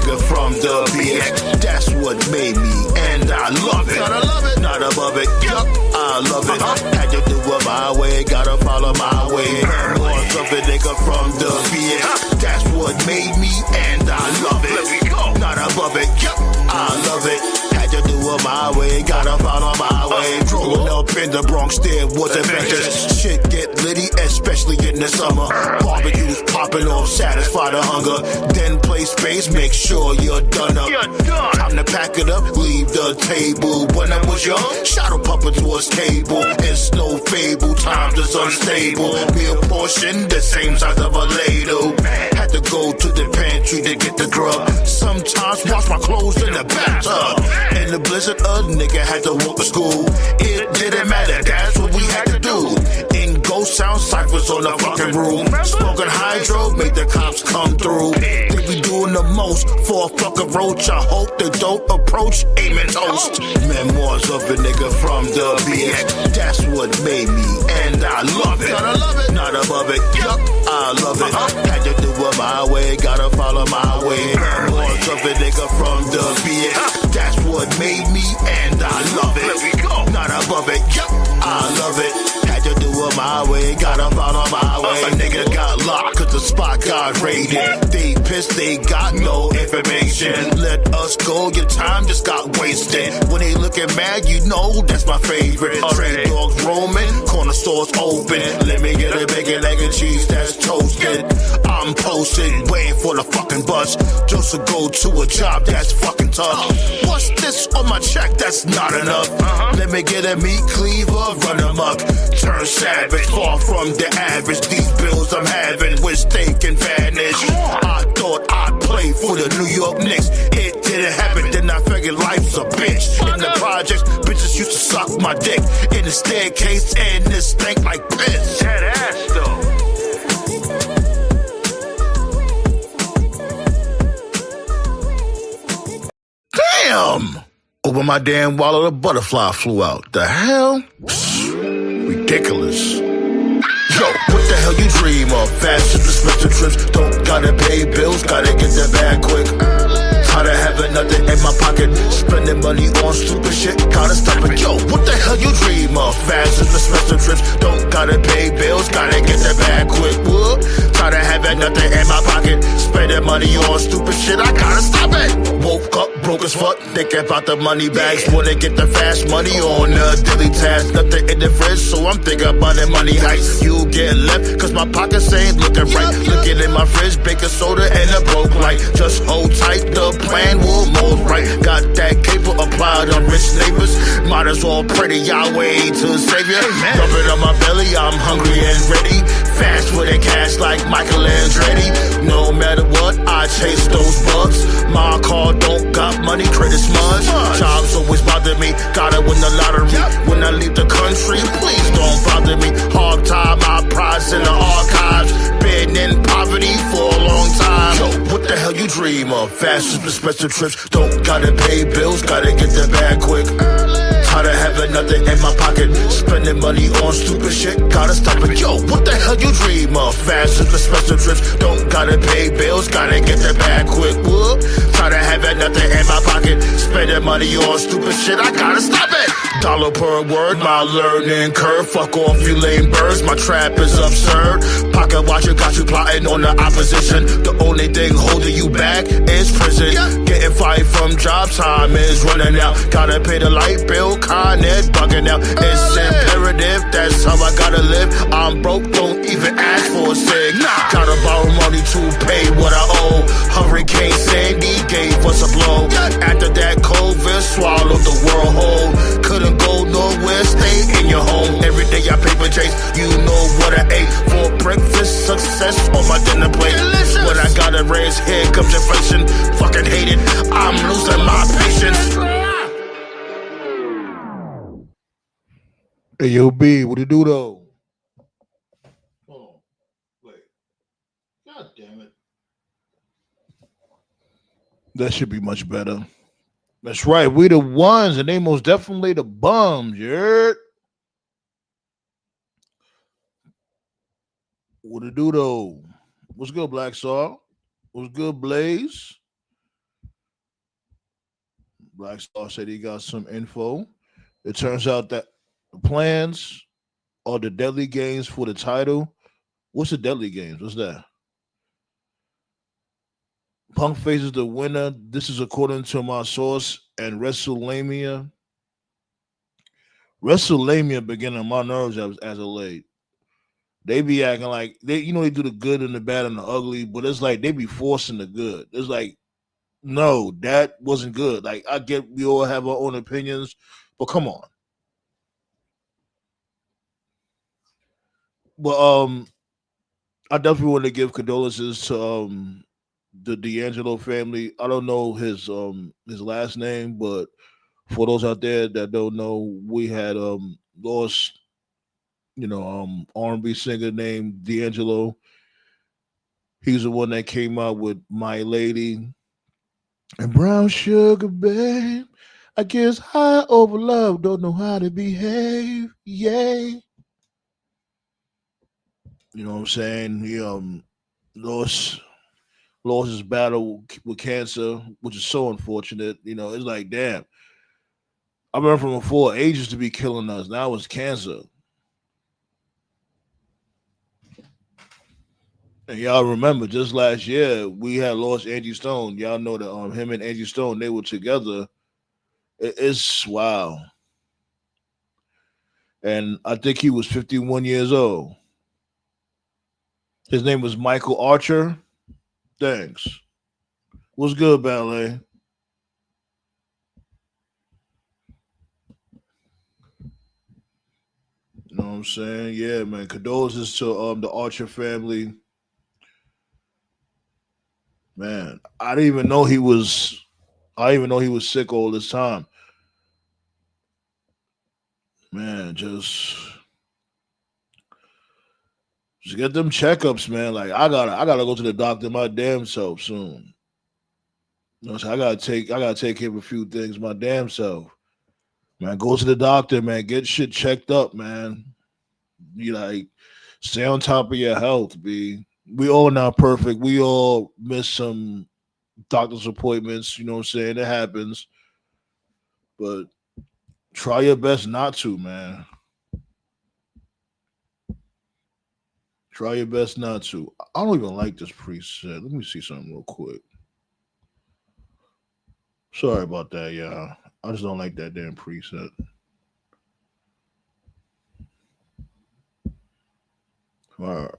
nigga from the BX. That's what made me, and I love it. Not above it, yup, I love it. Had to do it my way, gotta follow my way. Memoirs of a nigga from the BX. That's what made me, and I love it. Not above it, yup, I love it. Had to do it my way, gotta follow my way. Growing up in the Bronx, there was adventures. Shit get litty, especially in the summer. Barbecues popping off, satisfy the hunger. Then play space, make sure you're done up. Time to pack it up, leave the table. When I was young, shadow puppets was cable. It's no fable, times is unstable. Meal portion, the same size of a ladle. Had to go to the pantry to get the grub. Sometimes wash my clothes in the bathtub. In the blizzard, a nigga had to walk to school. It didn't matter, that's what we had to do. In ghost sound ciphers on the fucking room. Smoking hydro, make the cops come through. They be doing the most for a fucking roach. I hope they don't approach, aiming toast. Memoirs of a nigga from the BX. That's what made me, and I love it. Not above it, yup, I love it. Had to do it my way, gotta follow my way. Memoirs of a nigga from the BX. That's what made me, and I love it. Not above it, yup, I love it. Had to do it my way, gotta follow my way. A nigga got locked cause the spot got raided. They pissed, they got no information. Let us go, your time just got wasted. When they looking mad, you know that's my favorite. Trade dogs roaming, corner stores open. Let me get a bacon, egg, and cheese that's toasted. I'm posted, waiting for the fucking bus. Just to go to a job that's fucking tough. What's this on my check? That's not enough. Let me get a meat cleaver, run amok. Turn savage, far from the average. These bills I'm having, wish they can vanish. I thought I'd play for the New York Knicks. It didn't happen, then I figured life's a bitch. In the projects, bitches used to suck my dick. In the staircase, and this stank like piss. That ass though. Damn! Open my damn wallet, a butterfly flew out. The hell? Ridiculous. Yo, what the hell you dream of? Fast trips, expensive trips, don't gotta pay bills, gotta get that bag quick. Tired of having nothing in my pocket, spending money on stupid shit, gotta stop it. Yo, what the hell you dream of? Fast trips, expensive trips, don't gotta pay bills, gotta get that bag quick. Whoop. Tired of having nothing in my pocket, spending money on stupid shit, I gotta stop it. Woke up broke as fuck, thinking about the money bags, wanna get the fast money on the daily task. Nothing in the fridge, so I'm thinking about the money heist. You get left, cause my pockets ain't looking right. Looking in my fridge, baking soda and a broke light. Just hold tight, the plan will mold right. Got that caper applied on rich neighbors. Might as well pray to Yahweh to Savior. Rubbing on my belly, I'm hungry and ready. Fast with a cash like Michael Andretti. No matter what, I chase those bugs. My car don't got money, credit smudge. Jobs always bother me, gotta win the lottery. When I leave the country, please don't bother me. Hard time, my pride's in the archives. Been in poverty for a long time. Yo, what the hell you dream of? Fast trips, expensive trips, don't gotta pay bills, gotta get the bag quick. Tired of having nothing in my pocket, spending money on stupid shit, gotta stop it. Yo, what the hell you dream of? Fast trips, expensive trips, don't gotta pay bills, gotta get the bag quick. Whoop. Tired of having nothing in my pocket, spending money on stupid shit, I gotta stop it. Dollar per word, my learning curve. Fuck off, you lame birds, my trap is absurd. Pocket watcher got you plotting on the opposition. The only thing holding you back is prison. Getting fired from job, time is running out. Gotta pay the light bill, Con Ed bugging out. It's imperative, that's how I gotta live. I'm broke, don't even ask for a cig. Gotta borrow money to pay what I owe. Hurricane Sandy gave us a blow. After that, COVID swallowed the world whole. Couldn't go nowhere, stay in your home. Every day I paper chase, you know what I ate. For breakfast, success on my dinner plate. Delicious. When I gotta raise, here comes inflation. Fucking hate it, I'm losing my patience. Hey, yo, B, what it do, though? Oh, wait. God damn it. That should be much better. That's right. We the ones, and they most definitely the bums, you heard? What it do, though? What's good, Black Saw? What's good, Blaze? Black Star said he got some info. It turns out that the plans are the deadly games for the title. What's the deadly games? What's that? Punk faces the winner. This is according to my source. And WrestleMania beginning my nerves as of late. They be acting like they do the good and the bad and the ugly, but it's like they be forcing the good. It's like, no, that wasn't good. Like, I get we all have our own opinions, but come on. But I definitely want to give condolences to the D'Angelo family. I don't know his last name, but for those out there that don't know, we had lost R&B singer named D'Angelo. He's the one that came out with My Lady and Brown Sugar Babe. I guess high over love, don't know how to behave. Yay. You know what I'm saying? He lost lost his battle with cancer, which is so unfortunate. It's like, damn. I remember from before age used to be killing us. Now it's cancer. And y'all remember just last year we had lost Angie Stone. Y'all know that him and Angie Stone, they were together. It's wow. And I think he was 51 years old. His name was Michael Archer. Thanks. What's good, Ballet? You know what I'm saying? Yeah, man. Condolences to the Archer family. Man, I didn't even know he was. I didn't even know he was sick all this time. Man, just get them checkups, man. Like, I gotta go to the doctor my damn self soon. So I gotta take care of a few things my damn self. Man, go to the doctor, man. Get shit checked up, man. You like stay on top of your health, B. We all not perfect. We all miss some doctor's appointments. You know what I'm saying? It happens. But try your best not to, man. Try your best not to. I don't even like this preset. Let me see something real quick. Sorry about that, y'all. I just don't like that damn preset. All right.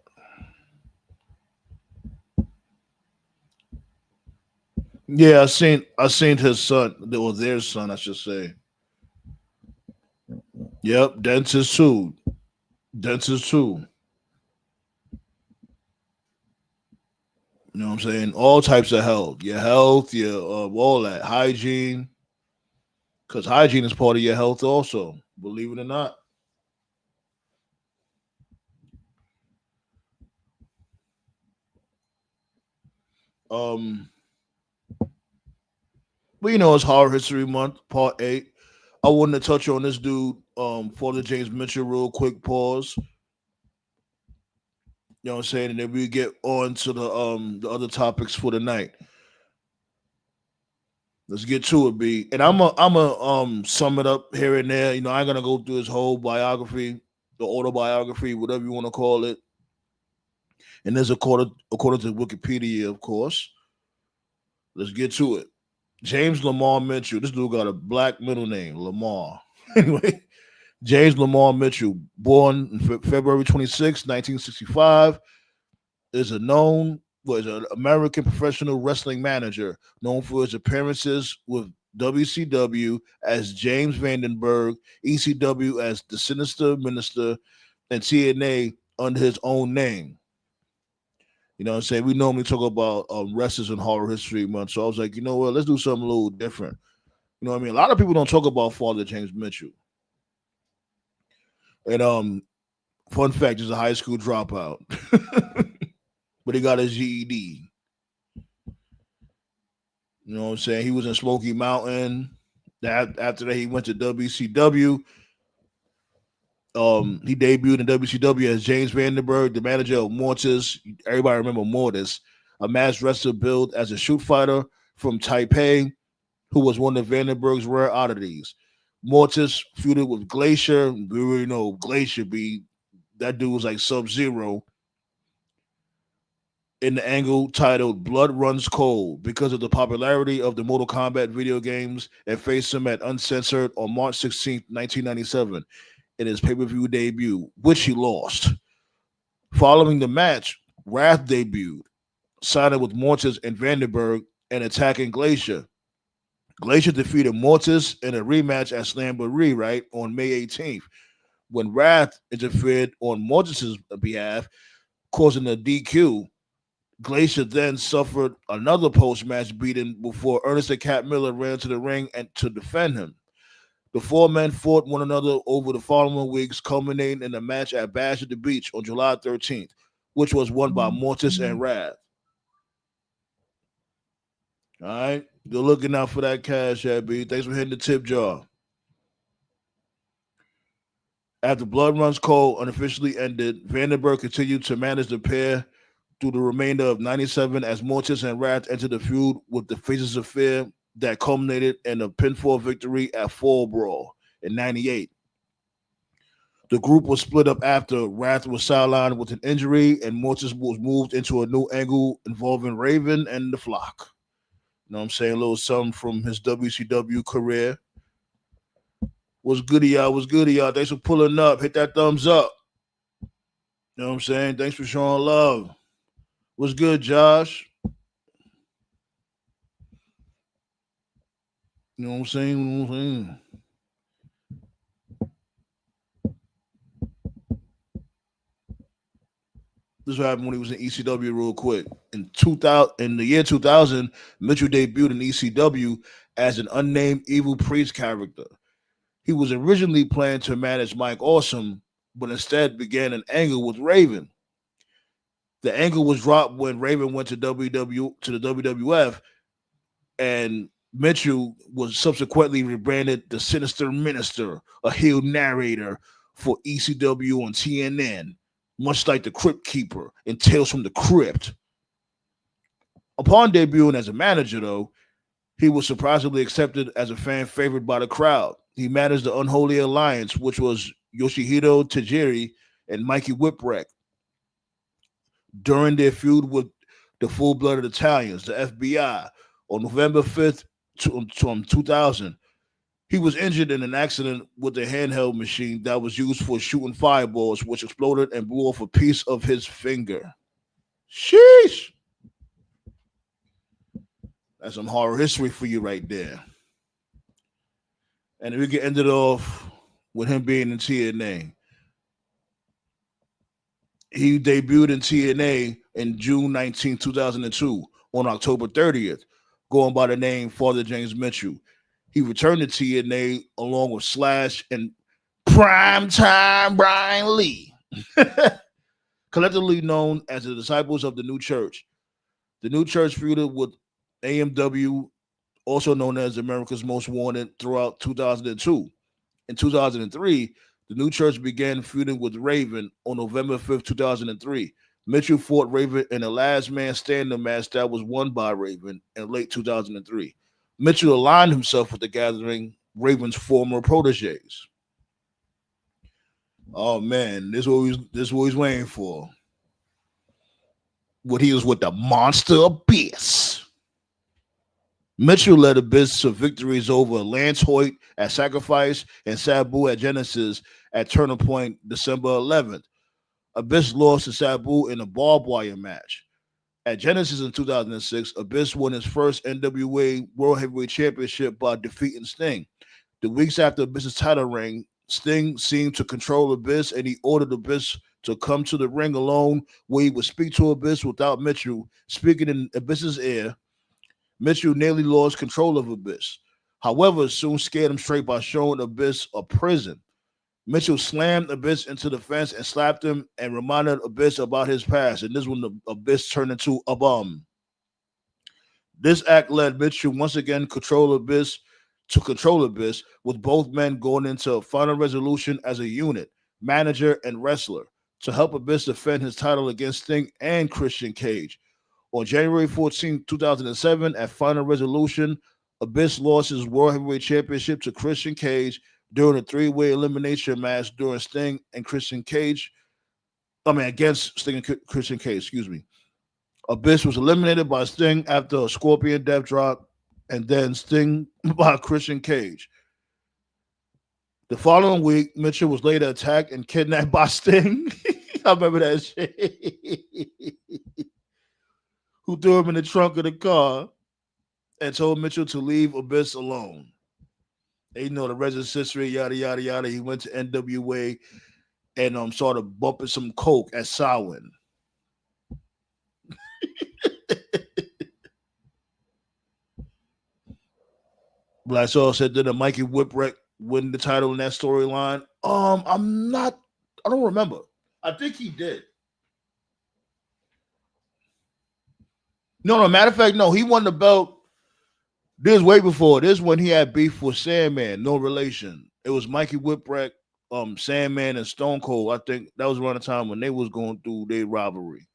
Yeah, I seen his son, or their son, I should say. Yep, dentist too. Dentist too. You know what I'm saying? All types of health, your all that hygiene, because hygiene is part of your health also. Believe it or not. Um, but it's Horror History Month, Part 8. I wanted to touch on this dude, for the James Mitchell, real quick pause. You know what I'm saying? And then we get on to the other topics for the night. Let's get to it, B. And I'm a sum it up here and there. I ain't gonna go through his whole biography, the autobiography, whatever you want to call it. And there's according to Wikipedia, of course. Let's get to it. James Lamar Mitchell. This dude got a black middle name, Lamar. Anyway, James Lamar Mitchell, born February 26, 1965, is was an American professional wrestling manager known for his appearances with WCW as James Vandenberg, ECW as the Sinister Minister, and TNA under his own name. You know what I'm saying? We normally talk about wrestlers in horror history month. So I was like, you know what? Let's do something a little different. You know what I mean? A lot of people don't talk about Father James Mitchell. And fun fact, he's a high school dropout. But he got his GED. You know what I'm saying? He was in Smoky Mountain. After that, he went to WCW. He debuted in WCW as James Vandenberg, the manager of Mortis. Everybody remember Mortis, a masked wrestler billed as a shoot fighter from Taipei. who was one of Vandenberg's rare oddities. Mortis feuded with Glacier. We already know Glacier be that dude was like Sub-Zero in the angle titled Blood Runs Cold because of the popularity of the Mortal Kombat video games, and faced him at Uncensored on March 16th, 1997 in his pay-per-view debut, which he lost. Following the match, Wrath debuted, signing with Mortis and Vandenberg and attacking Glacier. Glacier defeated Mortis in a rematch at Slamboree, right, on May 18th, when Wrath interfered on Mortis' behalf, causing a DQ. Glacier then suffered another post-match beating before Ernest and Cat Miller ran to the ring and to defend him. The four men fought one another over the following weeks, culminating in a match at Bash at the Beach on July 13th, which was won by Mortis and Wrath. All right, you're looking out for that cash, B. Thanks for hitting the tip jar. After Blood Runs Cold unofficially ended, Vandenberg continued to manage the pair through the remainder of 97 as Mortis and Wrath entered the feud with the Faces of Fear that culminated in a pinfall victory at Fall Brawl in 98. The group was split up after Wrath was sidelined with an injury and Mortis was moved into a new angle involving Raven and the Flock. You know what I'm saying? A little something from his WCW career. What's good, y'all? What's good, y'all? Thanks for pulling up. Hit that thumbs up. You know what I'm saying? Thanks for showing love. What's good, Josh? You know what I'm saying? This is what happened when he was in ECW real quick. In the year 2000, Mitchell debuted in ECW as an unnamed evil priest character. He was originally planned to manage Mike Awesome, but instead began an angle with Raven. The angle was dropped when Raven went to the WWF, and Mitchell was subsequently rebranded the Sinister Minister, a heel narrator for ECW on TNN, much like the Crypt Keeper in Tales from the Crypt. Upon debuting as a manager, though, he was surprisingly accepted as a fan favorite by the crowd. He managed the Unholy Alliance, which was Yoshihiro Tajiri and Mikey Whipwreck, during their feud with the Full-Blooded Italians, the FBI, on November 5th, 2000. He was injured in an accident with a handheld machine that was used for shooting fireballs, which exploded and blew off a piece of his finger. Sheesh! That's some horror history for you right there. And we can end it off with him being in TNA. He debuted in TNA in June 19, 2002, on October 30th, going by the name Father James Mitchell. He returned to TNA along with Slash and Primetime Brian Lee, collectively known as the Disciples of the New Church. The New Church feuded with AMW, also known as America's Most Wanted, throughout 2002. In 2003, the New Church began feuding with Raven on November 5th, 2003. Mitchell fought Raven in a last man standing match that was won by Raven in late 2003. Mitchell aligned himself with the Gathering, Raven's former proteges. Oh man, this is what he's waiting for. What he was with the Monster Abyss. Mitchell led Abyss to victories over Lance Hoyt at Sacrifice and Sabu at Genesis at Turner Point December 11th. Abyss lost to Sabu in a barbed wire match. At Genesis in 2006, Abyss won his first NWA World Heavyweight Championship by defeating Sting. The weeks after Abyss's title reign, Sting seemed to control Abyss, and he ordered Abyss to come to the ring alone, where he would speak to Abyss without Mitchell speaking in Abyss's ear. Mitchell nearly lost control of Abyss. However, soon scared him straight by showing Abyss a prison. Mitchell slammed Abyss into the fence and slapped him and reminded Abyss about his past. And this when the Abyss turned into a bum. This act led Mitchell once again to control Abyss, with both men going into a final resolution as a unit, manager and wrestler, to help Abyss defend his title against Sting and Christian Cage. On January 14, 2007, at Final Resolution, Abyss lost his World Heavyweight Championship to Christian Cage during a three-way elimination match during Sting and Christian Cage. Against Sting and Christian Cage, excuse me. Abyss was eliminated by Sting after a Scorpion Death Drop, and then Sting by Christian Cage. The following week, Mitchell was later attacked and kidnapped by Sting. I remember that shit. Who threw him in the trunk of the car and told Mitchell to leave Abyss alone. And, the rest of his history, yada, yada, yada. He went to NWA and started bumping some coke at Samhain. Black Soul said that Mikey Whipwreck win the title in that storyline. I don't remember. I think he did. No, matter of fact, no, he won the belt. This way before. This when he had beef with Sandman, no relation. It was Mikey Whipwreck, Sandman, and Stone Cold. I think that was around the time when they was going through their rivalry.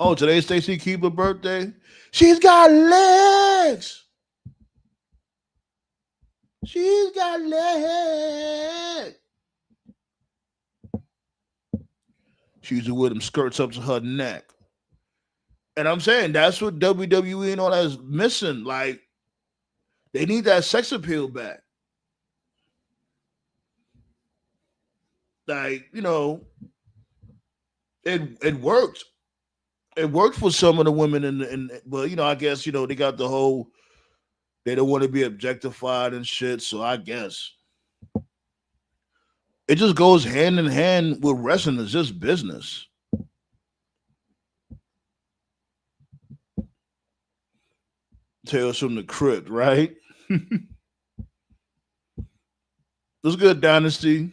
Oh, today's Stacy Keibler's birthday. She's got legs. She's got legs. She used to wear them skirts up to her neck. And I'm saying that's what WWE and all that is missing. Like, they need that sex appeal back. Like, it worked. It worked for some of the women but I guess, they got the whole they don't want to be objectified and shit. So I guess it just goes hand in hand with wrestling. It's just business. Tales from the crypt, right? That's good, Dynasty.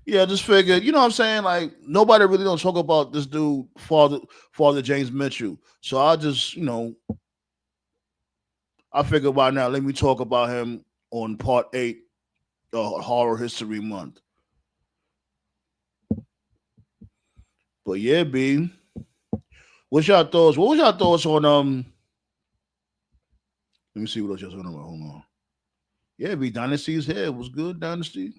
Yeah, just figured, what I'm saying? Like, nobody really don't talk about this dude, Father James Mitchell. So I just, I figured by now, let me talk about him on part 8 of Horror History Month. But yeah, B. What's your thoughts? What was your thoughts on let me see what else you're talking about. Hold on. Yeah, B. Dynasty's here. What's good, Dynasty?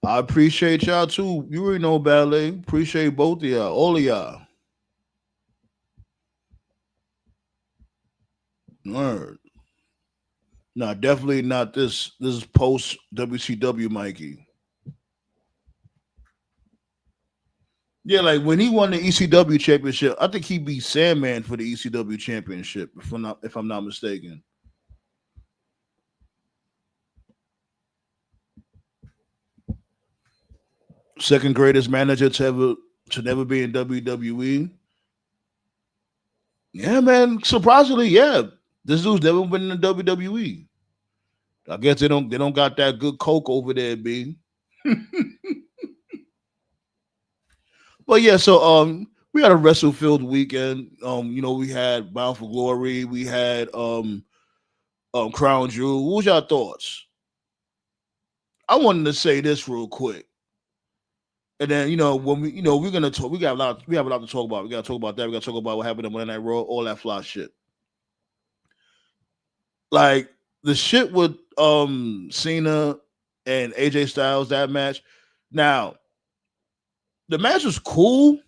I appreciate y'all too. You already know ballet. Appreciate both of y'all, all of y'all. Word. No, definitely not this. This is post WCW Mikey. Yeah, like when he won the ECW championship, I think he beat Sandman for the ECW championship, if I'm not mistaken. Second greatest manager to never be in WWE. Yeah, man. Surprisingly, yeah. This dude's never been in the WWE. I guess they don't got that good coke over there, B. But yeah, so we had a wrestle filled weekend. We had Bound for Glory, we had Crown Jewel. What was your thoughts? I wanted to say this real quick. And then, when we're gonna talk, we have a lot to talk about. We gotta talk about that. We gotta talk about what happened on Monday Night Raw, all that fly shit. Like the shit with Cena and AJ Styles, that match. Now, the match was cool,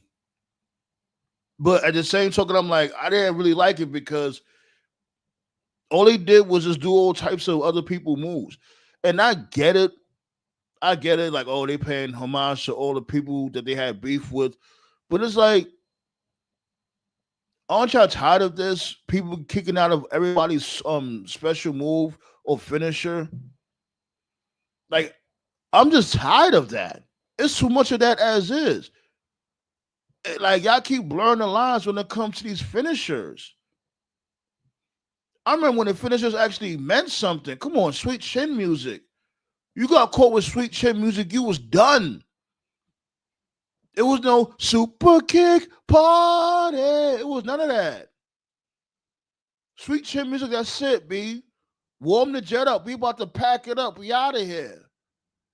but at the same token, I'm like, I didn't really like it because all he did was just do all types of other people moves. And I get it. Like, oh, they paying homage to all the people that they had beef with. But it's like, aren't y'all tired of this? People kicking out of everybody's special move or finisher? Like, I'm just tired of that. It's too much of that as is. Like, y'all keep blurring the lines when it comes to these finishers. I remember when the finishers actually meant something. Come on, Sweet Chin Music. You got caught with Sweet Chin Music, you was done. It was no super kick party. It was none of that. Sweet chin music, that's it, B. Warm the jet up. We about to pack it up. We out of here.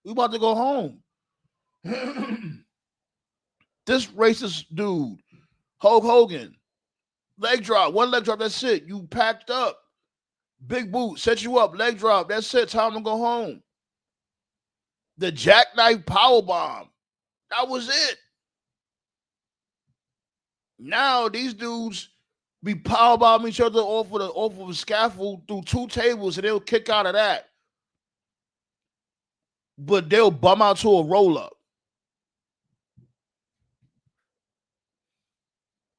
We about to go home. This racist dude, Hulk Hogan, leg drop, one leg drop, that's it. You packed up. Big boot, set you up, leg drop, that's it. Time to go home. The jackknife power bomb. That was it. Now these dudes be powerbombing each other off of a scaffold through 2 tables, and they'll kick out of that. But they'll bum out to a roll up.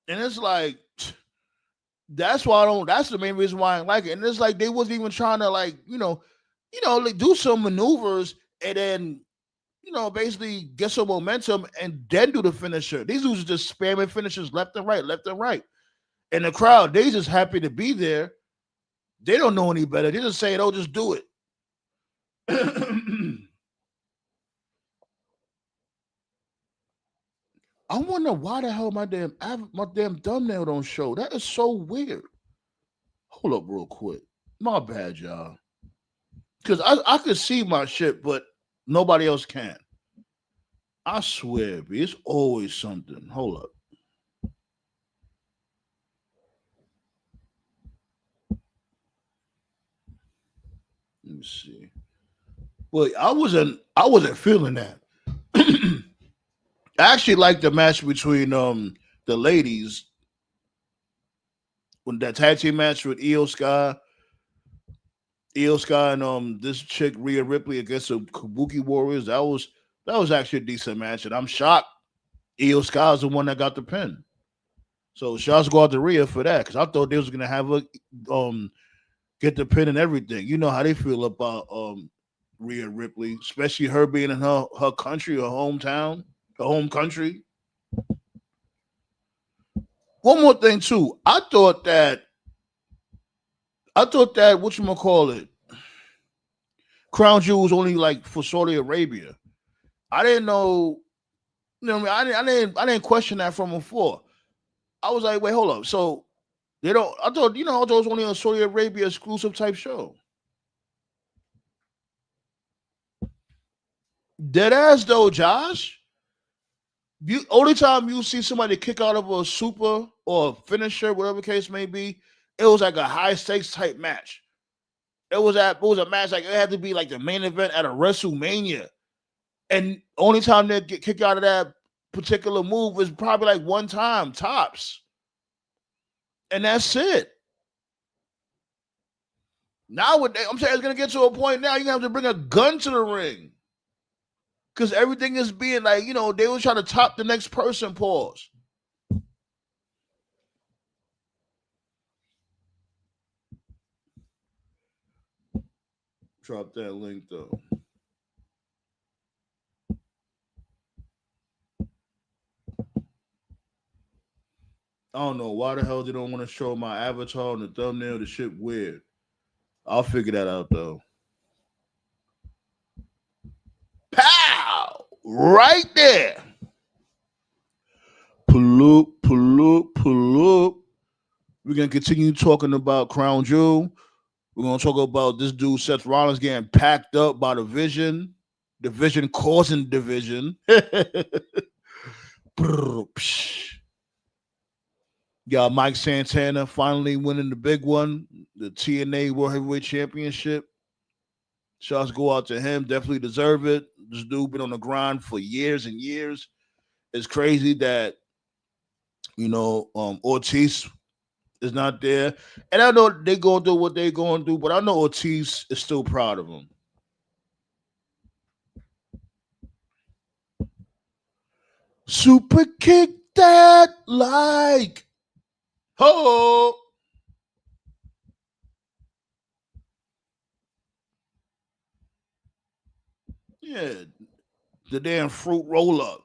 And it's like, that's why I don't. That's the main reason why I like it. And it's like they wasn't even trying to like, like do some maneuvers and then, basically get some momentum and then do the finisher. These dudes are just spamming finishers left and right, left and right. And the crowd, they just happy to be there. They don't know any better. They just say, "Oh, just do it." I wonder why the hell my damn thumbnail don't show. That is so weird. Hold up real quick. My bad, y'all. Because I could see my shit, but nobody else can. I swear, B, it's always something. Hold up. Let me see. Well, I wasn't feeling that. I actually like the match between the ladies, when that tag team match with Io Sky and this chick Rhea Ripley against the Kabuki Warriors. That was actually a decent match, and I'm shocked Io Sky is the one that got the pin. So shouts go out to Rhea for that, because I thought they was gonna have a get the pin and everything. You know how they feel about Rhea Ripley, especially her being in her country, her hometown, her home country. One more thing too, I thought that whatchamacallit, Crown Jewel was only like for Saudi Arabia. I didn't know. You know what I mean? I didn't question that from before. I was like, wait, hold up. So they don't. I thought it was only a Saudi Arabia exclusive type show. Dead ass though, Josh. Only time you see somebody kick out of a super or a finisher, whatever case may be, it was like a high stakes type match. It was a match like it had to be like the main event at a WrestleMania. And only time they get kicked out of that particular move was probably like one time, tops. And that's it. Nowadays, I'm saying it's gonna get to a point now you have to bring a gun to the ring. Because everything is being like, they were trying to top the next person, pause. Drop that link though. I don't know why the hell they don't want to show my avatar on the thumbnail. The shit weird. I'll figure that out though. Pow! Right there. Pull up. We're gonna continue talking about Crown Jewel. We're gonna talk about this dude Seth Rollins getting packed up by division causing division. Got Mike Santana finally winning the big one, the TNA World Heavyweight Championship. Shots go out to him. Definitely deserve it. This dude been on the grind for years and years. It's crazy that Ortiz is not there, and I know they gonna do what they gonna do, but I know Ortiz is still proud of him. Super kick that like ho. Yeah, the damn fruit roll up.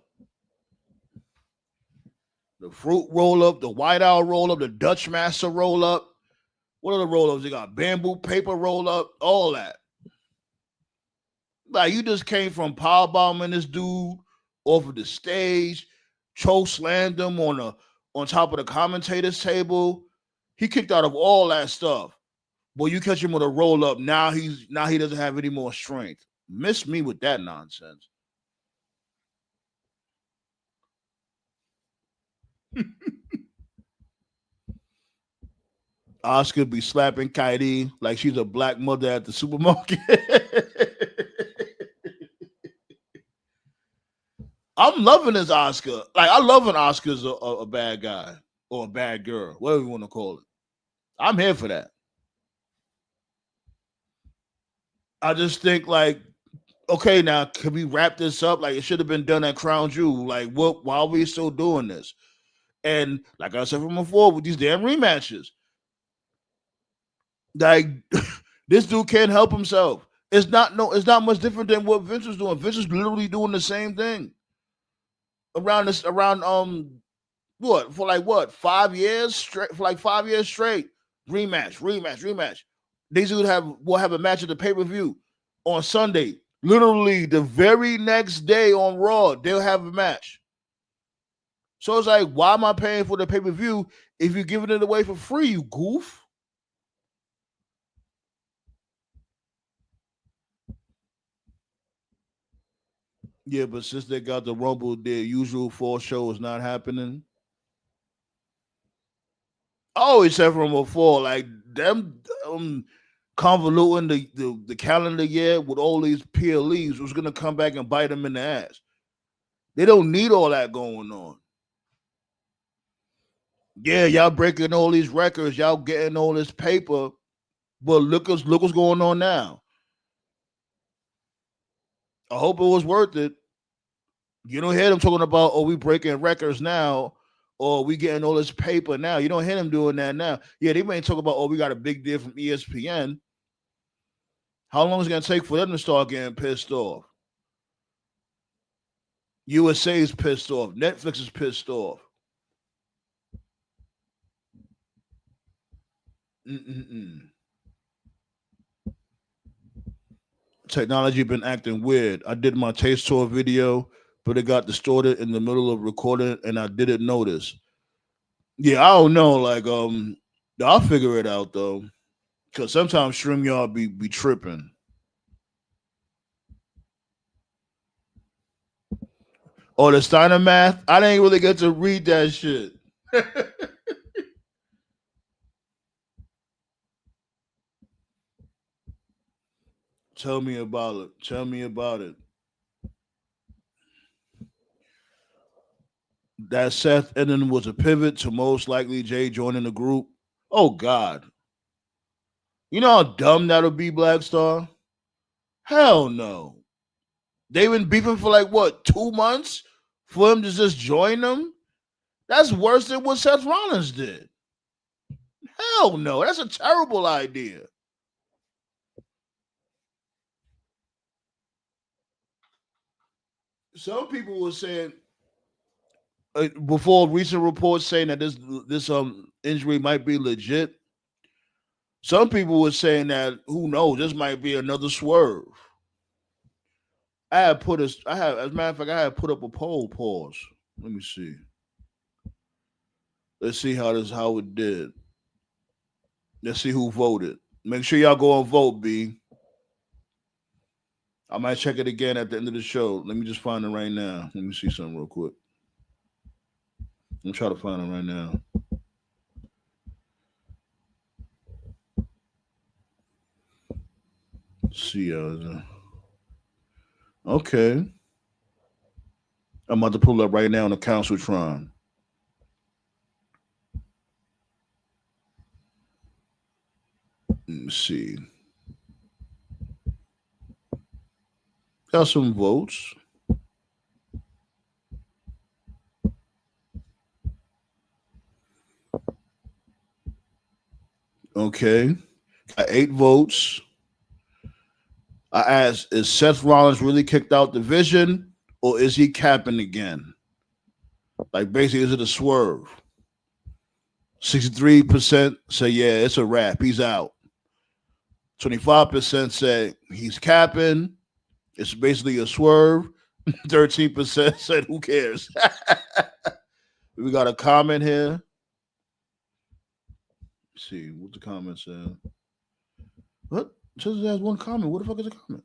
The fruit roll up, the white owl roll up, the Dutch master roll up. What are the roll ups? They got bamboo paper roll up, all that. Like you just came from power bombing this dude off of the stage, choke slammed him on top of the commentator's table. He kicked out of all that stuff. Well, you catch him with a roll up. Now he doesn't have any more strength. Miss me with that nonsense. Oscar be slapping Kaidi like she's a black mother at the supermarket. I'm loving this Oscar. Like, I love when Oscar's a bad guy or a bad girl, whatever you want to call it. I'm here for that. I just think, like, okay, now can we wrap this up? Like, it should have been done at Crown Jewel. Like, what? Why are we still doing this? And like I said from before, with these damn rematches, like this dude can't help himself. It's not much different than what Vince was doing. Vince is literally doing the same thing around what for like what 5 years straight, for like 5 years straight. Rematch. These dudes will have a match at the pay-per-view on Sunday. Literally the very next day on Raw, they'll have a match. So it's like, why am I paying for the pay-per-view if you're giving it away for free, you goof? Yeah, but since they got the Rumble, their usual 4 show is not happening. I always said from before, like them convoluting the calendar year with all these PLEs was gonna come back and bite them in the ass. They don't need all that going on. Yeah, y'all breaking all these records, y'all getting all this paper, but look what's going on now. I hope it was worth it. You don't hear them talking about, oh, we breaking records now, or we getting all this paper now. You don't hear them doing that now. Yeah, they may talk about, oh, we got a big deal from ESPN. How long is it going to take for them to start getting pissed off? USA is pissed off. Netflix is pissed off. Technology been acting weird. I did my taste tour video, but it got distorted in the middle of recording, and I didn't notice. Yeah, I don't know. Like, I'll figure it out though, because sometimes StreamYard be tripping. Or the Steiner math, I didn't really get to read that shit. Tell me about it. That Seth ending was a pivot to most likely Jay joining the group. Oh God. You know how dumb that'll be, Black Star? Hell no. They've been beefing for like what, 2 months for him to just join them? That's worse than what Seth Rollins did. Hell no. That's a terrible idea. Some people were saying before recent reports saying that this injury might be legit. Some people were saying that who knows, this might be another swerve. As a matter of fact, I had put up a poll. Pause. Let me see. Let's see how it did. Let's see who voted. Make sure y'all go and vote, B. I might check it again at the end of the show. Let me just find it right now. Let me see something real quick. I'm trying to find it right now. Let's see. Okay. I'm about to pull it up right now on the Counciltron. Let me see. Got some votes. Okay. Got 8 votes. I asked, is Seth Rollins really kicked out the Vision, or is he capping again? Like, basically, is it a swerve? 63% say, yeah, it's a wrap. He's out. 25% say he's capping. It's basically a swerve. 13% said, who cares? We got a comment here. Let's see what the comment said. What? Just has one comment. What the fuck is a comment?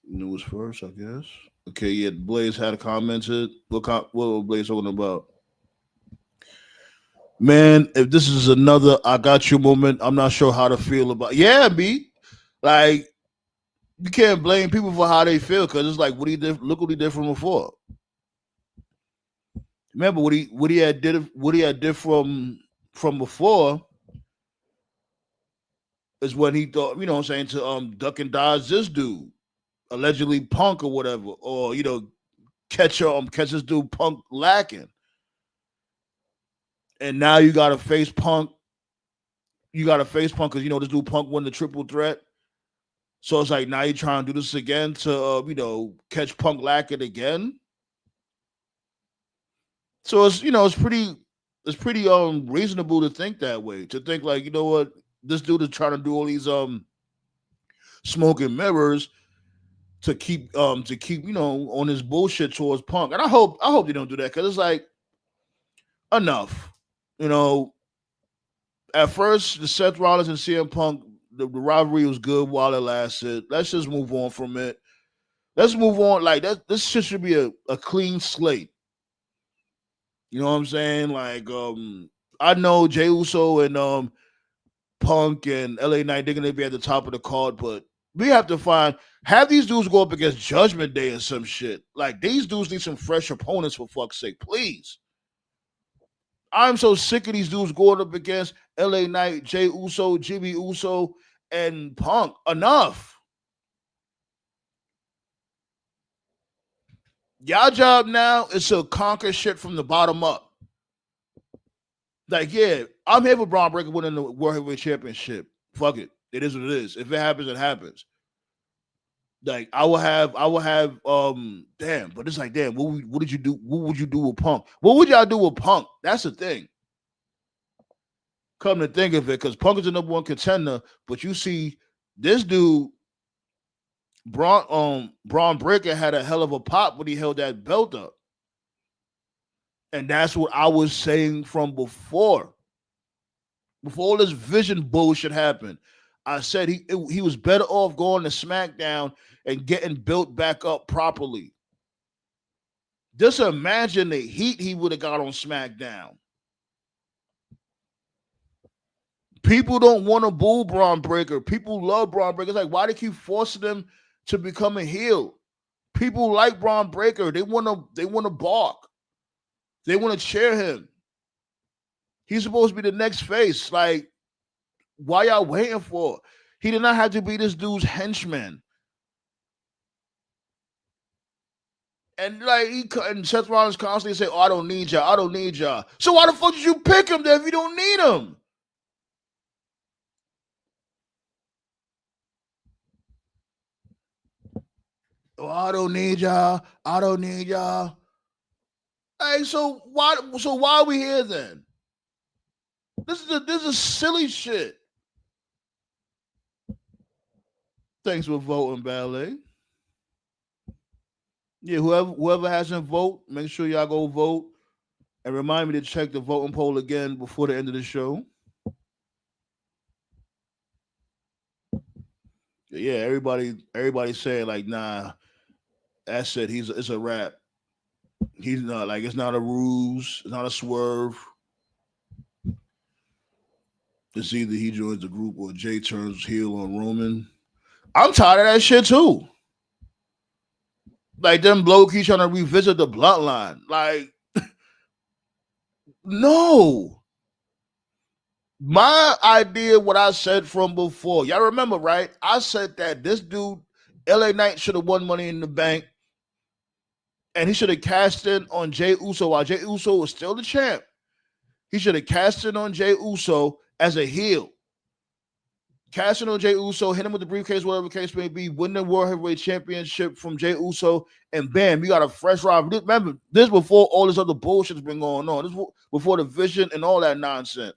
News first, I guess. Okay, yeah, Blaze had commented. What was Blaze talking about? Man, if this is another I got you moment, I'm not sure how to feel about. Yeah, B. Like you can't blame people for how they feel because it's like what he did. Look what he did from before. Remember what he had did from before is when he thought, you know what I'm saying, to duck and dodge this dude, allegedly Punk or whatever, or catch this dude Punk lacking. And now you gotta face Punk. You gotta face Punk because this dude Punk won the triple threat. So it's like now you're trying to do this again to catch Punk lacking again. So it's pretty reasonable to think that way. To think like, you know what, this dude is trying to do all these smoke and mirrors to keep on his bullshit towards Punk. And I hope they don't do that because it's like enough. You know, at first the Seth Rollins and CM Punk the rivalry was good while it lasted. Let's just move on from it. Let's move on. Like that, this shit should be a clean slate. You know what I'm saying? Like, I know Jey Uso and Punk and LA Knight, they're gonna be at the top of the card, but we have to have these dudes go up against Judgment Day and some shit. Like these dudes need some fresh opponents for fuck's sake, please. I'm so sick of these dudes going up against LA Knight, Jey Uso, Jimmy Uso, and Punk. Enough. Y'all job now is to conquer shit from the bottom up. Like, yeah, I'm here for Braun Breaker winning the World Heavyweight Championship. Fuck it. It is what it is. If it happens, it happens. Like, I will have, damn, but it's like, damn, what did you do? What would you do with Punk? What would y'all do with Punk? That's the thing. Come to think of it, because Punk is the number one contender, but you see this dude, Braun Breaker had a hell of a pop when he held that belt up. And that's what I was saying from before. Before all this vision bullshit happened, I said he was better off going to SmackDown and getting built back up properly. Just imagine the heat he would have got on SmackDown. People don't want to boo Braun Breaker. People love Braun Breaker. It's like, why do they keep forcing them to become a heel? People like Braun Breaker. They want to bark. They want to cheer him. He's supposed to be the next face. Like, why y'all waiting for? He did not have to be this dude's henchman. And like and Seth Rollins constantly say, "Oh, I don't need y'all. I don't need y'all." So why the fuck did you pick him then if you don't need him? Oh, I don't need y'all. I don't need y'all. Hey, so why are we here then? This is silly shit. Thanks for voting, Ballet. Yeah, whoever hasn't vote, make sure y'all go vote. And remind me to check the voting poll again before the end of the show. Yeah, everybody's saying like, nah, that's it. It's a wrap. He's not like it's not a ruse, it's not a swerve. It's either he joins the group or Jay turns heel on Roman. I'm tired of that shit too. Like them bloke keep trying to revisit the bloodline. Like, no. My idea, what I said from before, y'all remember, right? I said that this dude, LA Knight, should have won Money in the Bank, and he should have cashed in on Jey Uso while Jey Uso was still the champ. He should have cashed in on Jey Uso as a heel. Cashing on Jey Uso, hit him with the briefcase, whatever the case may be, win the World Heavyweight Championship from Jey Uso, and bam, you got a fresh rival. Remember, this before all this other bullshit's been going on. This before the vision and all that nonsense.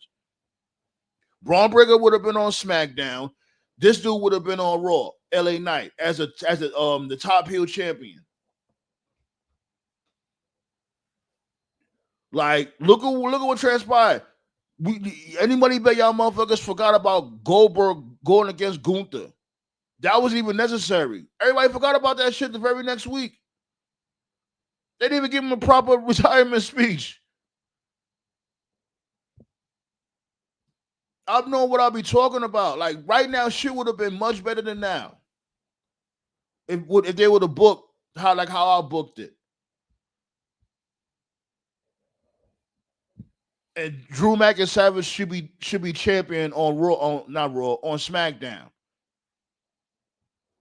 Braun Breaker would have been on SmackDown. This dude would have been on Raw, LA Knight, as the top heel champion. Like, look at what transpired. Anybody bet y'all motherfuckers forgot about Goldberg going against Gunther? That wasn't even necessary. Everybody forgot about that shit the very next week. They didn't even give him a proper retirement speech. I know what I'll be talking about. Like right now, shit would have been much better than now. If they would have booked how I booked it. And Drew McIntyre should be champion on Raw, on SmackDown.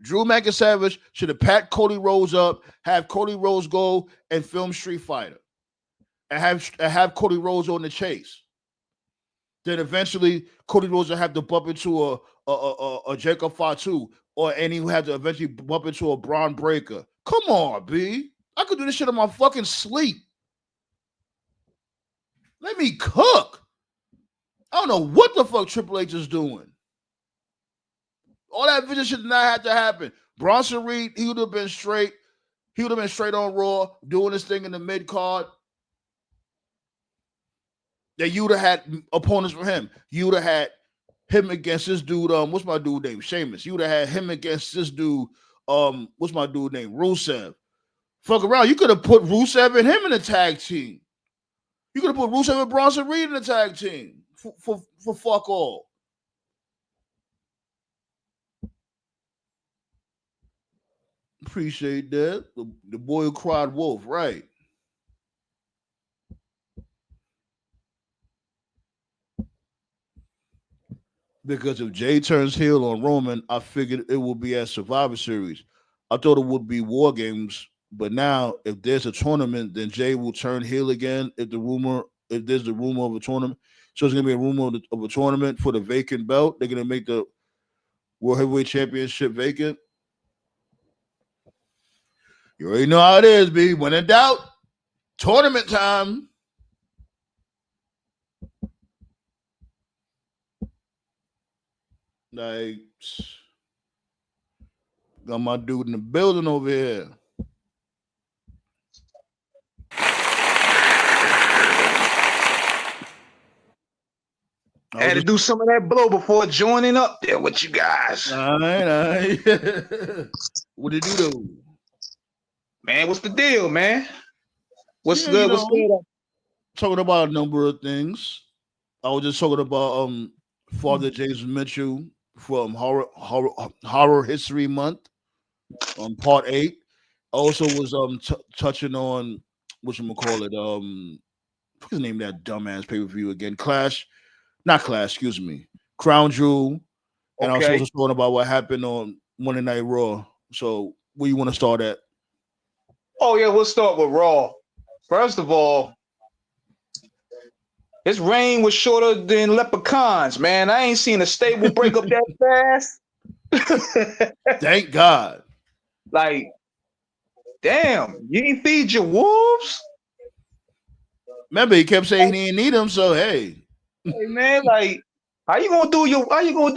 Drew McIntyre should have packed Cody Rhodes up, have Cody Rhodes go and film Street Fighter, and have Cody Rhodes on the chase. Then eventually Cody Rhodes will have to bump into a Jacob Fatu, and he will have to eventually bump into a Braun Breaker. Come on, B. I could do this shit in my fucking sleep. Let me cook. I don't know what the fuck Triple H is doing. All that vision shit did not have to happen. Bronson Reed, he would have been straight. He would have been straight on Raw, doing his thing in the mid card. That you would have had opponents for him. You would have had him against this dude. What's my dude name? Sheamus. You would have had him against this dude. What's my dude name? Rusev. Fuck around. You could have put Rusev and him in a tag team. You could have put Rusev and Bronson Reed in a tag team for fuck all. Appreciate that. The boy who cried wolf, right? Because if Jay turns heel on Roman, I figured it will be at Survivor Series. I thought it would be War Games, but now if there's a tournament, then Jay will turn heel again. If there's the rumor of a tournament, so it's gonna be a rumor of a tournament for the vacant belt. They're gonna make the World Heavyweight Championship vacant. You already know how it is, B. When in doubt, tournament time. Like, got my dude in the building over here. I had to do some of that blow before joining up there with you guys. All right. What did you do? Man, what's the deal, man? What's good? What's good? Talking about a number of things. I was just talking about Father James Mitchell from Horror History Month, Part 8. Also was touching on whatchamacallit, what's the name of that dumbass pay-per-view again? Crown Jewel. And I was also talking about what happened on Monday Night Raw. So where you want to start at? Oh yeah, we'll start with Raw. First of all, his reign was shorter than Leprechauns, man. I ain't seen a stable break up that fast. Thank God. Like, damn, you didn't feed your wolves? Remember, he kept saying he didn't need them, so hey. Hey man, like, how you gonna do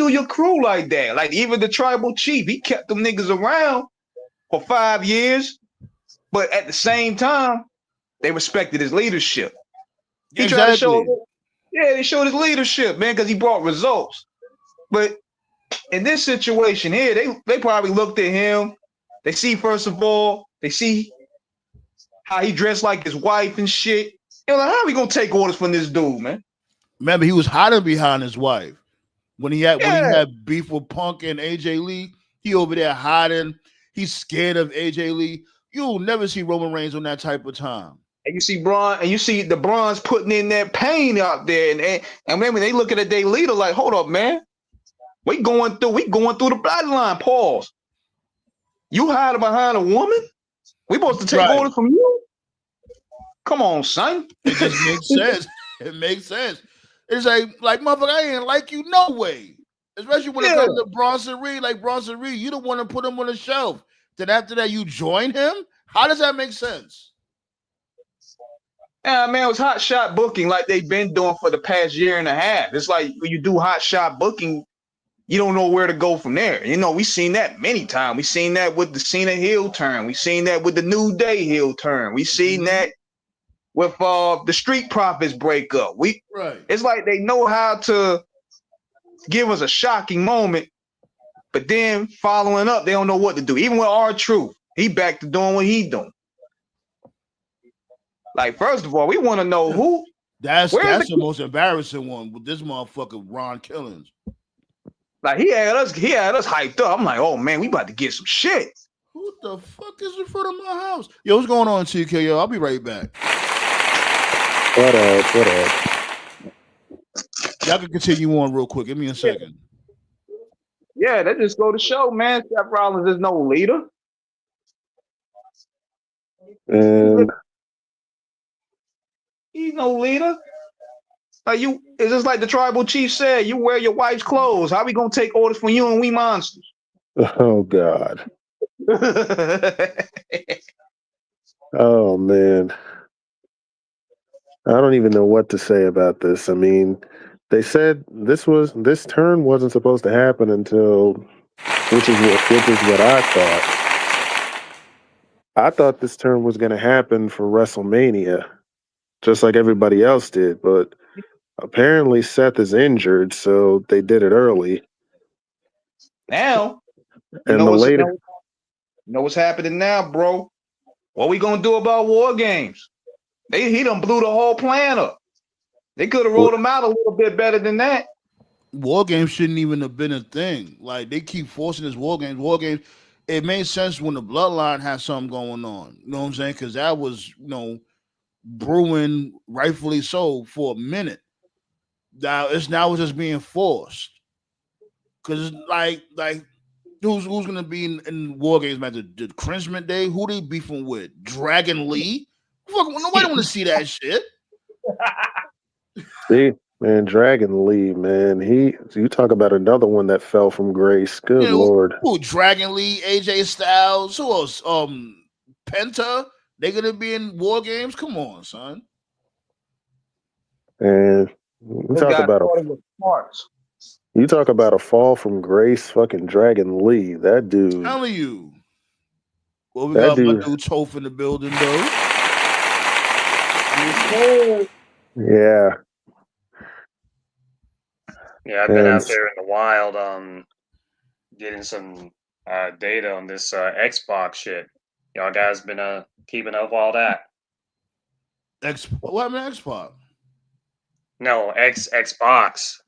your crew like that? Like, even the tribal chief, he kept them niggas around for 5 years, but at the same time, they respected his leadership. He tried to show, they showed his leadership, man, because he brought results. But in this situation here, they probably looked at him. They see, first of all, they see how he dressed like his wife and shit. Like, how are we gonna take orders from this dude, man? Remember, he was hiding behind his wife when he had beef with Punk and AJ Lee. He over there hiding. He's scared of AJ Lee. You'll never see Roman Reigns on that type of time. And you see Braun, and you see the Braun's putting in that pain out there, and when they looking at their leader like, hold up, man, we going through the bloodline. Pause. You hiding behind a woman? We supposed to take orders from you? Come on, son. It just makes sense. It makes sense. It's like motherfucker, I ain't like you no way. Especially when it comes to Bronson Reed. Like Bronson Reed, you don't want to put him on the shelf. Then after that, you join him? How does that make sense? Yeah, man, it was hot shot booking like they've been doing for the past year and a half. It's like when you do hot shot booking, you don't know where to go from there. You know, we've seen that many times. We've seen that with the Cena heel turn. We've seen that with the New Day heel turn. We've seen that with the Street Profits breakup. Right. It's like they know how to give us a shocking moment, but then following up, they don't know what to do. Even with R-Truth, he back to doing what he doing. Like, first of all, we want to know who. That's the most embarrassing one with this motherfucker Ron Killings. Like he had us hyped up. I'm like, oh man, we about to get some shit. Who the fuck is in front of my house? Yo, what's going on, TK? Yo, I'll be right back. What up? Y'all can continue on real quick. Give me a second. Yeah, that just go to show, man. Seth Rollins is no leader. And he's no leader. Like it's just like the tribal chief said, you wear your wife's clothes. How we gonna take orders from you and we monsters? oh God. Oh man. I don't even know what to say about this. I mean, they said this turn wasn't supposed to happen until, which is what I thought. I thought this turn was going to happen for WrestleMania, just like everybody else did. But apparently Seth is injured, so they did it early. Now, and you know what's happening now, bro? What we gonna do about War Games? He done blew the whole plan up. They could have rolled him out a little bit better than that. War Games shouldn't even have been a thing. Like, they keep forcing this War Games. War Games, it made sense when the Bloodline had something going on. You know what I'm saying? Because that was, brewing, rightfully so, for a minute. Now it's just being forced. Because like who's gonna be in War Games match? The Crimson Day? Who they beefing with? Dragon Lee? Fuck, nobody want to see that shit. See, man, Dragon Lee, man, you talk about another one that fell from grace. Good Lord. Who? Dragon Lee, AJ Styles, who else? Penta. They gonna be in War Games? Come on, son. And you talk about a fall from grace, fucking Dragon Lee. That dude. I'm telling you. Well, we got my dude Toph in the building, though. Yeah. Yeah, I've been out there in the wild, getting some data on this Xbox shit. Y'all guys been keeping up all that? What happened to Xbox? No, Xbox.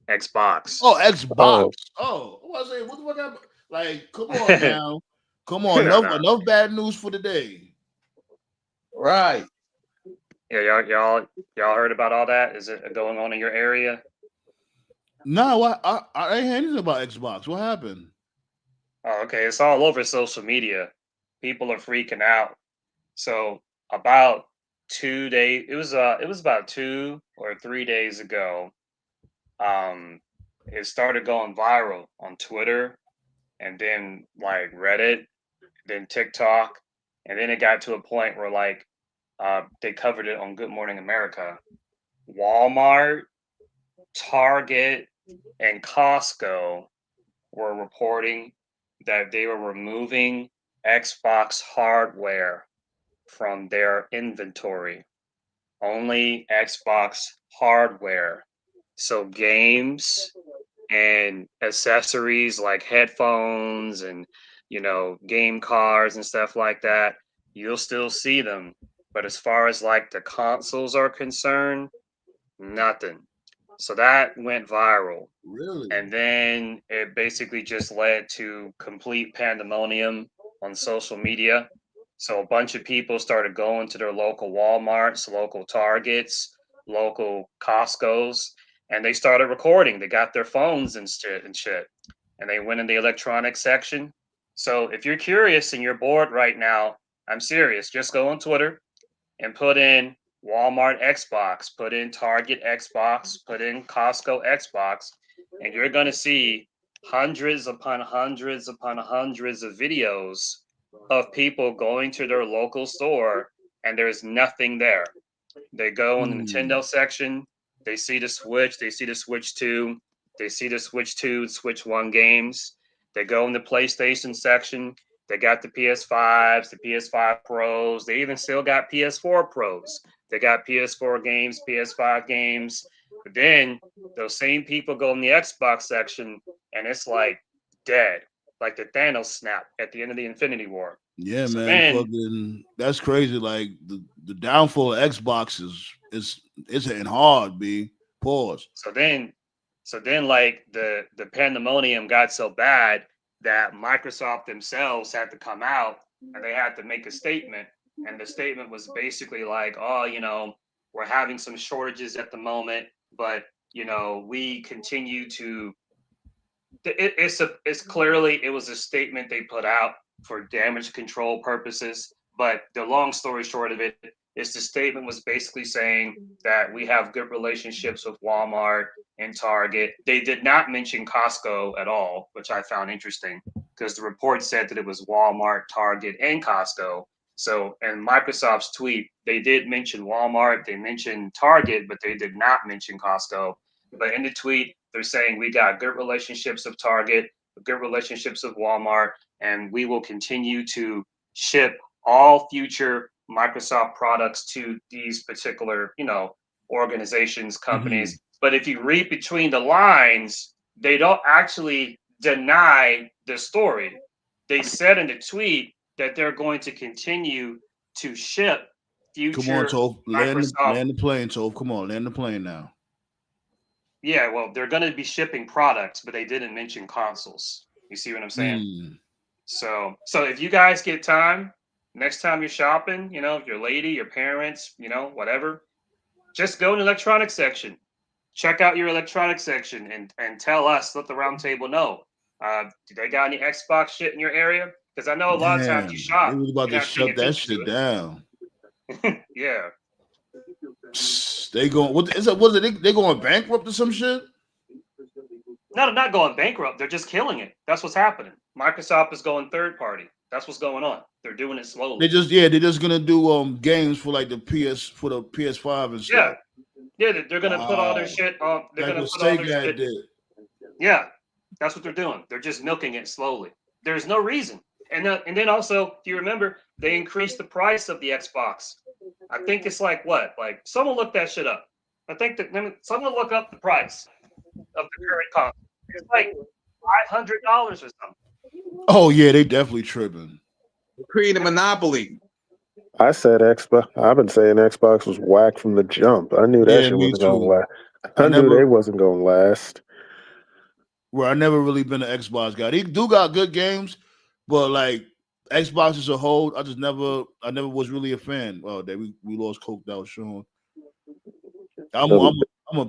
Oh, Xbox. Oh, what was it? What the fuck happened? Like, come on now. Come on. Enough bad news for the day. Right. Yeah, y'all heard about all that? Is it going on in your area? No, I ain't heard anything about Xbox. What happened? Oh, okay. It's all over social media. People are freaking out. So about 2 days, it was about 2 or 3 days ago. It started going viral on Twitter, and then like Reddit, then TikTok, and then it got to a point where like they covered it on Good Morning America. Walmart, Target, and Costco were reporting that they were removing Xbox hardware from their inventory. Only Xbox hardware. So games and accessories like headphones and game cards and stuff like that, you'll still see them. But as far as like the consoles are concerned, nothing. So that went viral. Really? And then it basically just led to complete pandemonium on social media. So a bunch of people started going to their local Walmarts, local Targets, local Costco's, and they started recording. They got their phones and shit. And they went in the electronics section. So if you're curious and you're bored right now, I'm serious. Just go on Twitter and put in Walmart Xbox, put in Target Xbox, put in Costco Xbox, and you're going to see hundreds upon hundreds upon hundreds of videos of people going to their local store and there's nothing there. They go in the Nintendo section, they see the Switch, they see the Switch 2, they see the Switch 2, Switch 1 games. They go in the PlayStation section, they got the PS5s, the PS5 Pros, they even still got PS4 Pros. They got PS4 games, PS5 games. But then those same people go in the Xbox section and it's like dead. Like the Thanos snap at the end of the Infinity War. Yeah, So man. then Fucking that's crazy. Like the downfall of Xbox is hitting hard, B. Pause. so then like the pandemonium got so bad that Microsoft themselves had to come out and they had to make a statement. And the statement was basically like, oh, we're having some shortages at the moment, but we continue to it's clearly it was a statement they put out for damage control purposes. But the long story short of it is the statement was basically saying that we have good relationships with Walmart and Target. They did not mention Costco at all, which I found interesting because the report said that it was Walmart, Target, and Costco. So in Microsoft's tweet, they did mention Walmart, they mentioned Target, but they did not mention Costco. But in the tweet, they're saying we got good relationships with Target, good relationships with Walmart, and we will continue to ship all future Microsoft products to these particular, organizations, companies. Mhm. But if you read between the lines, they don't actually deny the story. They said in the tweet that they're going to continue to ship Come on, future Toph. Microsoft. Land the plane, Toph. Come on, land the plane now. Yeah, well, they're going to be shipping products, but they didn't mention consoles. You see what I'm saying? Mm. So if you guys get time, next time you're shopping, your lady, your parents, whatever, just go in the electronics section. Check out your electronics section and tell us, let the round table know. Do they got any Xbox shit in your area? Because I know a lot of times you Damn, they shop, was about you're to not paying shut that attention shit to down. it. Yeah. They going what is it? Was it they going bankrupt or some shit? No, they're not going bankrupt. They're just killing it. That's what's happening. Microsoft is going third party. That's what's going on. They're doing it slowly. They're just gonna do games for like the PS5 and Yeah. stuff. Yeah, they're gonna put all their Wow, shit on. They're like gonna what put all their Sega had shit. did. Yeah, that's what they're doing. They're just milking it slowly. There's no reason. And then also, if you remember, they increased the price of the Xbox. I think it's like what? Like someone look that shit up. I think that someone look up the price of the current console. It's like $500 or something. Oh yeah, they definitely tripping. Create a monopoly. I said Xbox. I've been saying Xbox was whack from the jump. I knew that Yeah, shit me wasn't going to too. last. I I knew they never wasn't going to last. I never really been an Xbox guy. They do got good games, but like Xbox as a whole, I never was really a fan. Oh, that we lost Coked Out Sean. I'm The, I'm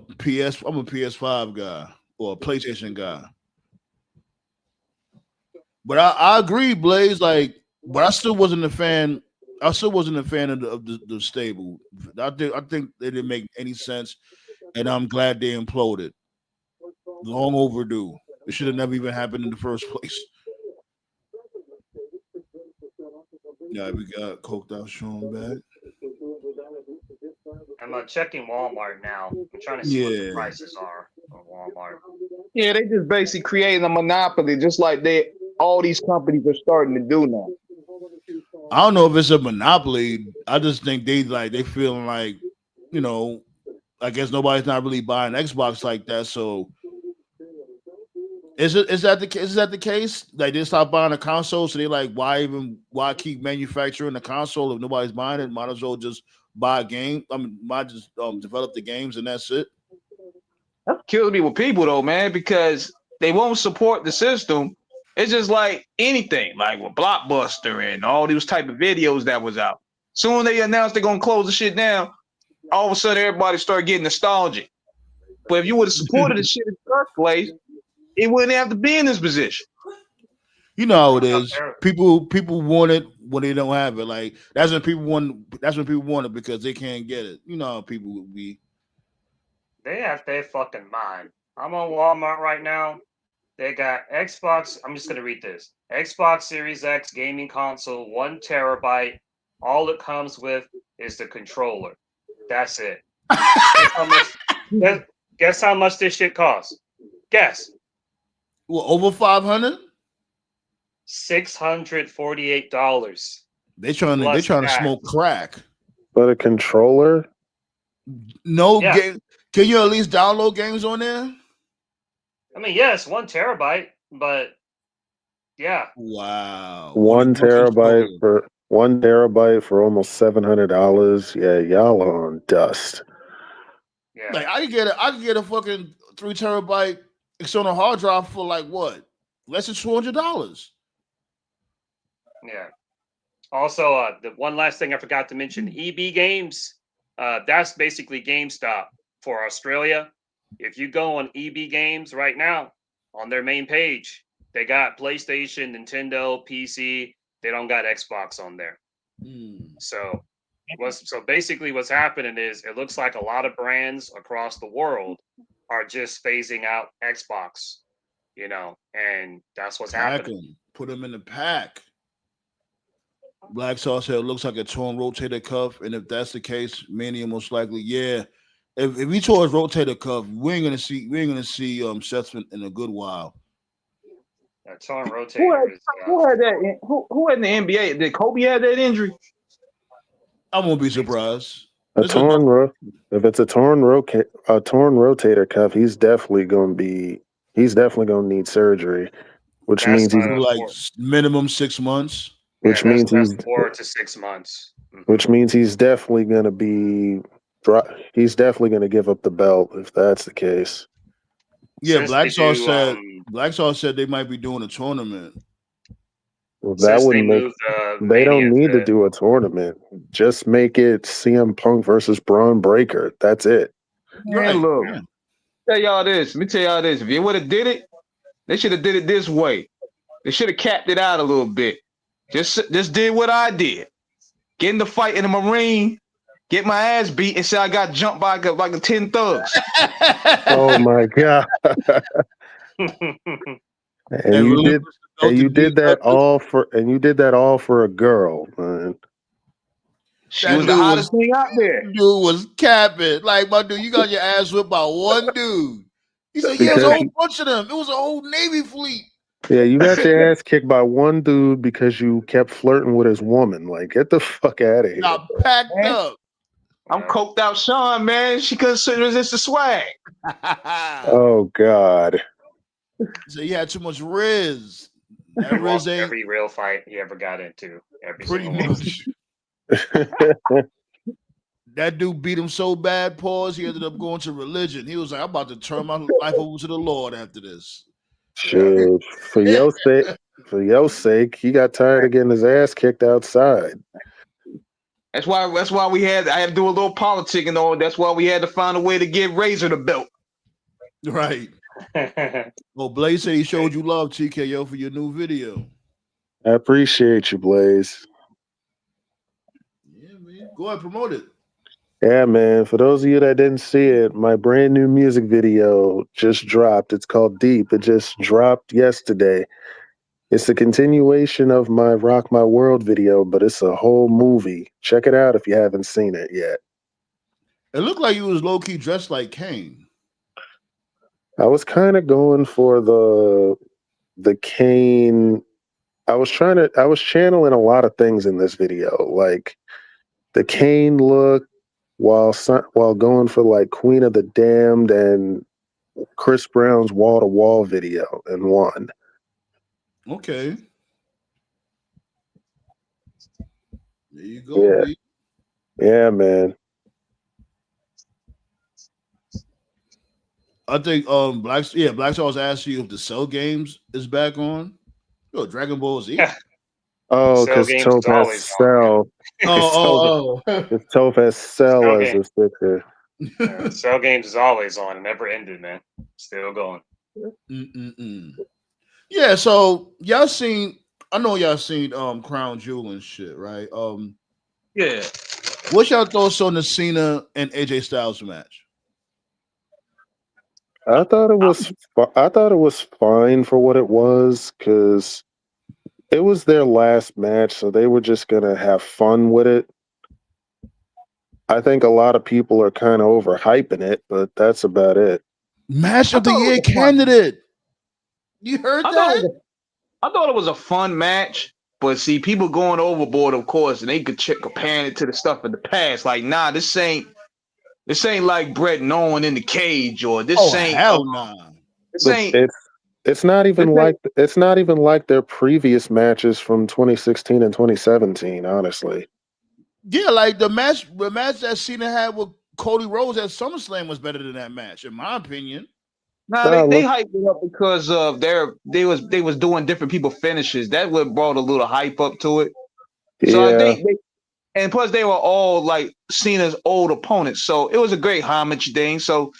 I'm a PS5 guy or a PlayStation guy. But I agree, Blaze. Like, but I still wasn't a fan. I still wasn't a fan of the stable. I think they didn't make any sense, and I'm glad they imploded. Long overdue. It should have never even happened in the first place. Yeah, we got Coked Out Sean back. I'm checking Walmart now. I'm trying to see what the Yeah. prices are on Walmart. Yeah, they just basically creating a monopoly, just like all these companies are starting to do now. I don't know if it's a monopoly. I just think they feeling like, I guess nobody's not really buying Xbox like that. So is that the case? Like they stopped buying a console, so they like why keep manufacturing the console if nobody's buying it? Might as well just buy a game. I mean, might just develop the games and that's it. That kills me with people though, man, because they won't support the system. It's just like anything, like with Blockbuster and all these type of videos that was out. Soon they announced they're gonna close the shit down, all of a sudden everybody start getting nostalgic. But if you would have supported the shit in the first place, it wouldn't have to be in this position. You know how it is. People want it when they don't have it. Like that's when people want it because they can't get it. You know how people would be. They have their fucking mind. I'm on Walmart right now. They got Xbox. I'm just gonna read this. Xbox Series X gaming console, 1 terabyte. All it comes with is the controller. That's it. Guess how much this shit costs? Guess. Well, over 500. $648. They trying to smoke crack. But a controller? No Yeah. game. Can you at least download games on there? I mean, yes, 1 terabyte, but yeah. Wow. 1 terabyte for almost $700. Yeah, y'all are on dust. Yeah. Like I could get a fucking 3 terabyte external hard drive for like what? Less than $200. Yeah. Also, the one last thing I forgot to mention, EB Games, that's basically GameStop for Australia. If you go on EB Games right now, on their main page, they got PlayStation, Nintendo, PC. They don't got Xbox on there. So basically what's happening is it looks like a lot of brands across the world are just phasing out Xbox, and that's what's happening. Put them in the pack. Black Sauce said it looks like a torn rotator cuff, and if that's the case, Mania most likely, yeah. If he tore his rotator cuff, we ain't gonna see Seth in a good while. A torn rotator who had that? Who had in the NBA? Did Kobe have that injury? I won't be surprised. If it's a torn rotator cuff, he's definitely gonna need surgery, which means he's like minimum 6 months. Which means he's 4 to 6 months. Which means he's definitely gonna be. He's definitely gonna give up the belt if that's the case. Yeah, Black Sauce said they might be doing a tournament. Well, that wouldn't make. They don't need to do a tournament. Just make it CM Punk versus Braun Breaker. That's it. Man, look. Let me tell y'all this. If they would have did it, they should have did it this way. They should have capped it out a little bit. Just did what I did. Get in the fight in the Marine, get my ass beat, and say I got jumped by like a 10 thugs. Oh my god! And you did that all for a girl, man. She was the hottest thing out there. Dude was capping. Like, my dude, you got your ass whipped by one dude. He said, yeah, it was a whole bunch of them. It was a whole Navy fleet. Yeah, you got your ass kicked by one dude because you kept flirting with his woman. Like, get the fuck out of here. Got packed up. I'm coked out Sean, man. She couldn't resist the swag. Oh, God. So you had too much Riz. That Riz every real fight he ever got into. Pretty much. That dude beat him so bad, pause, he ended up going to religion. He was like, I'm about to turn my life over to the Lord after this. Shit. For your sake, he got tired of getting his ass kicked outside. That's why I had to do a little politic and all. That's why we had to find a way to give Razor the belt. Right. Well, Blaze said he showed you love, TKO, for your new video. I appreciate you, Blaze. Yeah, man. Go ahead, promote it. Yeah, man. For those of you that didn't see it, my brand new music video just dropped. It's called Deep. It just dropped yesterday. It's a continuation of my Rock My World video, but it's a whole movie. Check it out if you haven't seen it yet. It looked like you was low-key dressed like Kane. I was kind of going for the Kane. I was channeling a lot of things in this video, like the Kane look, while going for like Queen of the Damned and Chris Brown's Wall to Wall video in one. Okay. There you go. Yeah, man. I think Black Stars asked you if the Cell Games is back on. Yo, Dragon Ball Z. Yeah. Oh, because Toph has Cell. Because Toph has Cell as a sticker. Cell Games is always on, never ended, man. Still going. Yeah, so y'all seen Crown Jewel and shit, right? Yeah. What's your thoughts on the Cena and AJ Styles match? I thought it was fine for what it was, because it was their last match, so they were just gonna have fun with it. I think a lot of people are kind of overhyping it, but that's about it. Match of the year candidate. You heard that? I thought it was a fun match. But see, people going overboard, of course, and they could comparing it to the stuff in the past. Like, nah, this ain't like Brett and Owen in the cage, or this Oh ain't hell nah. this But ain't it's not this even ain't like their previous matches from 2016 and 2017. Honestly, Yeah, like the match that Cena had with Cody Rhodes at SummerSlam was better than that match, in my opinion. nah, nah, they look, hyped it up because of they was doing different people finishes. That what brought a little hype up to it. So I yeah, think and plus they were all like Cena's old opponents. So it was a great homage thing. So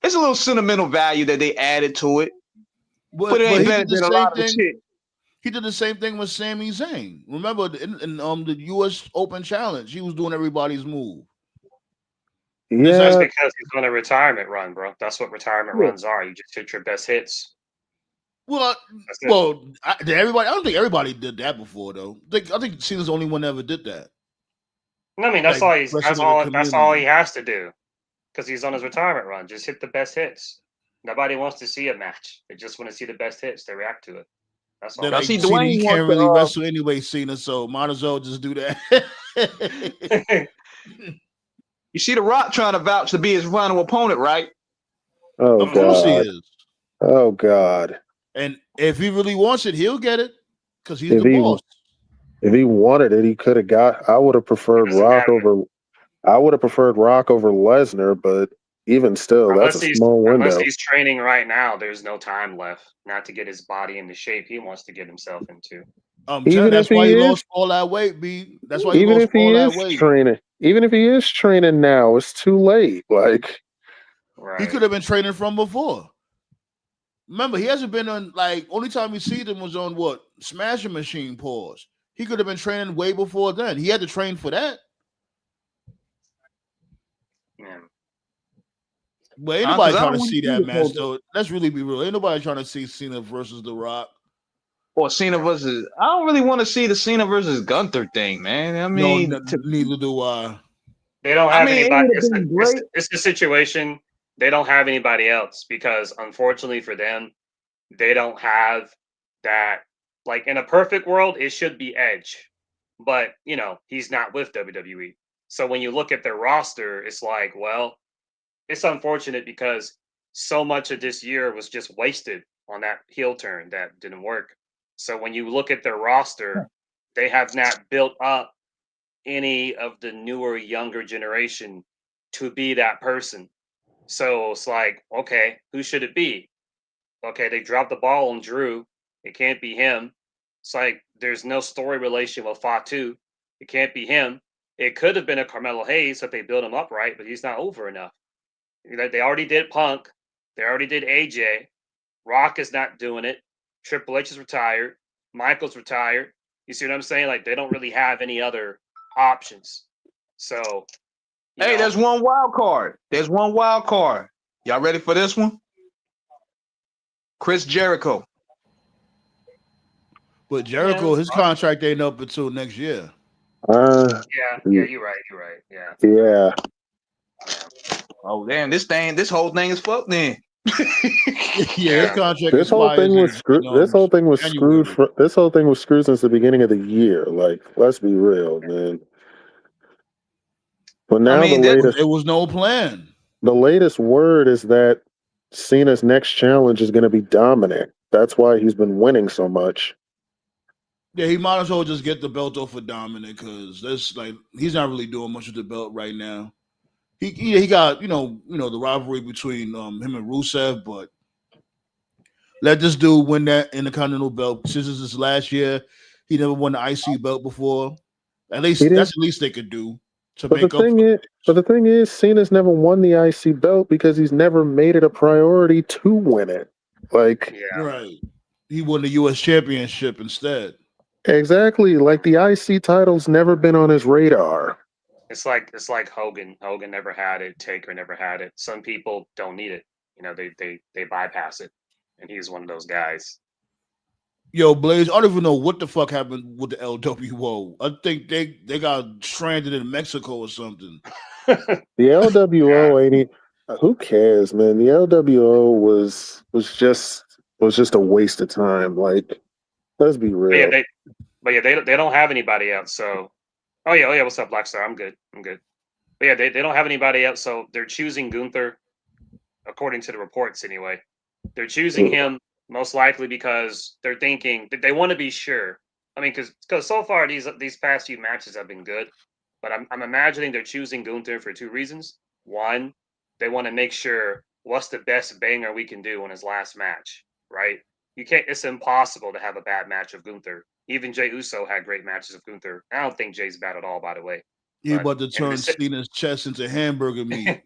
it's a little sentimental value that they added to it. But it But ain't he better did the than a same lot of the thing. shit. He did the same thing with Sami Zayn. Remember in the U.S. Open Challenge, he was doing everybody's move. This That's yeah. because he's on a retirement run, bro. That's what retirement Yeah. runs are. You just hit your best hits. well, That's it. everybody. I don't think everybody did that before though. I think Cena's the only one that ever did that. I mean, Like rest of the that's all he community. has to do because he's on his retirement run. Just hit the best hits. Nobody wants to see a match. They just want to see the best hits. They react to it. That's They're all. Now like see, Cena, Dwayne you wants can't to really wrestle anyway, Cena. So might as well just do that. you see the Rock trying to vouch to be his final opponent, right? Oh Of course he God. is. Oh God. And if he really wants it, he'll get it because he's If the he boss. if he wanted it, he could have got. I would have He preferred doesn't have it. Rock over Lesnar, but even still, that's a small Unless window. he's training right now. There's no time left not to get his body into shape he wants to get himself into. I'm telling you, Even if that's why he he is, lost all that weight, B. That's why he even lost if he all that is weight. training, even if he is training now, it's too late. Like, He Right. could have been training from before. Remember, he hasn't been on only time we see him was on what? Smashing Machine pause. He could have been training way before then. He had to train for that. Yeah. But ain't Because nobody I trying don't to want see to see that this whole match thing. though. Let's really be real. Ain't nobody trying to see Cena versus The Rock. Or Cena versus. I don't really want to see the Cena versus Gunther thing, man. I No, mean, neither do I. They don't I have mean, it anybody. would have been great. It's the situation. They don't have anybody else because, unfortunately for them, they don't have that. Like in a perfect world, it should be Edge, but he's not with WWE. So when you look at their roster, it's like, well, it's unfortunate because so much of this year was just wasted on that heel turn that didn't work. So when you look at their roster, they have not built up any of the newer, younger generation to be that person. So it's like, okay, who should it be? Okay, they dropped the ball on Drew. It can't be him. It's like there's no story relation with Fatu. It can't be him. It could have been a Carmelo Hayes if they built him up right, but he's not over enough. They already did Punk. They already did AJ. Rock is not doing it. Triple H is retired. Michael's retired. You see what I'm saying? Like they don't really have any other options. So, Hey, there's one wild card. There's one wild card. Y'all ready for this one? Chris Jericho. But Jericho, his contract ain't up until next year. yeah, you're right. yeah. Oh damn, this whole thing is fucked then. Yeah, his contract This whole expires thing was screwed. This whole thing was screwed. January. This whole thing was screwed since the beginning of the year. Like, let's be real, man. But now mean, It was no plan. the latest word is that Cena's next challenge is going to be dominant. That's why he's been winning so much. Yeah, he might as well just get the belt off of Dominic because he's not really doing much with the belt right now. He got the rivalry between him and Rusev, but let this dude win that Intercontinental belt. Since this is last year, he never won the IC belt before. At least He didn't. that's the least they could do to But the make up thing for is, Cena's never won the IC belt because he's never made it a priority to win it. Like, right, he won the U.S. Championship instead. exactly. Like the IC title's never been on his radar. It's like Hogan. Hogan never had it. Taker never had it. Some people don't need it. They bypass it, and he's one of those guys. Yo, Blaze, I don't even know what the fuck happened with the LWO. I think they got stranded in Mexico or something. The LWO ain't. Who cares, man? The LWO was just a waste of time. Like, let's be real. Yeah, But yeah, they don't have anybody else. So, oh yeah, what's up, Black Star? I'm good. But yeah, they don't have anybody else, so they're choosing Gunther, according to the reports anyway. They're choosing him most likely because they're thinking that they want to be sure. I mean, because so far these past few matches have been good, but I'm imagining they're choosing Gunther for two reasons. One, they want to make sure what's the best banger we can do on his last match, right? You can't. It's impossible to have a bad match of Gunther. Even Jey Uso had great matches of Gunther. I don't think Jay's bad at all, by the way. He about to turn Cena's chest into hamburger meat.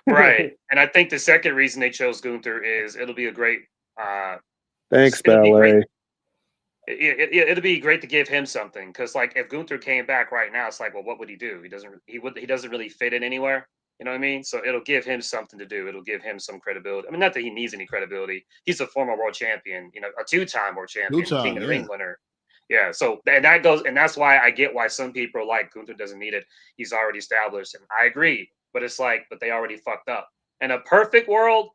Right. And I think the second reason they chose Gunther is it'll be a great Thanks, it'll be great. Ballet. It'll be great to give him something, because like if Gunther came back right now, it's like, well, what would he do? He doesn't really fit in anywhere. You know what I mean? So it'll give him something to do. It'll give him some credibility. I mean, not that he needs any credibility. He's a former world champion, you know, a two-time world champion, King of the Ring winner. Yeah. So and that's why I get why some people are like Gunther doesn't need it. He's already established, and I agree. But it's like, but they already fucked up. In a perfect world,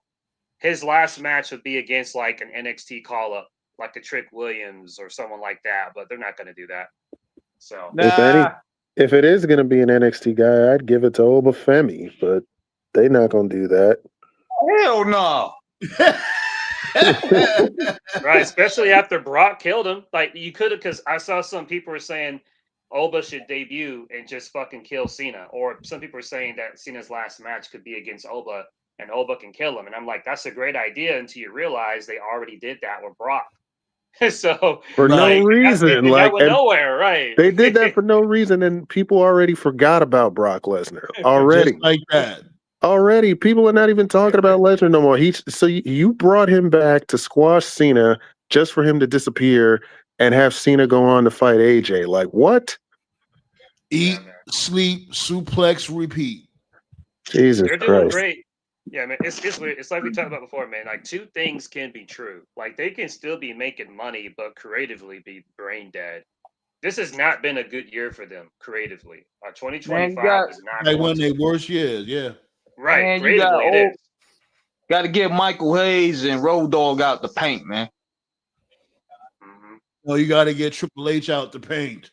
his last match would be against like an NXT call-up, like a Trick Williams or someone like that. But they're not going to do that. So if it is going to be an NXT guy, I'd give it to Obafemi, but they're not going to do that. Hell no. Right, especially after Brock killed him. Like you could have, because I saw some people were saying Oba should debut and just fucking kill Cena, or some people are saying that Cena's last match could be against Oba and Oba can kill him. And I'm like, that's a great idea until you realize they already did that with Brock. So for no reason, like nowhere, right? They did that for no reason, and people already forgot about Brock Lesnar already. Just like that. Already, people are not even talking about Lesnar no more. So you brought him back to squash Cena just for him to disappear and have Cena go on to fight AJ. Like what? Eat, sleep, suplex, repeat. Jesus They're Christ. doing great. Yeah, man, it's weird. It's like we talked about before, man. Like two things can be true. Like they can still be making money, but creatively be brain dead. This has not been a good year for them creatively. 2025 is not like one of their worst years. Yeah, right. Man, creatively, it is. Got to get Michael Hayes and Road Dogg out the paint, man. Mm-hmm. Well, you got to get Triple H out the paint.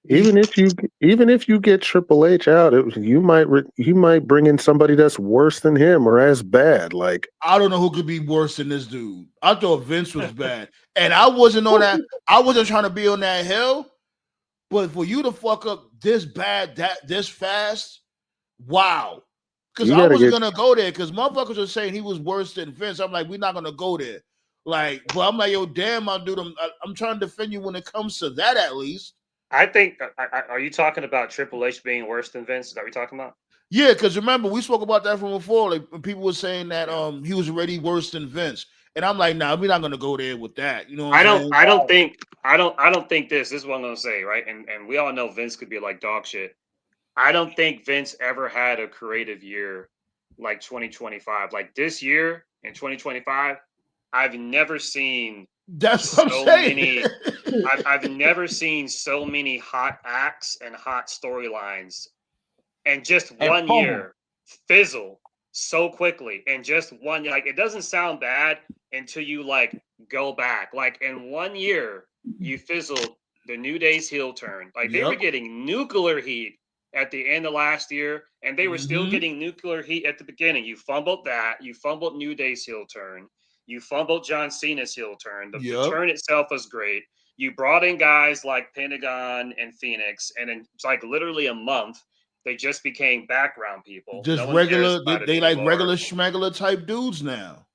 Even if you get Triple H out, you might bring in somebody that's worse than him or as bad. Like I don't know who could be worse than this dude. I thought Vince was bad, and I wasn't on that. I wasn't trying to be on that hill, but for you to fuck up this bad, this fast, wow. Because I wasn't gonna go there because motherfuckers are saying he was worse than Vince. I'm like, we're not gonna go there. Like, but I'm like, yo, damn, my dude, I'm trying to defend you when it comes to that at least. I think. Are you talking about Triple H being worse than Vince? Is that what you're talking about? Yeah, because remember we spoke about that from before. Like when people were saying that he was already worse than Vince, and I'm like, nah, we're not gonna go there with that. You know, what I don't think this. This is what I'm gonna say, right? And we all know Vince could be like dog shit. I don't think Vince ever had a creative year like 2025. Like this year in 2025, I've never seen many. I've never seen so many hot acts and hot storylines, and just one year fizzle so quickly. And just one, like it doesn't sound bad until you like go back. Like in 1 year, you fizzled the New Day's heel turn. Like they were getting nuclear heat at the end of last year, and they were still getting nuclear heat at the beginning. You fumbled that. You fumbled New Day's heel turn. You fumbled John Cena's heel turn. The turn itself was great. You brought in guys like Pentagon and Phoenix, and in like literally a month, they just became background people. Just regular, they like regular schmegler type dudes now.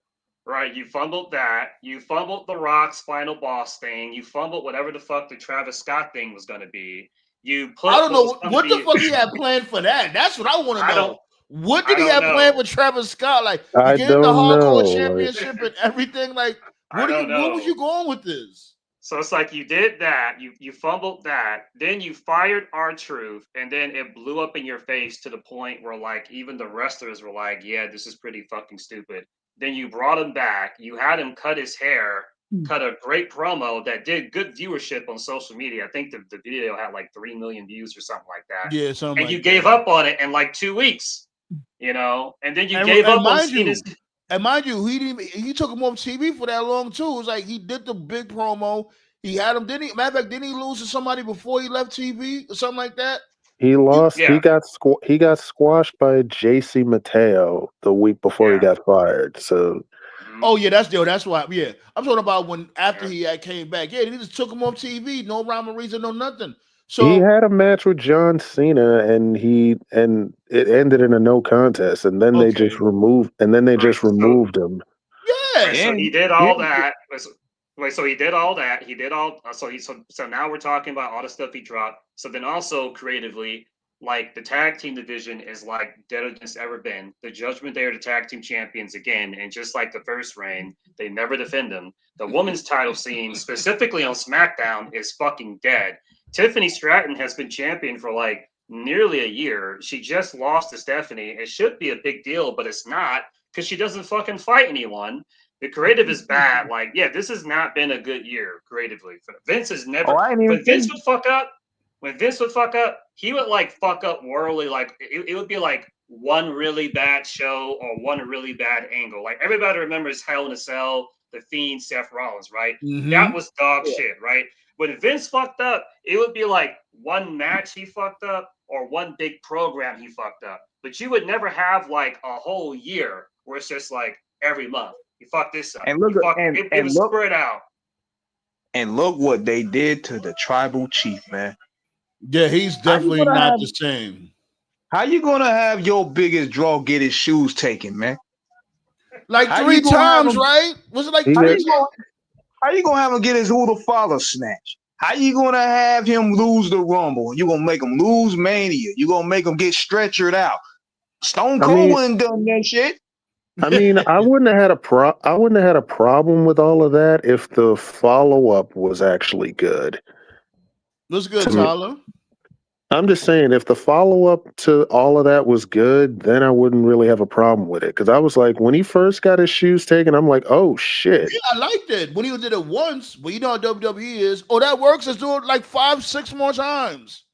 Right. You fumbled that. You fumbled The Rock's final boss thing. You fumbled whatever the fuck the Travis Scott thing was going to be. You put. I don't know what the fuck he had planned for that. That's what I want to know. What did he have planned with Travis Scott? Like I getting the hardcore championship like, and everything. Like what was you going with this? So it's like you did that, you fumbled that, then you fired R-Truth, and then it blew up in your face to the point where like even the wrestlers were like, yeah, this is pretty fucking stupid. Then you brought him back, you had him cut his hair, cut a great promo that did good viewership on social media. I think the video had like 3 million views or something like that. Yeah, something. And you gave up on it in like 2 weeks, you know, and then you gave up on Cena's. And mind you, he took him off TV for that long too. It was like he did the big promo. He had him, didn't he? Matter of fact, didn't he lose to somebody before he left TV or something like that? He lost. Yeah. He got squashed by JC Mateo the week before he Yeah. got fired. So Mhm. Oh yeah, that's why. Yeah, I'm talking about when after Yeah. he had came back. Yeah, they just took him off TV. No rhyme or reason, no nothing. he So had a match with John Cena, and it ended in a no contest. And then they just okay, removed. Right. So him. right. yeah. So Yeah, he did yeah. all that. Wait. So he did all that. He did all. So now we're talking about all the stuff he dropped. So then also creatively, like the tag team division is like deader than it's ever been. The Judgment Day are the tag team champions again, and just like the first reign, they never defend them. The women's title scene, specifically on SmackDown, is fucking dead. Tiffany Stratton has been champion for like nearly a year. She just lost to Stephanie. It should be a big deal, but it's not because she doesn't fucking fight anyone. The creative is bad. Like, yeah, this has not been a good year creatively. Vince has Oh, never. I ain't even When Vince think. would fuck up, he would like fuck up morally. Like, it would be like one really bad show or one really bad angle. Like everybody remembers Hell in a Cell, the Fiend, Seth Rollins, right? That Mm-hmm. was dog shit, right? When Vince fucked up, it would be like one match he fucked up or one big program he fucked up. But you would never have like a whole year where it's just like every month. You fucked this up. And look You fucked it and was look spread out. and look what they did to the tribal chief, man. Yeah, he's How you definitely gonna not have the same. how you gonna have your biggest draw get his shoes taken, man? Like How three you gonna have times, him? right? Was it like He How three got you times? gonna how you gonna have him get his who the father snatch? How you gonna have him lose the rumble? You gonna make him lose mania? You gonna make him get stretchered out? Stone I Cold mean, wouldn't done that shit. I wouldn't have had a problem with all of that if the follow up was actually good. What's good, To me, Tyler? I'm just saying, if the follow up to all of that was good, then I wouldn't really have a problem with it. Because I was like, when he first got his shoes taken, I'm like, oh shit. Yeah, I liked it when he did it once. But you know how WWE is. Oh, that works. Let's do it like 5, 6 more times.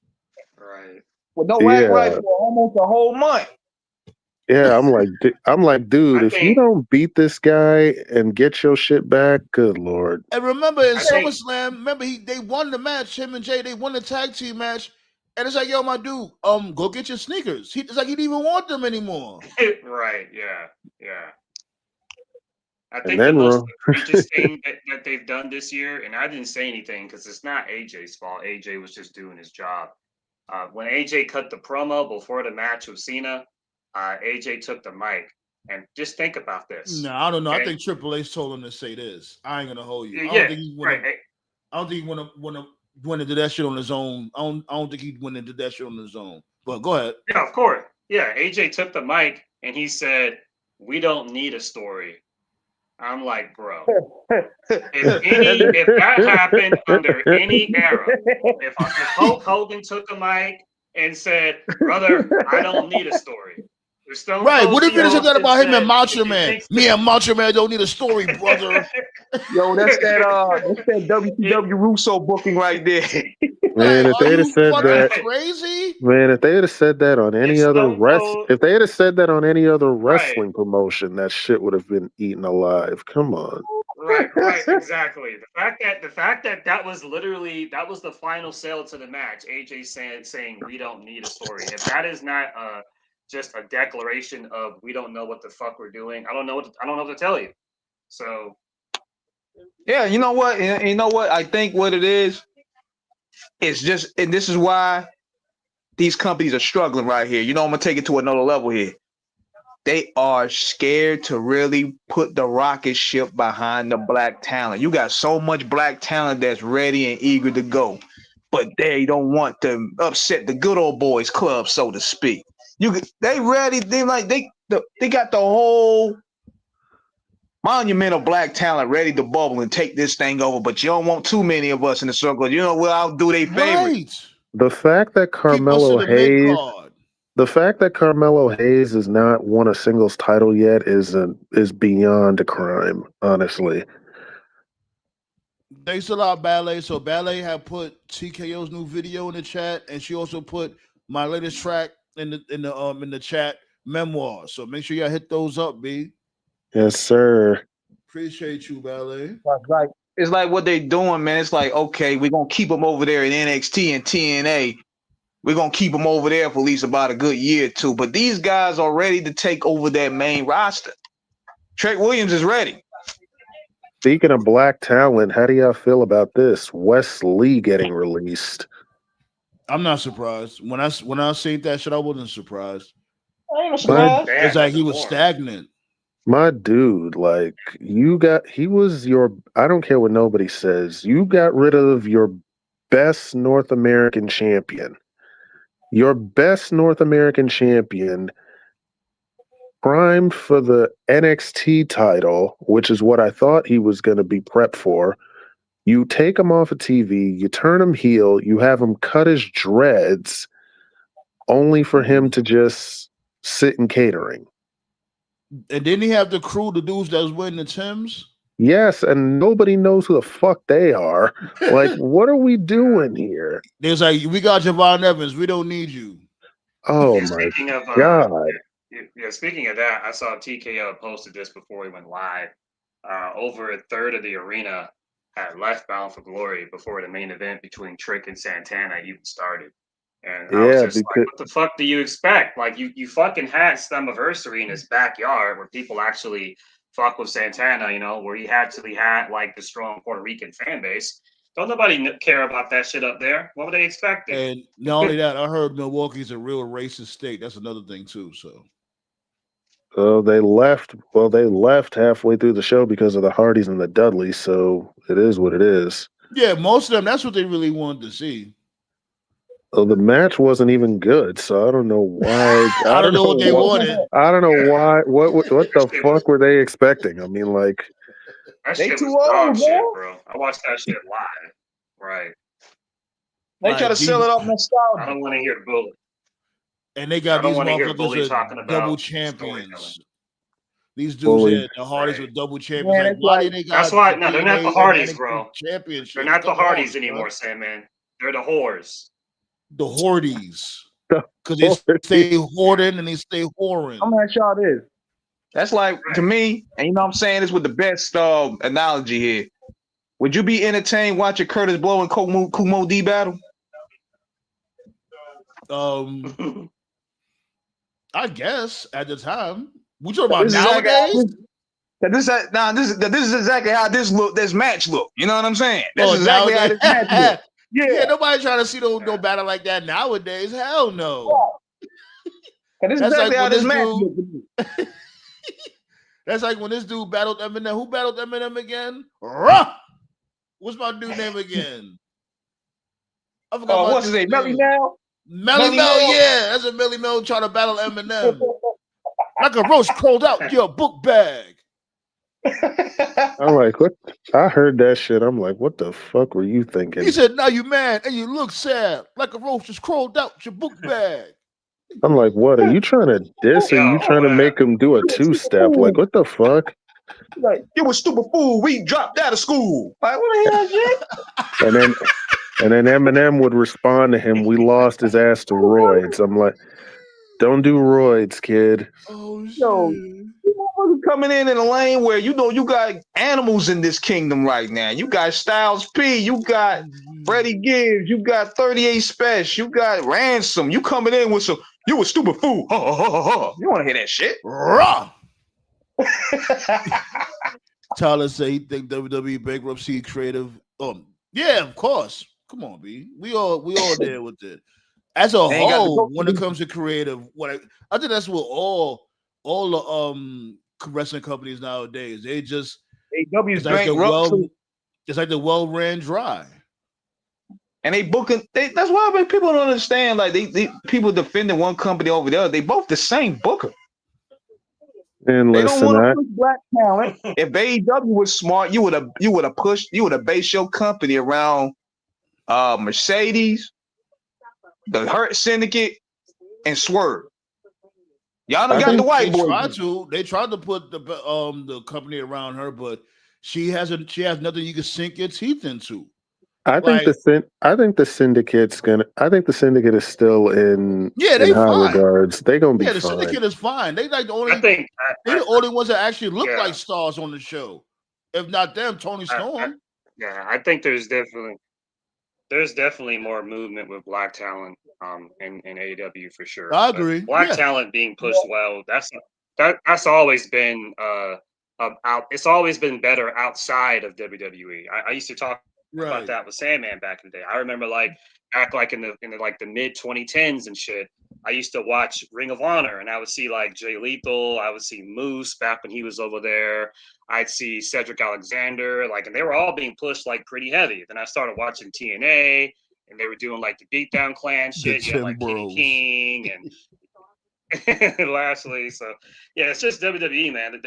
Right. With no act right Yeah, for almost a whole month. yeah. I'm like, dude, I if you think don't beat this guy and get your shit back, good lord. And remember in I think SummerSlam, they won the match. Him and Jay, they won the tag team match. And it's like, yo, my dude, go get your sneakers. It's like he didn't even want them anymore. right, yeah, yeah. I And think the then, most egregious thing that they've done this year, and I didn't say anything because it's not AJ's fault. AJ was just doing his job. When AJ cut the promo before the match with Cena, AJ took the mic and just think about No, this. I don't know. I Okay. think Triple H told him to say this. I ain't gonna hold you. I don't Yeah, think he right. wanna. I don't think he wanna went into that shit on his own. I don't think he went into that shit on his own. But go ahead. Yeah, of course. Yeah, AJ took the mic and he said, "We don't need a story." I'm like, bro, if that happened under any era, if Hulk Hogan took a mic and said, "Brother, I don't need a story," if Stone Right. Cold What if Steve you said that Austin about him and said, Macho "If you Man? think," Me and Macho Man don't need a story, brother. Yo, that's that it, WCW Russo booking right there. man, Like, if are they'd have you said fucking that, right, crazy? man, if they had said that on if any other Stone Cold, if they had said that on any other right. wrestling promotion, that shit would have been eaten alive. Come on. Right, exactly. The fact that that was the final sale to the match. AJ saying we don't need a story. If that is not just a declaration of we don't know what the fuck we're doing, I don't know what to tell you. So Yeah, you know what? You know what? I think what it is, it's just, and this is why these companies are struggling right here. You know, I'm gonna take it to another level here. They are scared to really put the rocket ship behind the black talent. You got so much black talent that's ready and eager to go, but they don't want to upset the good old boys club, so to speak. They ready. They got the whole monument of black talent ready to bubble and take this thing over, but you don't want too many of us in the circle. You know, we'll outdo their favorite. Right. The fact that Keep us to Carmelo the mid Hayes, card. the fact that Carmelo Hayes has not won a singles title yet is beyond a crime, honestly. Thanks a lot, Ballet. So Ballet had put TKO's new video in the chat, and she also put my latest track in the chat, Memoir. So make sure y'all hit those up, B. Yes, sir. Appreciate you, Ballet. That's right. it's like what they doing, man. It's like, okay, we're gonna keep them over there in NXT and TNA. We're gonna keep them over there for at least about a good year or two. But these guys are ready to take over that main roster. Trent Williams is ready. Speaking of black talent, how do y'all feel about this? Wes Lee getting released. I'm not surprised. When I seen that shit, I wasn't surprised. I ain't no surprise. Damn, It's like he that's was horrible. stagnant. My dude, like he was your, I don't care what nobody says, you got rid of your best North American champion. Your best North American champion, primed for the NXT title, which is what I thought he was going to be prepped for. You take him off of TV, you turn him heel, you have him cut his dreads, only for him to just sit in catering. And didn't he have the crew, the dudes that was winning the Timbs? Yes, and nobody knows who the fuck they are. Like, what are we doing here? They was like, we got Javon Evans. We don't need you. Oh And my speaking of god. speaking of that, I saw TKO posted this before we went live. Over a third of the arena had left Bound for Glory before the main event between Trick and Santana even started. And I was Yeah, just like, because what the fuck do you expect? Like you fucking had Slammiversary in his backyard where people actually fuck with Santana, you know, where he actually had like the strong Puerto Rican fan base. Don't nobody care about that shit up there. What were they expecting? And not only that, I heard Milwaukee's a real racist state. That's another thing too. So they left. Well, they left halfway through the show because of the Hardys and the Dudleys. So it is what it is. yeah, most of them. That's what they really wanted to see. Well, the match wasn't even good, so I don't know why. I don't know what they wanted. I don't know why. What the Shit fuck were they expecting? I mean, like, That They shit too was dog old, shit, man. bro. I watched that shit live. Right. They Like, try to sell it up I nostalgia. don't want to hear bully. And they I got don't these want to hear Bully motherfuckers talking with about double storytelling. champions. These dudes Bully. had the Hardys Right. with double champions. Man, Like, it's why like- do they got That's why the no, they're not the TNA and Hardys, NXT bro. championships? They're not the Come Hardys on, anymore, bro. Sandman. They're the whores. The Hordies. The Because they Hordies. stay hoarding and they stay whoring. I'm gonna ask y'all this. That's like to me, and you know what I'm saying this with the best analogy here. Would you be entertained watching Curtis Blow and Kumo D battle? I guess at the time. We talking about This is exactly how nowadays? this is exactly how this match look. You know what I'm saying? This is exactly how this nowadays. match look. Yeah, nobody trying to see no battle like that nowadays. Hell no. And this is That's exactly like how when this this match dude- look to me. That's like when this dude battled Eminem. Who battled Eminem again? Ruh! What's my dude name again? I forgot my What's his name? dude's Melly Mel? Melly Mel, yeah. That's a Melly Mel trying to battle Eminem. Like a roach crawled out your book bag. I'm like, what? I heard that shit. I'm like, what the fuck were you thinking? He said, now you mad and you look sad. Like a roach just crawled out your book bag. I'm like, what? Are you trying to diss or are you Yo, trying to make him do a two-step? Like, what the fuck? Like, you a stupid fool. We dropped out of school. Like, what the hell, shit? And then Eminem would respond to him, we lost his ass to roids. I'm like, don't do roids, kid. Oh, shit. Yo, you motherfuckers coming in a lane where you know you got animals in this kingdom right now. You got Styles P, you got Freddie Gibbs, you got 38 Special, you got Ransom. You coming in with some, you a stupid fool. You want to hear that shit? Raw. Tyler say he think WWE bankruptcy creative. Yeah, of course. Come on, B. We all there with it. As a They ain't got to whole, go- when it comes to creative, I think that's what all the wrestling companies nowadays. They just AW's it's like the bankrupt too. it's like the well ran dry. And they booking. That's why people don't understand. Like they people defending one company over the other. They both the same booker. And They listen, don't want to push black talent. If AEW was smart, you would have based your company around Mercedes, the Hurt Syndicate, and Swerve. Y'all done got the white boy. They tried to put the company around her, but she has nothing you can sink your teeth into. I think the syndicate is still in they high fine. regards. They're gonna be Yeah, the fine. syndicate is fine. They like the only they're the only ones that actually look Yeah. like stars on the show. If not them, Tony Storm. Yeah, I think there's definitely more movement with black talent in AEW for sure. I But agree. black Yeah, talent being pushed well, that's always been it's always been better outside of WWE. I used to talk about right. that with Sandman back in the day. I remember like back like in the like the mid 2010s and shit. I used to watch Ring of Honor and I would see like Jay Lethal, I would see Moose back when he was over there. I'd see Cedric Alexander, like, and they were all being pushed like pretty heavy. Then I started watching TNA, and they were doing like the Beatdown Clan The shit. You had Tim like Kenny Bros. King and Lashley. So yeah, it's just WWE, man.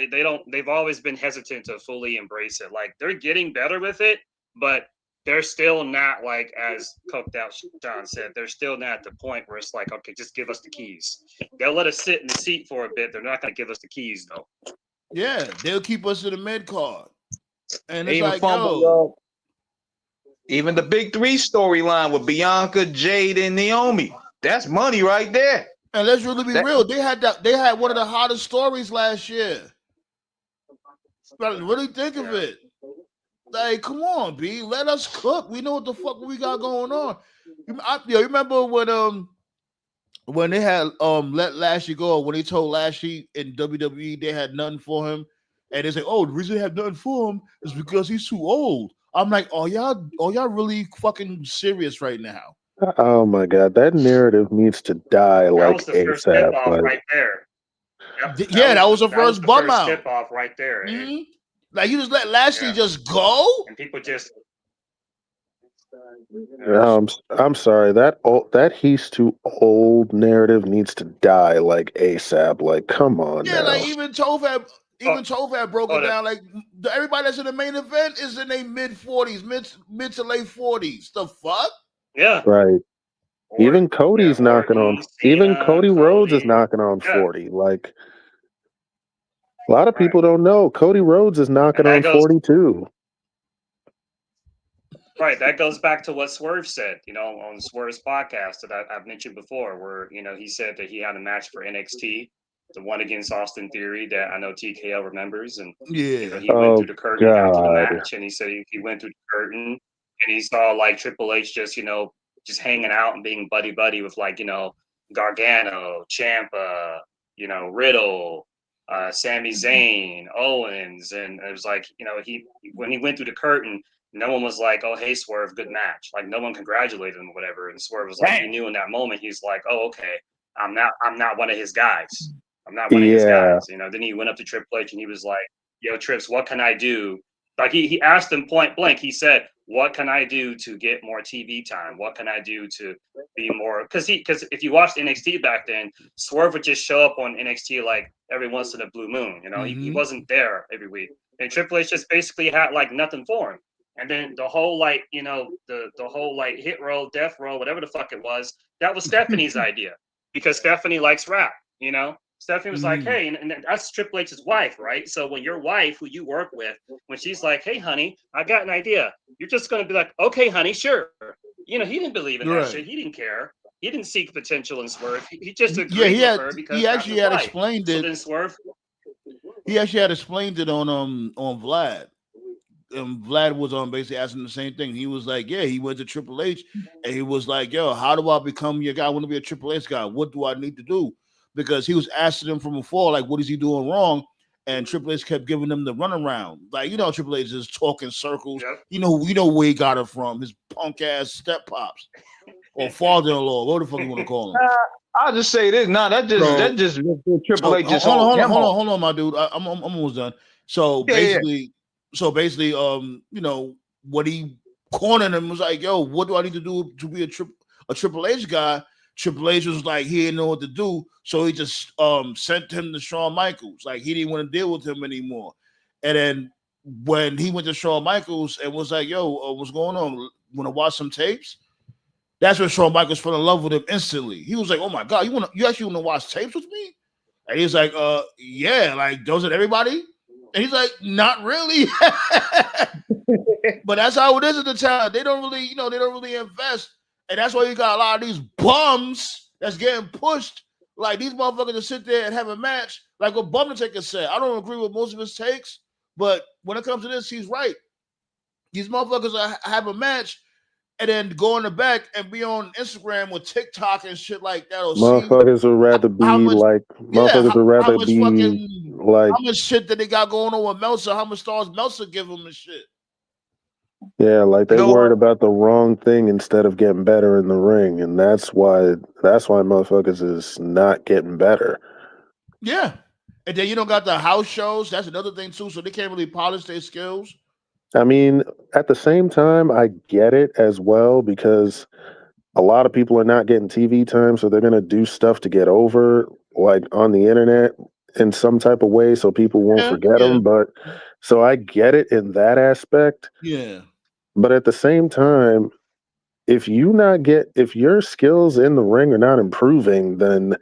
They've always been hesitant to fully embrace it. Like they're getting better with it, but they're still not like as coked out. Sean said they're still not at the point where it's like, okay, just give us the keys. They'll let us sit in the seat for a bit. They're not going to give us the keys though. Yeah, they'll keep us in the mid card, and They it's even like, yo, even the big three storyline with Bianca, Jade, and Naomi. That's money right there. and let's really be That, real. They had one of the hottest stories last year. But really think of it. Like, come on, B. Let us cook. We know what the fuck we got going on. You remember when they had let Lashley go, when they told Lashley in WWE they had nothing for him, and they say, oh, the reason they have nothing for him is because he's too old. I'm like, oh y'all really fucking serious right now? Oh my god, that narrative needs to die That like was the first tip ASAP. off Like, right there. Yeah, that was the That was first the bum first out. tip off right there. Mm-hmm. Like you just let Lashley just go? And people just I'm sorry, that he's too old narrative needs to die like ASAP. Like, come on Yeah, like now. even Toph broke it oh, down. Like everybody that's in the main event is in their mid 40s, mid to late 40s. The fuck? yeah. Right. Even Cody's knocking on. Orton, Even Cena, Cody Rhodes is Cody. knocking on Yeah, 40. Like, a lot of right. people don't know Cody Rhodes is And knocking that on goes 42. right. That goes back to what Swerve said, on Swerve's podcast that I've mentioned before, where he said that he had a match for NXT, the one against Austin Theory that I know TKO remembers, and Yeah. he went through Oh the curtain after the God. match, and he said he went through the curtain and he saw like Triple H just hanging out and being buddy buddy with like Gargano, Ciampa, Riddle, Sami Zayn, Owens, and it was like he when he went through the curtain, no one was like, "Oh, hey, Swerve, good match." Like no one congratulated him or whatever. And Swerve was like, he damn. knew in that moment, he's like, "Oh, okay, I'm not one of his guys. I'm not one of his Yeah. guys." Then he went up to Triple H and he was like, "Yo, Trips, what can I do?" Like he asked him point blank. He said, "What can I do to get more TV time? What can I do to be more?" Because if you watched NXT back then, Swerve would just show up on NXT like every once in a blue moon. He Mm-hmm. wasn't there every week, and Triple H just basically had like nothing for him. And then the whole like the whole like hit roll, death roll, whatever the fuck it was, that was Stephanie's idea because Stephanie likes rap. Stephanie was like, Mm-hmm. hey, and that's Triple H's wife, right? So when your wife, who you work with, when she's like, hey, honey, I got an idea, you're just going to be like, okay, honey, sure. He didn't believe in that Right. shit. He didn't care. He didn't seek potential in Swerve. He just Yeah, agreed with her because he that's actually his had wife. explained So it. then Swerve, He actually had explained it on Vlad. And Vlad was basically asking the same thing. He was like, yeah, he went to Triple H and he was like, yo, how do I become your guy? I want to be a Triple H guy. What do I need to do? Because he was asking him from afar, like, what is he doing wrong? And Triple H kept giving him the runaround. Like, Triple H is talking circles. yep. We know where he got it from. His punk ass step pops or father-in-law, what the fuck you want to call him. I'll just say this. Nah, that just Triple H just hold on, my dude. I'm almost done. So Yeah. basically, what he cornered him was like, yo, what do I need to do to be a Triple H guy? Triple H was like, he didn't know what to do, so he just sent him to Shawn Michaels. Like he didn't want to deal with him anymore. And then when he went to Shawn Michaels and was like, yo, what's going on? Want to watch some tapes? That's when Shawn Michaels fell in love with him instantly. He was like, oh my God, you actually want to watch tapes with me? And he's like, yeah, like doesn't everybody? And he's like, not really. But that's how it is at the time. They don't really invest. And that's why you got a lot of these bums that's getting pushed. Like these motherfuckers to sit there and have a match. Like what Bummer Taker said. I don't agree with most of his takes, but when it comes to this, he's right. These motherfuckers have a match and then go in the back and be on Instagram or TikTok and shit like that, or see Motherfuckers would rather how be much, like yeah, motherfuckers would how rather much be fucking, like how much shit that they got going on with Meltzer, how much stars Meltzer give them and shit. yeah, like You they know worried what? about the wrong thing instead of getting better in the ring, and that's why motherfuckers is not getting better. Yeah. And then you don't got the house shows. That's another thing too. So they can't really polish their skills. I mean, at the same time, I get it as well because a lot of people are not getting TV time, so they're gonna do stuff to get over, like on the internet in some type of way, so people won't Yeah, forget yeah, them. But so I get it in that aspect, yeah. but at the same time, if your skills in the ring are not improving, then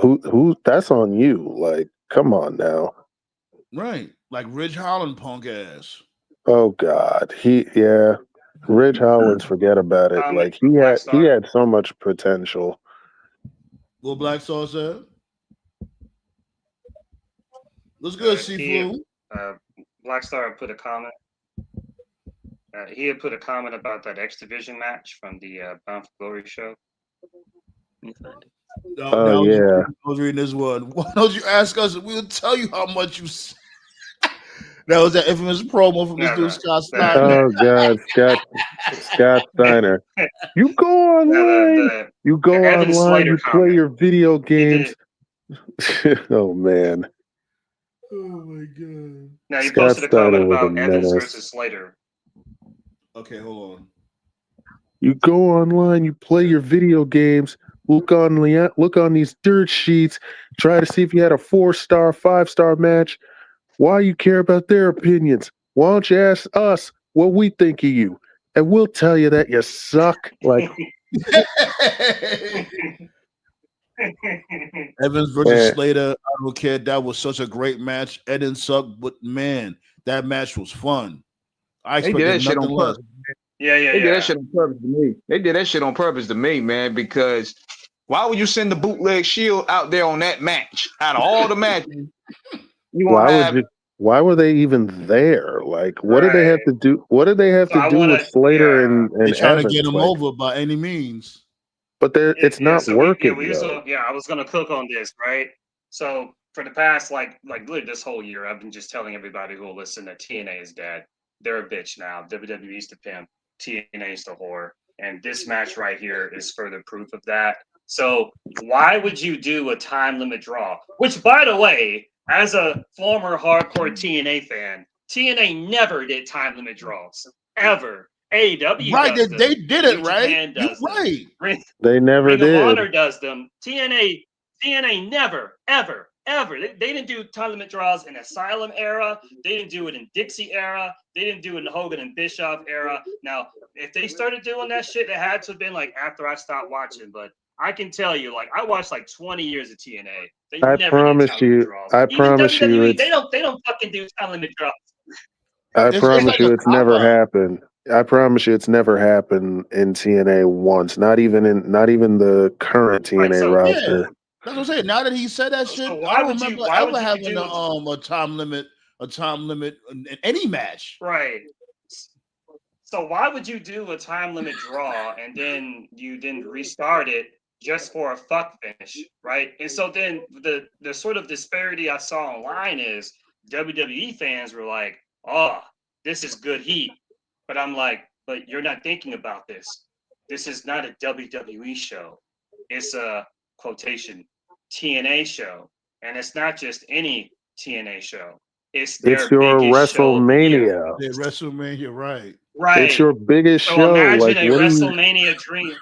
who that's on you. Like, come on now. Right. Like Ridge Holland punk ass. Oh God. Ridge Hollins, forget about it. Comment Like from Black he Star. had so much potential. What Black Star said? What's good, He Seaflu? Black Star put a comment. He had put a comment about that X Division match from the Bound for Glory show. Let me find it. Oh Now yeah. I was reading this one. Why don't you ask us? We'll tell you how much you. That was that infamous promo from this No, dude no, Scott the Steiner. Oh God, Scott Steiner. the You go online. the You the go Evan online, Slater you play comment. your video He games. did. Oh man. Oh my god. No, he Scott posted a comment Steiner was a about Evans menace. versus Slater. Okay, hold on. You go online, you play your video games, look on these dirt sheets, try to see if you had a 4-star, 5-star match. Why you care about their opinions? Why don't you ask us what we think of you? And we'll tell you that you suck. Like, Evans versus eh, Slater. I don't care. That was such a great match. Eden sucked, but man, that match was fun. I They did expected that shit nothing on less. purpose. Yeah, yeah, They did that yeah. shit on purpose to me. They did that shit on purpose to me, man, because why would you send the bootleg Shield out there on that match? Out of all the matches, you why gonna would have you? Why were they even there? Like, what did they have Right. to do? What did they have So to I do want with to, Slater yeah, They and trying to get Evans? him Like, over by any means. but it's yeah. not So working we was though. yeah. I was gonna cook on this, right? So for the past like literally this whole year, I've been just telling everybody who will listen that TNA is dead. They're a bitch now. WWE's the pimp. TNA's the whore. And this match right here is further proof of that. So why would you do a time limit draw? Which, by the way, as a former hardcore TNA fan, TNA never did time limit draws ever. AEW Right, does they them. did it New right. Japan You does them. right. They never Ring of did. Honor does them. TNA never, ever, ever. They didn't do time limit draws in Asylum era. They didn't do it in Dixie era. They didn't do it in the Hogan and Bischoff era. Now, if they started doing that shit, it had to have been like after I stopped watching. But I can tell you, like I watched like 20 years of TNA. They I never did promise time limit you. draws. I Even promise you. WWE, It's. they don't fucking do time limit draws. I It's promise like a you, it's cop never out. happened. I promise you, it's never happened in TNA once. Not even the current Right. TNA So Yeah. roster. That's what I'm saying. Now that he said that so shit, I why don't would you remember why ever would you having do it? a time limit in any match. Right. So why would you do a time limit draw and then you then restart it just for a fuck finish, right? And so then the sort of disparity I saw online is WWE fans were like, "Oh, this is good heat," but I'm like, "But you're not thinking about this. This is not a WWE show. It's a quotation TNA show, and it's not just any TNA show. It's It's their your biggest show of the year." WrestleMania. Yeah, WrestleMania, right. It's Right. your biggest So show. imagine Like, a what do you? WrestleMania dream.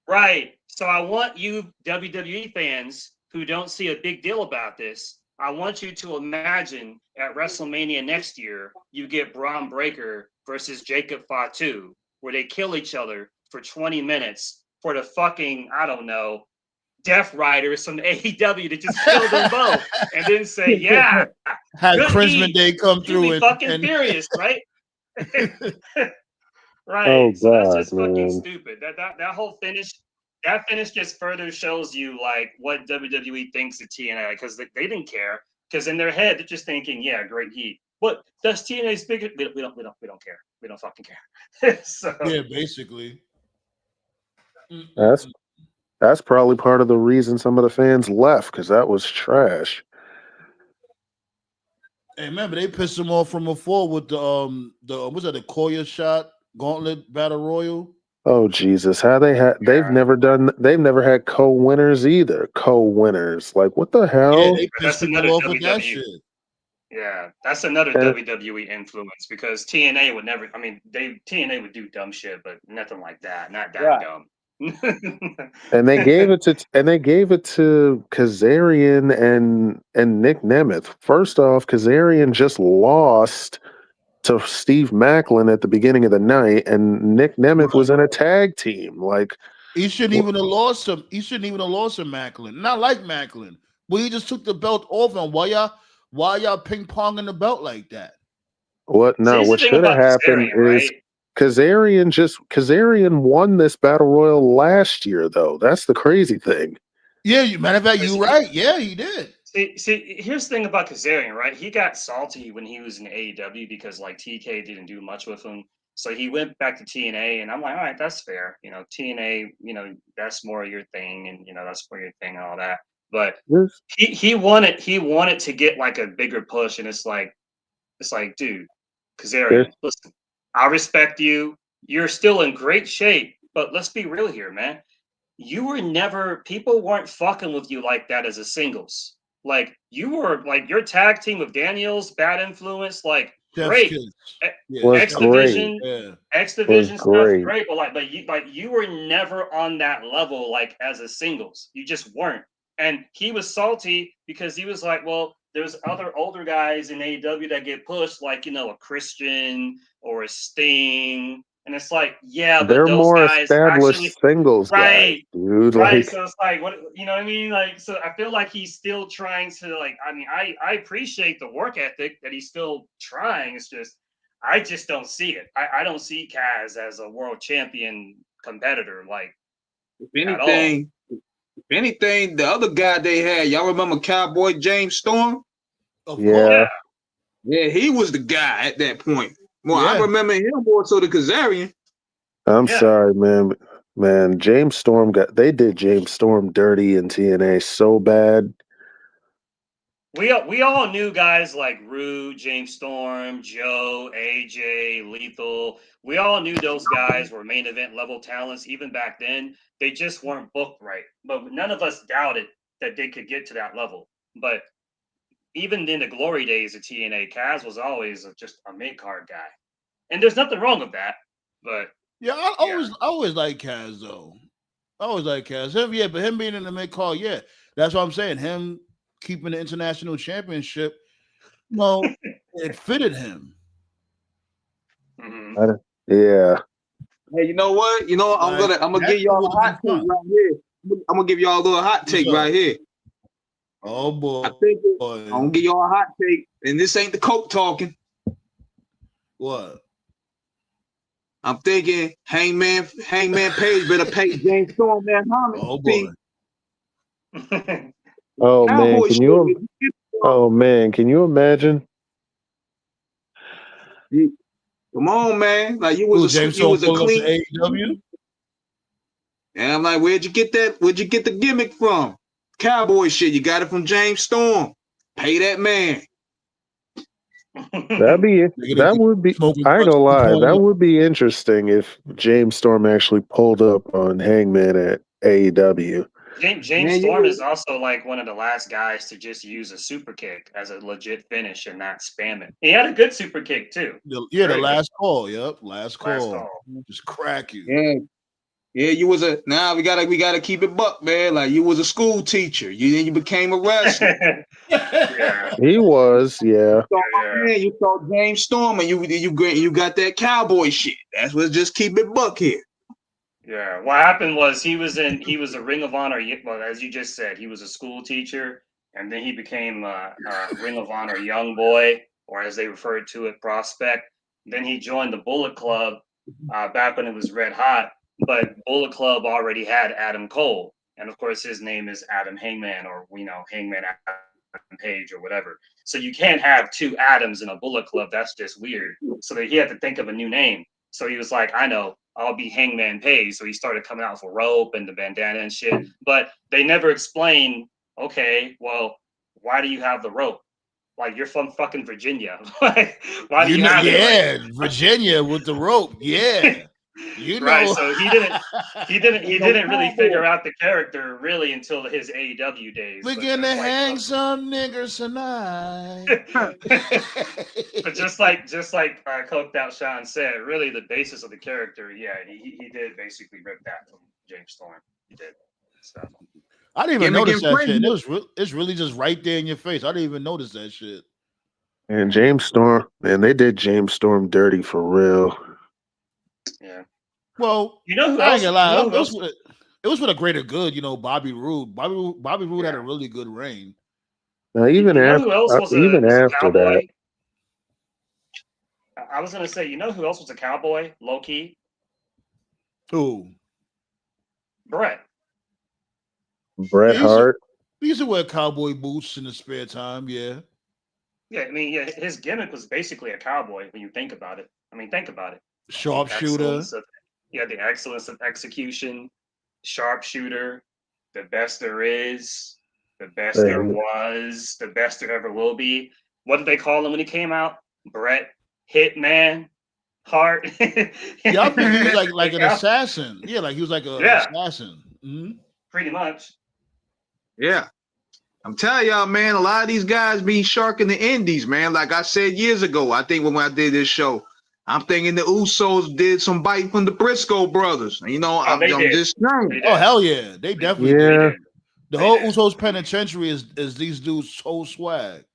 Right. So I want you WWE fans who don't see a big deal about this, I want you to imagine at WrestleMania next year, you get Braun Breaker versus Jacob Fatu, where they kill each other for 20 minutes for the fucking, I don't know, Death Riders from AEW to just kill them both and then say, yeah, Had good Crimson heat. Day come You'll be through fucking and furious, right? Oh Right. So that's God, just fucking man. stupid. That whole finish, that finish just further shows you like what WWE thinks of TNA because they didn't care. Because in their head, they're just thinking, yeah, great heat. But that's TNA's bigger. We don't care. We don't fucking care. So Yeah, basically. That's that's probably part of the reason some of the fans left because that was trash. Hey, remember they pissed him off from before with the what's that, the Koya shot gauntlet battle royal? Oh Jesus, how yeah, they've never had co-winners either. Co-winners. Like what the Yeah, hell? they but pissed that's people another off with that WWE. shit. Yeah, that's another And, WWE influence because TNA would never. I mean, TNA would do dumb shit, but nothing like that. Not that Right. dumb. and they gave it to Kazarian and Nick Nemeth. First off, Kazarian just lost to Steve Macklin at the beginning of the night, and Nick Nemeth was in a tag team. Like, He shouldn't wh- even have lost him. He shouldn't even have lost to Macklin. Not like Macklin. But he just took the belt off him. Why y'all ping ponging the belt like that? what? So No, here's the what thing should have about happened Kazarian, is right? Kazarian won this battle royal last year, though. That's the crazy thing. Yeah, matter of fact, Because you right. Yeah, he did. here's the thing about Kazarian, right? He got salty when he was in AEW because like TK didn't do much with him. So he went back to TNA, and I'm like, all right, that's fair. You know, TNA, that's more your thing, and that's more your thing and all that. But This, he wanted to get like a bigger push, and it's like, dude, this, Kazarian, listen, I respect you. You're still in great shape, but let's be real here, man. You were never people weren't fucking with you like that as a singles. Like you were like your tag team with Daniels, Bad Influence, like Chef's great. kiss. E- Yeah, was X chef's kiss. great. Division, Yeah. X Was Division stuff, great. great. But you were never on that level like as a singles. You just weren't. And he was salty because he was like, well, there's other older guys in AEW that get pushed, like a Christian or a Sting. And it's like, yeah, but They're those more guys established actually singles guys, right. dude. Right. Like, So it's like what I mean? Like, so I feel like he's still trying to like, I mean, I appreciate the work ethic that he's still trying. It's just I just don't see it. I don't see Kaz as a world champion competitor, like If at all. anything, the other guy they had, y'all remember Cowboy James Storm? Of course. yeah, Yeah. Yeah, he was the guy at that point. Well, I Yeah. remember him more so than Kazarian. I'm Yeah. sorry, man. Man, they did James Storm dirty in TNA so bad. We all knew guys like Rude, James Storm, Joe, AJ, Lethal. We all knew those guys were main event level talents even back then. They just weren't booked right. But none of us doubted that they could get to that level. But even in the glory days of TNA, Kaz was always just a mid card guy. And there's nothing wrong with that. But Yeah, yeah. I always like Kaz though. I always like Kaz. Him, yeah, but him being in the mid call, yeah. That's what I'm saying. Him keeping the international championship, it fitted him. Mhm. Yeah, Hey, you know what? I'm Like gonna that give shit y'all would a have hot been take fun. right here. I'm gonna give y'all a little hot What's take up? right here. Oh boy. I think I'm gonna give y'all a hot take, and this ain't the coke talking. What? I'm thinking Hangman Page better pay James Storm that homage. Oh See, boy. Oh man, Cowboy can shit. you? Oh man, can you imagine? Come on, man. Like you Who, was James you Storm was a pulling up to clean. AEW? And I'm like, where'd you get that? Where'd you get the gimmick from? Cowboy shit. You got it from James Storm. Pay that man. That'd be Nigga, they that be would be. smoking I ain't blunts gonna in the lie, that corner. would be interesting if James Storm actually pulled up on Hangman at AEW. James Man, Storm you is also like one of the last guys to just use a super kick as a legit finish and not spam it. He had a good super kick too. The Very good. last call. Yep, last Last call. call. Just crack you. yeah, you was a now we gotta keep it buck, man. Like you was a school teacher. Then you became a wrestler. Yeah. He was, yeah. So Yeah. man, you saw James Storm and you got that cowboy shit. That's what just keep it buck here. Yeah. What happened was he was a Ring of Honor. Well, as you just said, he was a school teacher, and then he became a Ring of Honor young boy, or as they referred to it, prospect. Then he joined the Bullet Club back when it was red hot. But Bullet Club already had Adam Cole, and of course his name is Adam Hangman, or Hangman Adam Page or whatever. So you can't have two Adams in a Bullet Club. That's just weird. So he had to think of a new name. So he was like, I know, I'll be Hangman Page. So he started coming out with a rope and the bandana and shit. But they never explained, okay, well, why do you have the rope? Like, you're from fucking Virginia. Like, why do you have it? Like, Virginia with the rope. Yeah. You know. Right. So he didn't really figure out the character really until his AEW days. We're gonna hang some niggers tonight. But just like Coked Out Sean said, really the basis of the character, yeah, he did basically rip that from James Storm. He did. So I didn't even notice that shit. It's really just right there in your face. I didn't even notice that shit. And James Storm, man, they did James Storm dirty for real. Yeah. Well, you know who I else? ain't gonna lie. It was for the greater good, Bobby Roode. Bobby Roode had a really good reign. Now, even after that, I was gonna say, you know who else was a cowboy, low key? Who? Bret Yeah, Hart. He used to wear cowboy boots in his spare time. Yeah. Yeah, I mean, yeah, his gimmick was basically a cowboy when you think about it. I mean, think about it. Sharpshooter. The excellence of execution, sharpshooter, the best there is, the best there was, the best there ever will be. What did they call him when he came out? Bret Hitman Hart. Yeah, I think he was like an assassin. Yeah, like he was like an assassin. Mm-hmm. Pretty much. Yeah. I'm telling y'all, man, a lot of these guys be sharking the indies, man. Like I said years ago, I think when I did this show, I'm thinking the Usos did some bite from the Briscoe brothers. I'm just saying. Oh, hell yeah. They definitely did. The whole Usos penitentiary is these dudes' whole swag.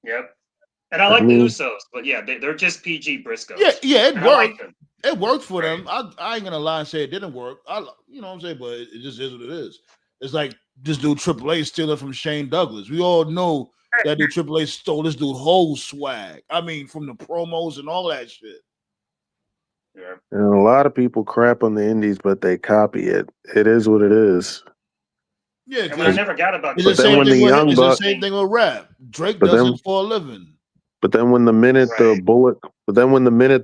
Yep. And I like the Usos, but yeah, they're just PG Briscoes. Yeah, it worked. It worked for them. I ain't gonna lie and say it didn't work. You know what I'm saying, but it just is what it is. It's like this dude Triple H stealing from Shane Douglas. We all know that dude Triple H stole this dude whole swag. I mean, from the promos and all that shit. Yeah. And a lot of people crap on the indies, but they copy it. It is what it is. Yeah, and I never got about it's the same thing with rap. Drake does it for a living. But then when the minute the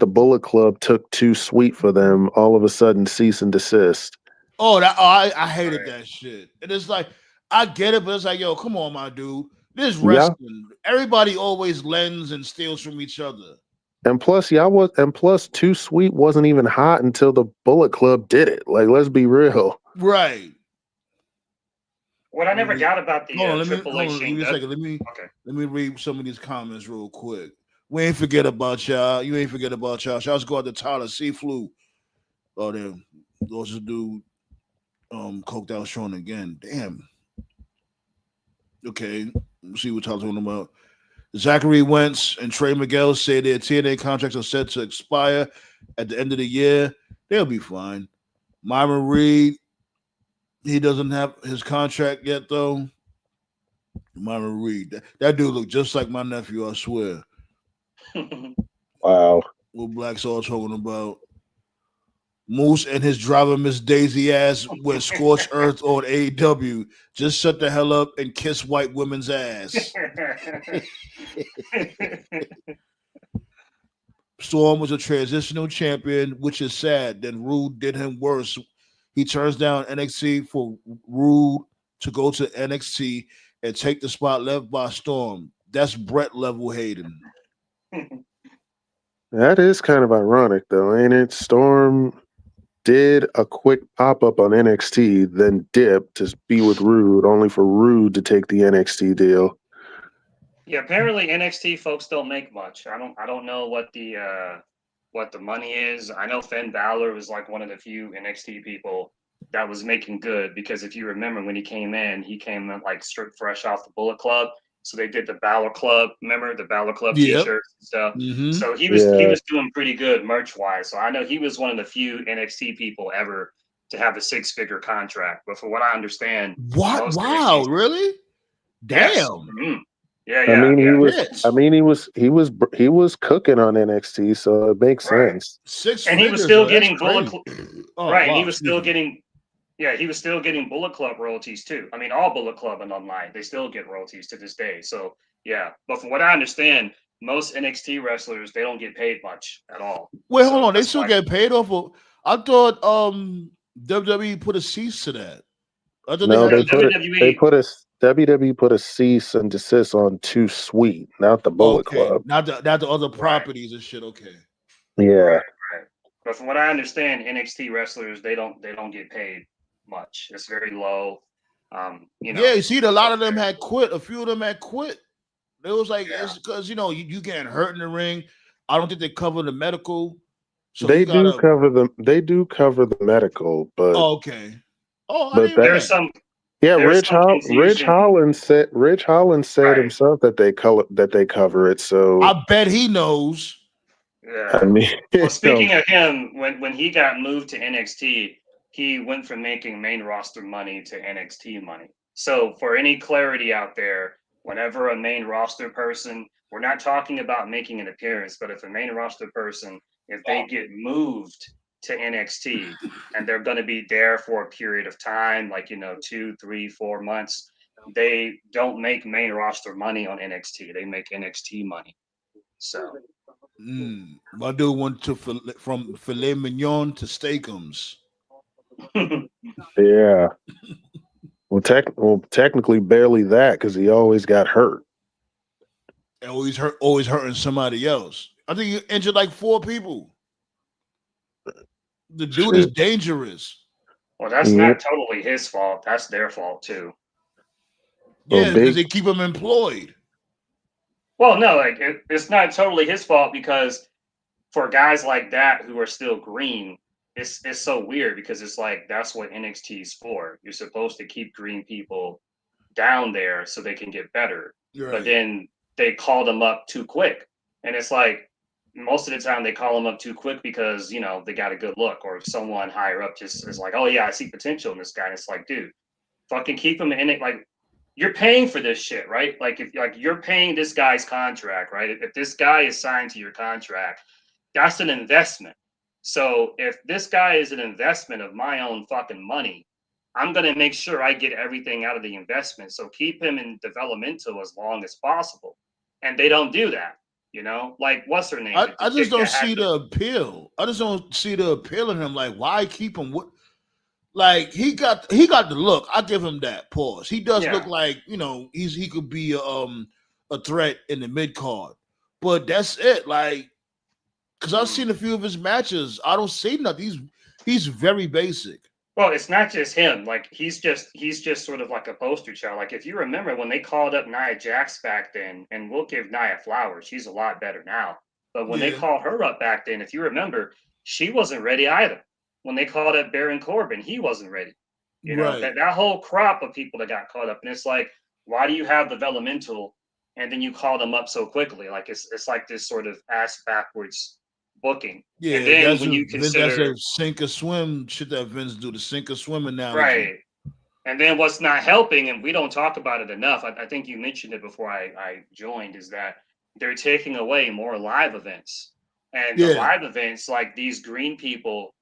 Bullet Club took Too Sweet for them, all of a sudden cease and desist. I hated that shit. And it's like, I get it, but it's like, yo, come on, my dude. This wrestling. Yeah. Everybody always lends and steals from each other. And plus, Too Sweet wasn't even hot until the Bullet Club did it. Like, let's be real. Right. What I never got about the Triple H thing. Let me read some of these comments real quick. We ain't forget about y'all. You ain't forget about y'all. Shouts go out to Tyler C-Flu. Oh, damn. Those dude Coked Out Sean again. Damn. Okay. Let's see what Tyler's talking about. Zachary Wentz and Trey Miguel say their TNA contracts are set to expire at the end of the year. They'll be fine. Myron Reed, he doesn't have his contract yet, though. Myron Reed. That dude looked just like my nephew, I swear. Wow. What Black's all talking about. Moose and his driver Miss Daisy ass went scorched earth on AEW. Just shut the hell up and kiss white women's ass. Storm was a transitional champion, which is sad. Then Rude did him worse. He turns down NXT for Rude to go to NXT and take the spot left by Storm. That's Bret level hating. That is kind of ironic, though, ain't it? Storm did a quick pop-up on NXT, then dipped to be with Rude, only for Rude to take the NXT deal. Yeah, apparently NXT folks don't make much. I don't know what the money is. I know Finn Balor was like one of the few NXT people that was making good, because if you remember when he came in like stripped fresh off the Bullet Club. So they did the Balor Club. Remember the Balor Club T-shirts and stuff. Mm-hmm. So he was doing pretty good merch wise. So I know he was one of the few NXT people ever to have a 6-figure contract. But from what I understand, what? Wow, really? Damn. Yes. Mm-hmm. Yeah. He was cooking on NXT, so it makes sense. 6 and figures, he was still getting Bullet Club. Right. Wow. He was still getting. Yeah, he was still getting Bullet Club royalties too. I mean, all Bullet Club and online, they still get royalties to this day. So Yeah, but from what I understand, most NXT wrestlers they don't get paid much at all. Wait, hold So on. They that's still why. get paid off of. I thought WWE put a cease to that. I thought they No, had No, to put. they WWE. put a WWE put a cease and desist on Too Sweet, not the Bullet Okay, Club. not the other Right, properties and shit. Okay. right, Yeah, right. But from what I understand, NXT wrestlers they don't get paid much. It's very low. You Yeah, know. you see, a So lot of them had quit. A few of them had quit. It was like yeah. it's because you getting hurt in the ring. I don't think they cover the medical, so you they do gotta. cover the medical, Oh, okay. Oh, I but didn't know that There's that. some yeah, there's some Rich confusion. Holland said Right. himself that they cover it. So I bet he knows. I Yeah. mean, Well, speaking of him, when he got moved to NXT, he went from making main roster money to NXT money. So for any clarity out there, whenever a main roster person, we're not talking about making an appearance, but if a main roster person, if they get moved to NXT and they're going to be there for a period of time, like 2, 3, 4 months, they don't make main roster money on NXT. They make NXT money. So My dude went from filet mignon to steakums. yeah. Technically barely that because he always got hurt. And always hurting somebody else. I think he injured like 4 people. The dude is Shit. dangerous. Well, that's Yeah. not totally his fault. That's their fault too. Well, Yeah, because big. they keep him employed. Well, no, like it's not totally his fault because for guys like that who are still green, it's so weird because it's like that's what NXT is for. You're supposed to keep green people down there so they can get better. But Right. then they call them up too quick. And it's like most of the time they call them up too quick because, they got a good look or someone higher up just is like, oh yeah, I see potential in this guy. And it's like, dude, fucking keep him in it. Like you're paying for this shit, right? Like if like you're paying this guy's contract, right? If this guy is signed to your contract, that's an investment. So if this guy is an investment of my own fucking money, I'm gonna make sure I get everything out of the investment. So keep him in developmental as long as possible. And they don't do that, Like what's her name? The I just chick don't that had see the the appeal. I just don't see the appeal in him. Like, why keep him? What? Like he got the look. I give him that. Pause. He does yeah. look like he could be a threat in the mid card, but that's it. Like, because I've Mm. seen a few of his matches. I don't see nothing. He's very basic. Well, it's not just him. Like he's just sort of like a poster child. Like if you remember when they called up Nia Jax back then, and we'll give Nia flowers, she's a lot better now. But when they Yeah. called her up back then, if you remember, she wasn't ready either. When they called up Baron Corbin, he wasn't ready. Right. That whole crop of people that got caught up, and it's like, why do you have developmental, and then you call them up so quickly? Like it's like this sort of ass backwards booking. And Yeah, then that's when a you that's consider a sink or swim shit that Vince do. The sink or swim analogy. right. And then what's not helping, and we don't talk about it enough, I think you mentioned it before I joined, is that they're taking away more live events. And the Yeah. live events, like these green people,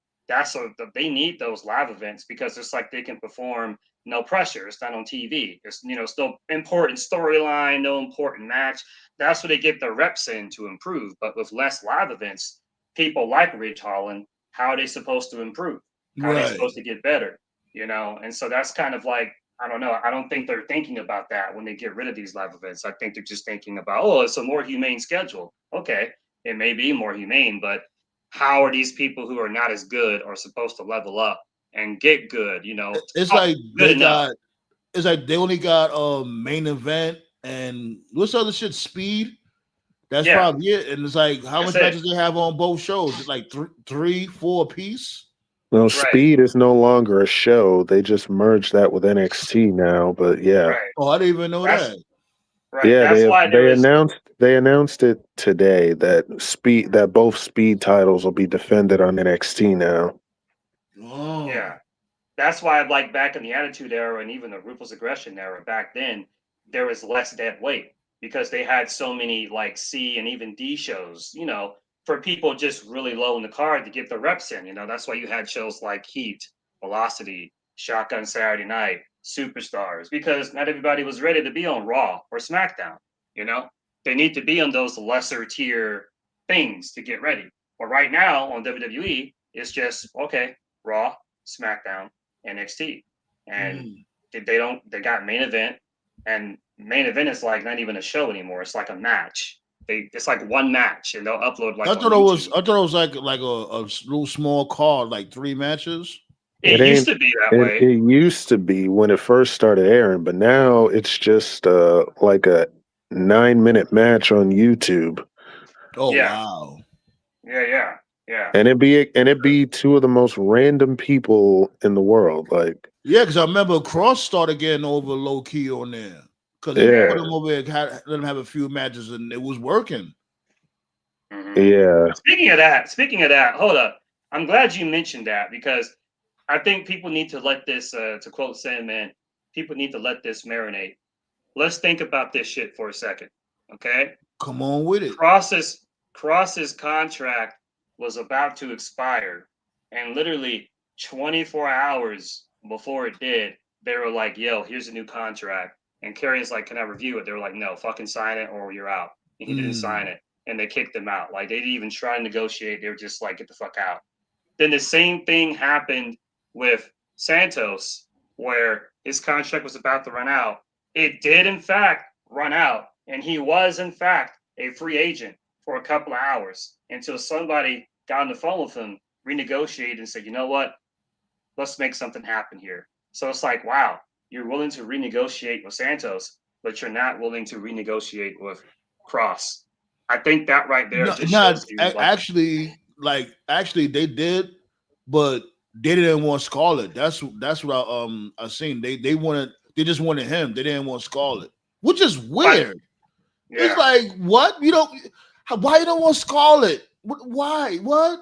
they need those live events because it's like they can perform no pressure. It's not on TV. It's still important storyline, no important match. That's where they get their reps in to improve. But with less live events, people like Ridge Holland, how are they supposed to improve? How are they Right. supposed to get better? And so that's kind of like, I don't know. I don't think they're thinking about that when they get rid of these live events. I think they're just thinking about, oh, it's a more humane schedule. Okay, it may be more humane, but how are these people who are not as good are supposed to level up and get good? It's Oh, like good they enough. got. It's like they only got main event and what's the other shit? Speed. That's Yeah, probably it. And it's like how that's much it. matches they have on both shows? It's like three, 4 a piece. No, Right, Speed is no longer a show. They just merged that with NXT now. But yeah, right. Oh, I didn't even know That's that. right. yeah, That's why there is. they announced it today that both Speed titles will be defended on NXT now. Oh, Yeah. That's why, like back in the Attitude Era and even the Ruthless Aggression era, back then there was less dead weight because they had so many like C and even D shows. For people just really low in the card to get the reps in. That's why you had shows like Heat, Velocity, Shotgun Saturday Night, Superstars, because not everybody was ready to be on Raw or SmackDown. You know, they need to be on those lesser tier things to get ready. But right now on WWE, it's just okay, Raw, SmackDown, NXT, and they got main event, and main event is like not even a show anymore. It's like a match. It's like one match, and they'll upload like on YouTube. I thought it was like a little small card, like 3 matches. It used to be that way. It used to be when it first started airing, but now it's just like a 9-minute match on YouTube. Oh Yeah. wow. Yeah. And it be two of the most random people in the world. Like, yeah, because I remember Cross started getting over low key on there. Because they put him over there, let him have a few matches, and it was working. Mm-hmm. Yeah. Speaking of that, hold up. I'm glad you mentioned that because I think people need to let this, to quote Sandman, people need to let this marinate. Let's think about this shit for a second, okay? Come on with it. Cross's contract was about to expire, and literally 24 hours before it did, they were like, "Yo, here's a new contract." And Karrion's like, "Can I review it?" They were like, "No, fucking sign it or you're out." And he didn't sign it, and they kicked him out. Like they didn't even try to negotiate. They were just like, "Get the fuck out." Then the same thing happened with Santos, where his contract was about to run out. It did, in fact, run out, and he was, in fact, a free agent for a couple of hours until somebody got on the phone with him, renegotiated, and said, "You know what? Let's make something happen here." So it's like, wow, you're willing to renegotiate with Santos, but you're not willing to renegotiate with Cross. I think that right there shows you. Actually, they did, but they didn't want Scarlett. That's what I seen. They just wanted him. They didn't want Scarlett, which is weird. Yeah. It's like, what? Why you don't want Scarlett? Why? What?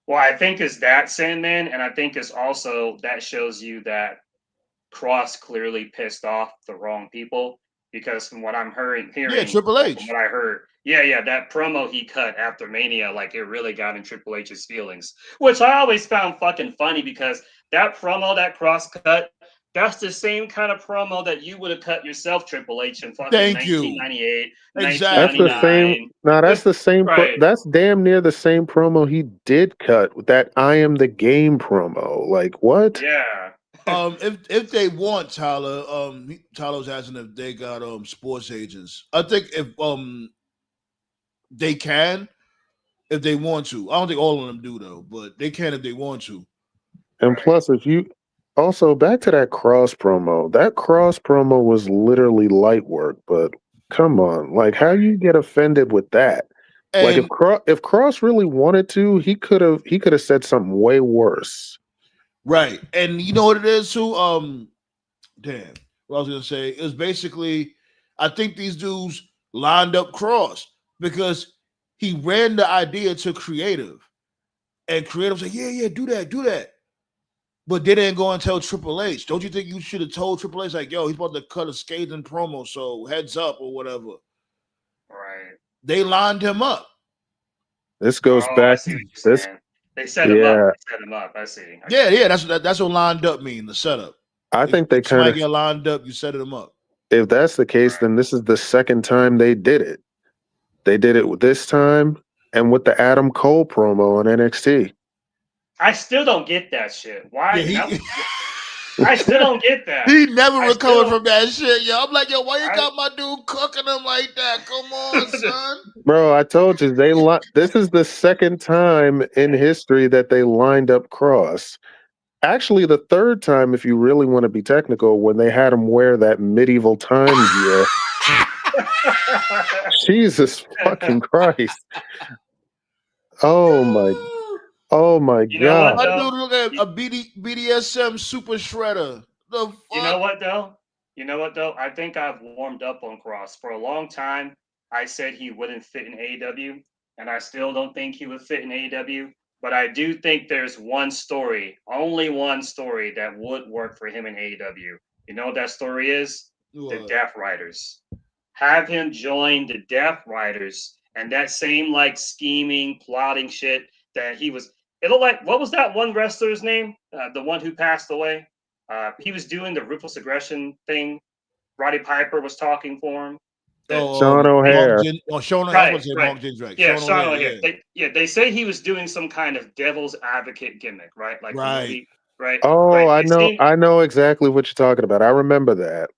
Well, I think it's that, Sandman, and I think it's also that shows you that Cross clearly pissed off the wrong people because from what I'm hearing, Triple H. From what I heard, that promo he cut after Mania, like it really got in Triple H's feelings, which I always found fucking funny because that promo that Cross cut, that's the same kind of promo that you would have cut yourself, Triple H, in fucking 1998, exactly. 1999. That's the same. Right. That's damn near the same promo he did cut with that "I am the game" promo. Like what? Yeah. If they want, Tyler's asking if they got sports agents. I think if they can, if they want to. I don't think all of them do though, but they can if they want to. And plus, if you also back to that Cross promo was literally light work. But come on, like how you get offended with that? And like if Cross really wanted to, he could have said something way worse. Right. And you know what it is too? Damn. What I was gonna say is basically, I think these dudes lined up Cross because he ran the idea to creative. And creative said, yeah, do that. But they didn't go and tell Triple H. Don't you think you should have told Triple H, like, yo, he's about to cut a scathing promo, so heads up or whatever. Right. They lined him up. This goes back to this. They set him up. They set him up. I see. Yeah. That's what lined up mean. The setup. I think they kind of get lined up. You set them up. If that's the case, then this is the second time they did it. They did it this time and with the Adam Cole promo on NXT. I still don't get that shit. Why? I still don't get that. He never recovered from that shit, yo. I'm like, yo, why you got my dude cooking him like that? Come on, son. Bro, I told you this is the second time in history that they lined up Cross. Actually, the third time, if you really want to be technical, when they had him wear that medieval time gear. Jesus fucking Christ. Oh my God. I do look at a BDSM super shredder. The fuck? You know what though? I think I've warmed up on Cross. For a long time, I said he wouldn't fit in AEW, and I still don't think he would fit in AEW. But I do think there's only one story that would work for him in AEW. You know what that story is? What? The Death Riders. Have him join the Death Riders, and that same like scheming, plotting shit that he was. It looked like, what was that one wrestler's name? The one who passed away. He was doing the ruthless aggression thing. Roddy Piper was talking for him. Sean O'Hare. Sean. I was Right, going to say right. Mark Jindrak. Yeah, Sean O'Hare. They say he was doing some kind of devil's advocate gimmick, right? Like the Right. movie, right? Oh, Right. I know exactly what you're talking about. I remember that.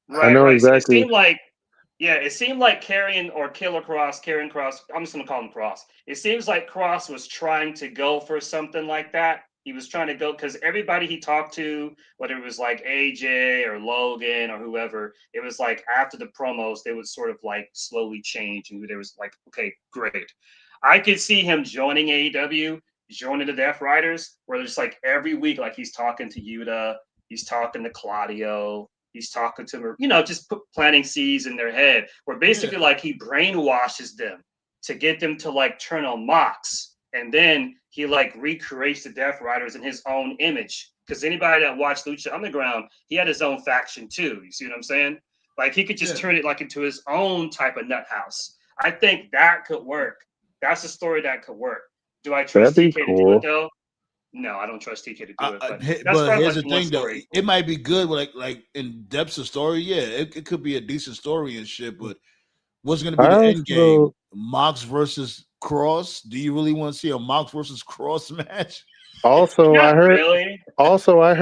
I Right, know right. So exactly. it seemed like Karrion Cross. I'm just gonna call him Cross. It seems like Cross was trying to go for something like that. He was trying to go because everybody he talked to, whether it was like AJ or Logan or whoever, it was like after the promos, they would sort of like slowly change, and there was like, okay, great. I could see him joining AEW, joining the Death Riders, where it's like every week, like he's talking to Yuta, he's talking to Claudio, he's talking to them, just planting seeds in their head, where basically like he brainwashes them to get them to like turn on Mox, and then he like recreates the Death Riders in his own image. Because anybody that watched Lucha Underground, he had his own faction too. You see what I'm saying? Like he could just turn it like into his own type of nut house. I think that could work. That's a story that could work. Do I trust That'd be TK to do it cool. though? No, I don't trust TK to do it. But that's But probably here's like the one thing, though. story. It might be good, like in depths of story. Yeah, it could be a decent story and shit. But what's going to be I the end game? also Mox versus Cross. Do you really want to see a Mox versus Cross match? also I Not heard really. I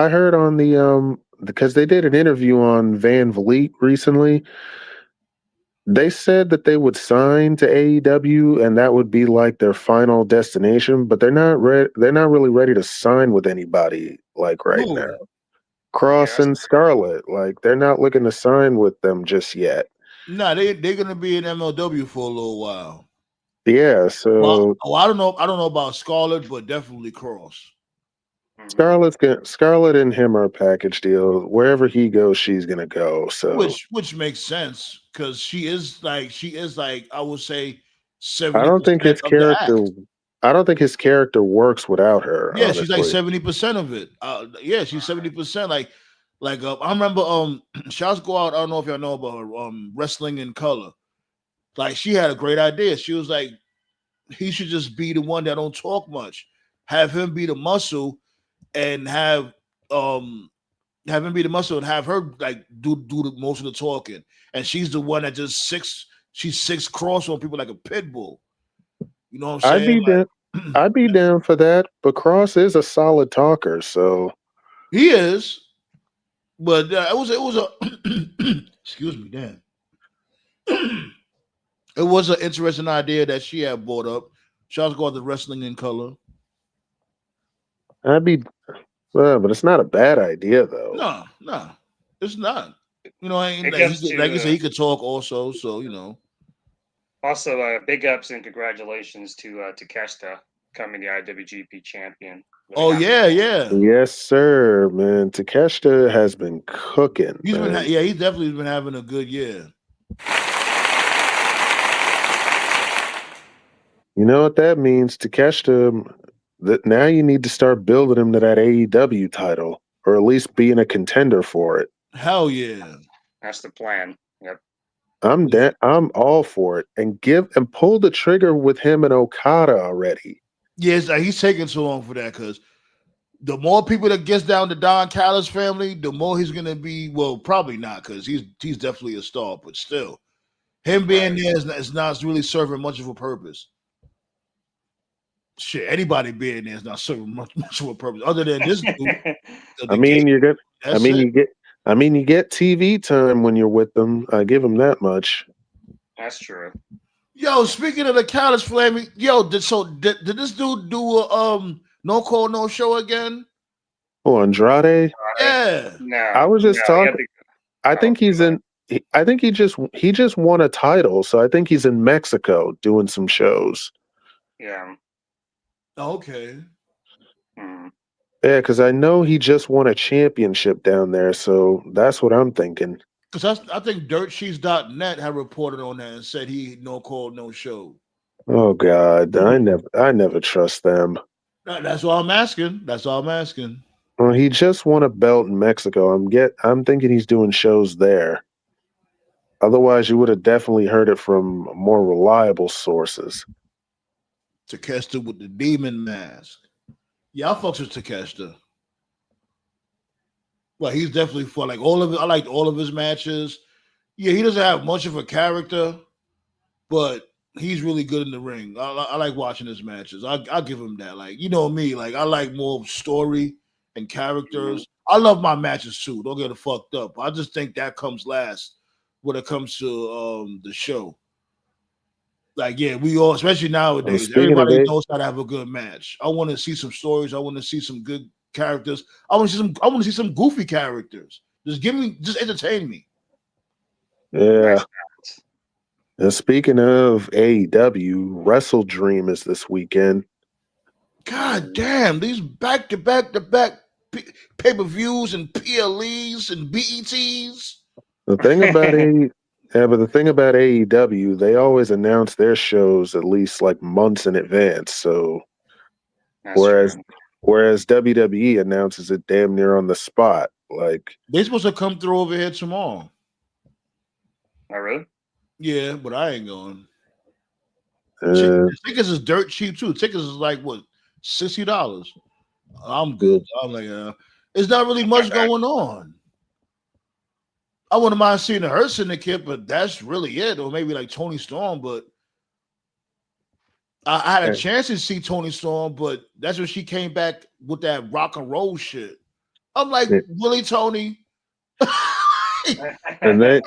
heard on the because they did an interview on Van Vliet recently. They said that they would sign to AEW and that would be like their final destination, but they're not really ready to sign with anybody like right now. Who? Cross Yes. and Scarlett, like they're not looking to sign with them just yet. Nah, they're gonna be in MLW for a little while. Yeah, Well, so I don't know. I don't know about Scarlett, but definitely Cross. Scarlett and him are a package deal. Wherever he goes, she's gonna go. So Which makes sense because she is like I would say I don't think 70% his of the character act. I don't think his character works without her, Yeah, she's like honestly. 70% of it. Yeah, she's 70%. I remember shouts go out. I don't know if y'all know about her, wrestling in color. Like she had a great idea. She was like, he should just be the one that don't talk much. Have him be the muscle and have him be the muscle and have her like do most of the talking. And she's the one that just she's six cross on people like a pit bull. You know what I'm I'd saying? be down I'd be down for that, but Cross is a solid talker, so He is, but it was a excuse me, damn. It was an interesting idea that she had brought up. Shouts go out to wrestling in color. I'd be but it's not a bad idea though. No, it's not. You know, Big like ups like you said, to he could talk also. So you know, also big ups and congratulations to Takeshita becoming the IWGP champion. Really happy. yeah. Yes, sir, man. Takeshita has been cooking, He's been man. he's definitely been having a good year. You know what that means? Takeshita, that now you need to start building him to that AEW title, or at least being a contender for it. Hell yeah. That's the plan. Yep. I'm all for it. And pull the trigger with him and Okada already. Yes, he's taking so long for that because the more people that gets down to Don Callis family, the more he's gonna be. Well, probably not because he's definitely a star, but still, him being there is not really serving much of a purpose. Shit, anybody being there is not serving much of a purpose other than this dude. I mean, you get You get TV time when you're with them. I give them that much. That's true. Yo, speaking of the Callis family, did this dude do a no call no show again? Oh, Andrade? Yeah. No. I was just talking. I think he's in. I think he just won a title, so I think he's in Mexico doing some shows. Yeah. Okay. Hmm. Yeah, because I know he just won a championship down there, so that's what I'm thinking. Because I think DirtSheets.net had reported on that and said he no call no show. Oh God, I never trust them. That's all I'm asking. That's all I'm asking. Well, he just won a belt in Mexico. I'm thinking he's doing shows there. Otherwise, you would have definitely heard it from more reliable sources. Takeshita with the demon mask. Yeah, I fucks with Takeshita. Well, he's definitely fun. Like all of it, I liked all of his matches. Yeah, he doesn't have much of a character, but he's really good in the ring. I like watching his matches. I'll give him that. Like, you know me, like I like more story and Mhm. characters. I love my matches too. Don't get it fucked up. I just think that comes last when it comes to the show. Like, yeah, we all, especially nowadays, Speaking of everybody it, knows how to have a good match. I want to see some stories. I want to see some good characters. I want to see some. I want to see some goofy characters. Just entertain me. yeah. That's And speaking of AEW, Wrestle Dream is this weekend. God damn, these back to back pay per views and PLEs and BETs. The thing about but the thing about AEW, they always announce their shows at least like months in advance. So whereas true. whereas WWE announces it damn near on the spot. Like, They supposed to come through over here tomorrow. Oh, really? Yeah, but I ain't going. uh, Tickets is dirt cheap too. Tickets is like what $60. I'm yeah, good. I'm like, it's not really much going on. I wouldn't mind seeing the Hurt Syndicate, but that's really it. Or maybe like Tony Storm, but I had a chance to see Tony Storm, but that's when she came back with that rock and roll shit. I'm like, yeah. Willie Tony. and then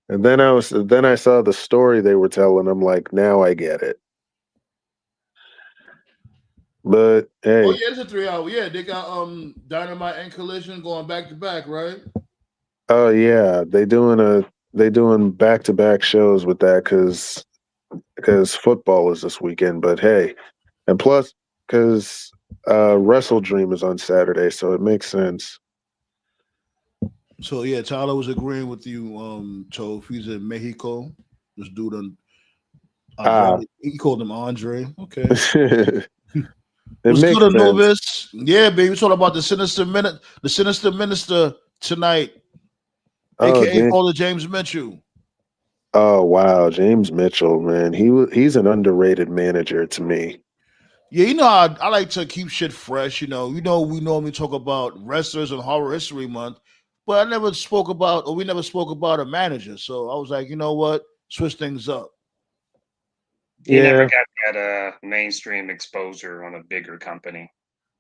then I saw the story they were telling. I'm like, now I get it. But hey, Oh yeah, it's a 3 hour. Yeah, they got Dynamite and Collision going back to back, right? oh yeah, they doing back to back shows with that because football is this weekend. But hey, and plus because Wrestle Dream is on Saturday, so it makes sense. So yeah, Tyler was agreeing with you, Toph. He's in Mexico. This dude Andre, Ah, he called him Andre. Okay. it What's makes good, sense. Anubis? Yeah, baby. We're talking about the sinister minister tonight, Oh, aka James. Father James Mitchell. Oh wow, James Mitchell, man, he's an underrated manager to me. Yeah, I like to keep shit fresh. We normally talk about wrestlers and horror history month, but we never spoke about a manager. So I was like, you know what, switch things up. He never Yeah, got that mainstream exposure on a bigger company,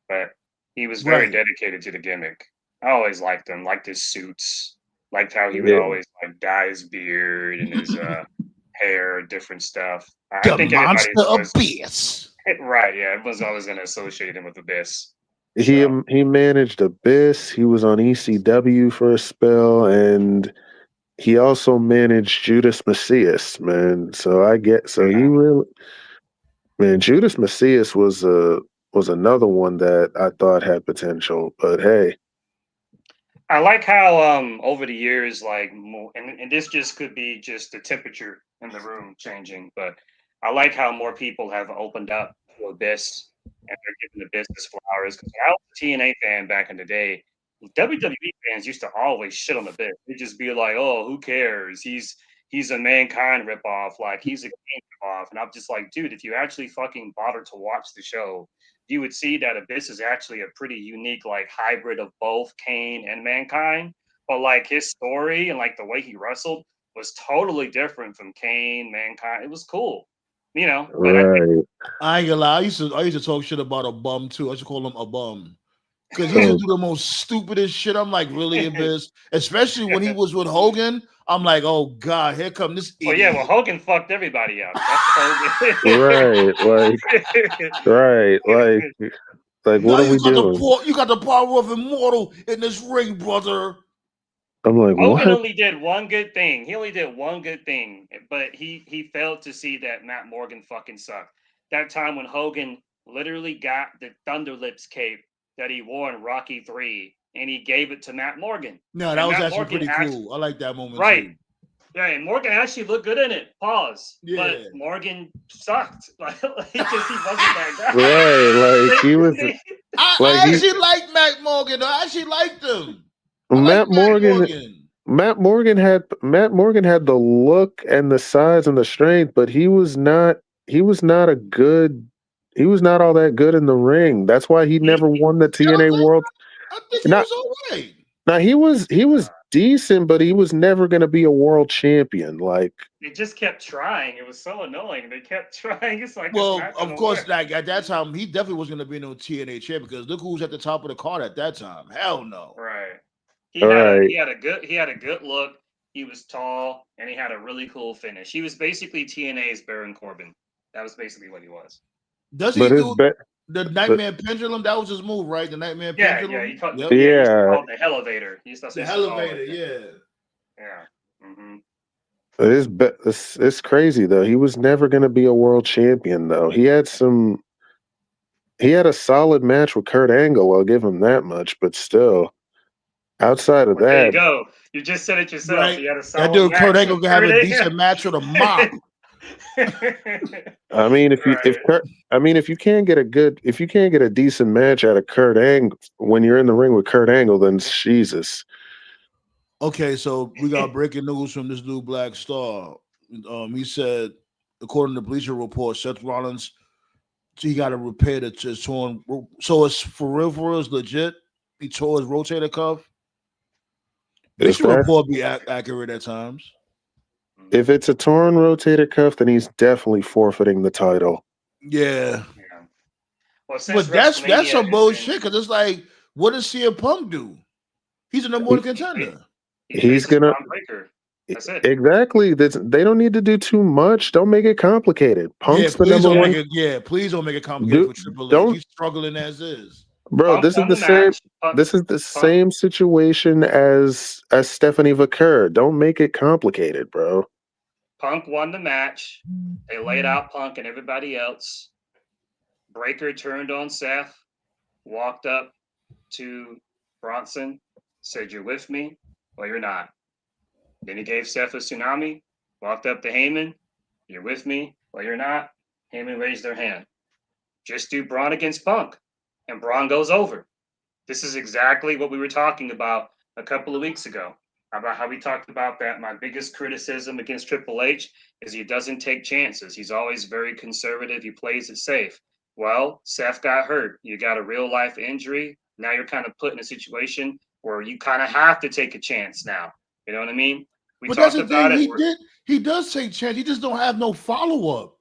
but he was very Right. dedicated to the gimmick. I always liked him, liked his suits, liked how he would yeah. always like dye his beard and his hair, different stuff. I The think monster everybody's always abyss. right. Yeah, everyone's always going to associate him with Abyss. He So he managed Abyss. He was on ECW for a spell, and he also managed Judas Macias, man. So he really, man, Judas Macias was another one that I thought had potential. But hey, I like how over the years, like and this just could be just the temperature in the room changing, but I like how more people have opened up to Abyss and they're giving the business flowers. Because I was a TNA fan back in the day. WWE fans used to always shit on Abyss. They'd just be like, "Oh, who cares? He's a Mankind ripoff. Like he's a King ripoff." And I'm just like, dude, if you actually fucking bother to watch the show, you would see that Abyss is actually a pretty unique like hybrid of both Kane and Mankind. But like his story and like the way he wrestled was totally different from Kane, Mankind. It was cool, But I think right? I ain't gonna lie. I used to talk shit about a bum too. I used to call him a bum because he used to Oh, do the most stupidest shit. I'm like, really, Abyss? Especially when he was with Hogan. I'm like, oh god, here come this well, yeah, well, idiot. Hogan fucked everybody up. That's Hogan. right, right, like what Now are we doing? you got the power of immortal in this ring, brother. I'm like, Hogan what? only did one good thing. He only did one good thing, but he failed to see that Matt Morgan fucking sucked. That time when Hogan literally got the Thunder Lips cape that he wore in Rocky 3 and he gave it to Matt Morgan. No, that And was Matt actually Morgan pretty actually cool. I like that moment right. too. Yeah, and Morgan actually looked good in it. Pause. But Yeah. Morgan sucked. Like he wasn't that Right, like he was guy. like I he actually like Matt Morgan. I actually liked him. I like Matt Matt Morgan. Morgan. Matt Morgan had the look and the size and the strength, but he was not a good he was not all that good in the ring. That's why he never won the You TNA don't think? World. I think he Not was all right. now he was decent, but he was never going to be a world champion. Like, They just kept trying. It was so annoying. They kept trying. It's like it's Well, not of gonna course, work. like at that time, he definitely was going to be no TNA champ because look who's at the top of the card at that time. Hell no. Right. all right, He had a good look. He was tall and he had a really cool finish. He was basically TNA's Baron Corbin. That was basically what he was. Does he but his do bet, the but Nightmare Pendulum? That was his move, right? The Nightmare Yeah, Pendulum. Yep. he used to yeah, call it the elevator. That's The what he used to call elevator. it. Yeah. Yeah. hmm it's crazy though. He was never going to be a world champion though. He had a solid match with Kurt Angle. I'll give him that much, but still, outside of Well, there you that, go. You just said it yourself. Right. He had a That solid dude Kurt match with Angle can have Kurt a Angle. decent match with a mop. I mean, Right. if you can't get a decent match out of Kurt Angle when you're in the ring with Kurt Angle, then Jesus. Okay, so we got breaking news from this new Black Star. He said, according to Bleacher Report, Seth Rollins, he got to repair his torn. So it's for real, it's legit. He tore his rotator cuff. If Bleacher that's Report be accurate at times. if it's a torn rotator cuff, then he's definitely forfeiting the title. Yeah, Yeah. Well, since but that's WrestleMania some is in, bullshit because it's like, what does CM Punk do? He's a number He, one contender. he he's faces gonna Braun Breaker. That's it. exactly. They don't need to do too much. Don't make it complicated. Yeah, Punk's the number one. please don't make it complicated Do for Triple H. don't, He's struggling as is. bro. Punk This is won the the same. match. Punk, This is the Punk, same situation as Stephanie Vaquer. Don't make it complicated, bro. Punk won the match. They laid out Punk and everybody else. Breaker turned on Seth, walked up to Bronson, said, "You're with me or you're not." Then he gave Seth a tsunami, walked up to Heyman, "You're with me or you're not." Heyman raised their hand. Just do Braun against Punk, and Braun goes over. This is exactly what we were talking about a couple of weeks ago, about how we talked about that. My biggest criticism against Triple H is he doesn't take chances. He's always very conservative. He plays it safe. Well, Seth got hurt. You got a real life injury. Now you're kind of put in a situation where you kind of have to take a chance now. You know what I mean? We But that's talked the thing. about it. He does take chance. He just don't have no follow up.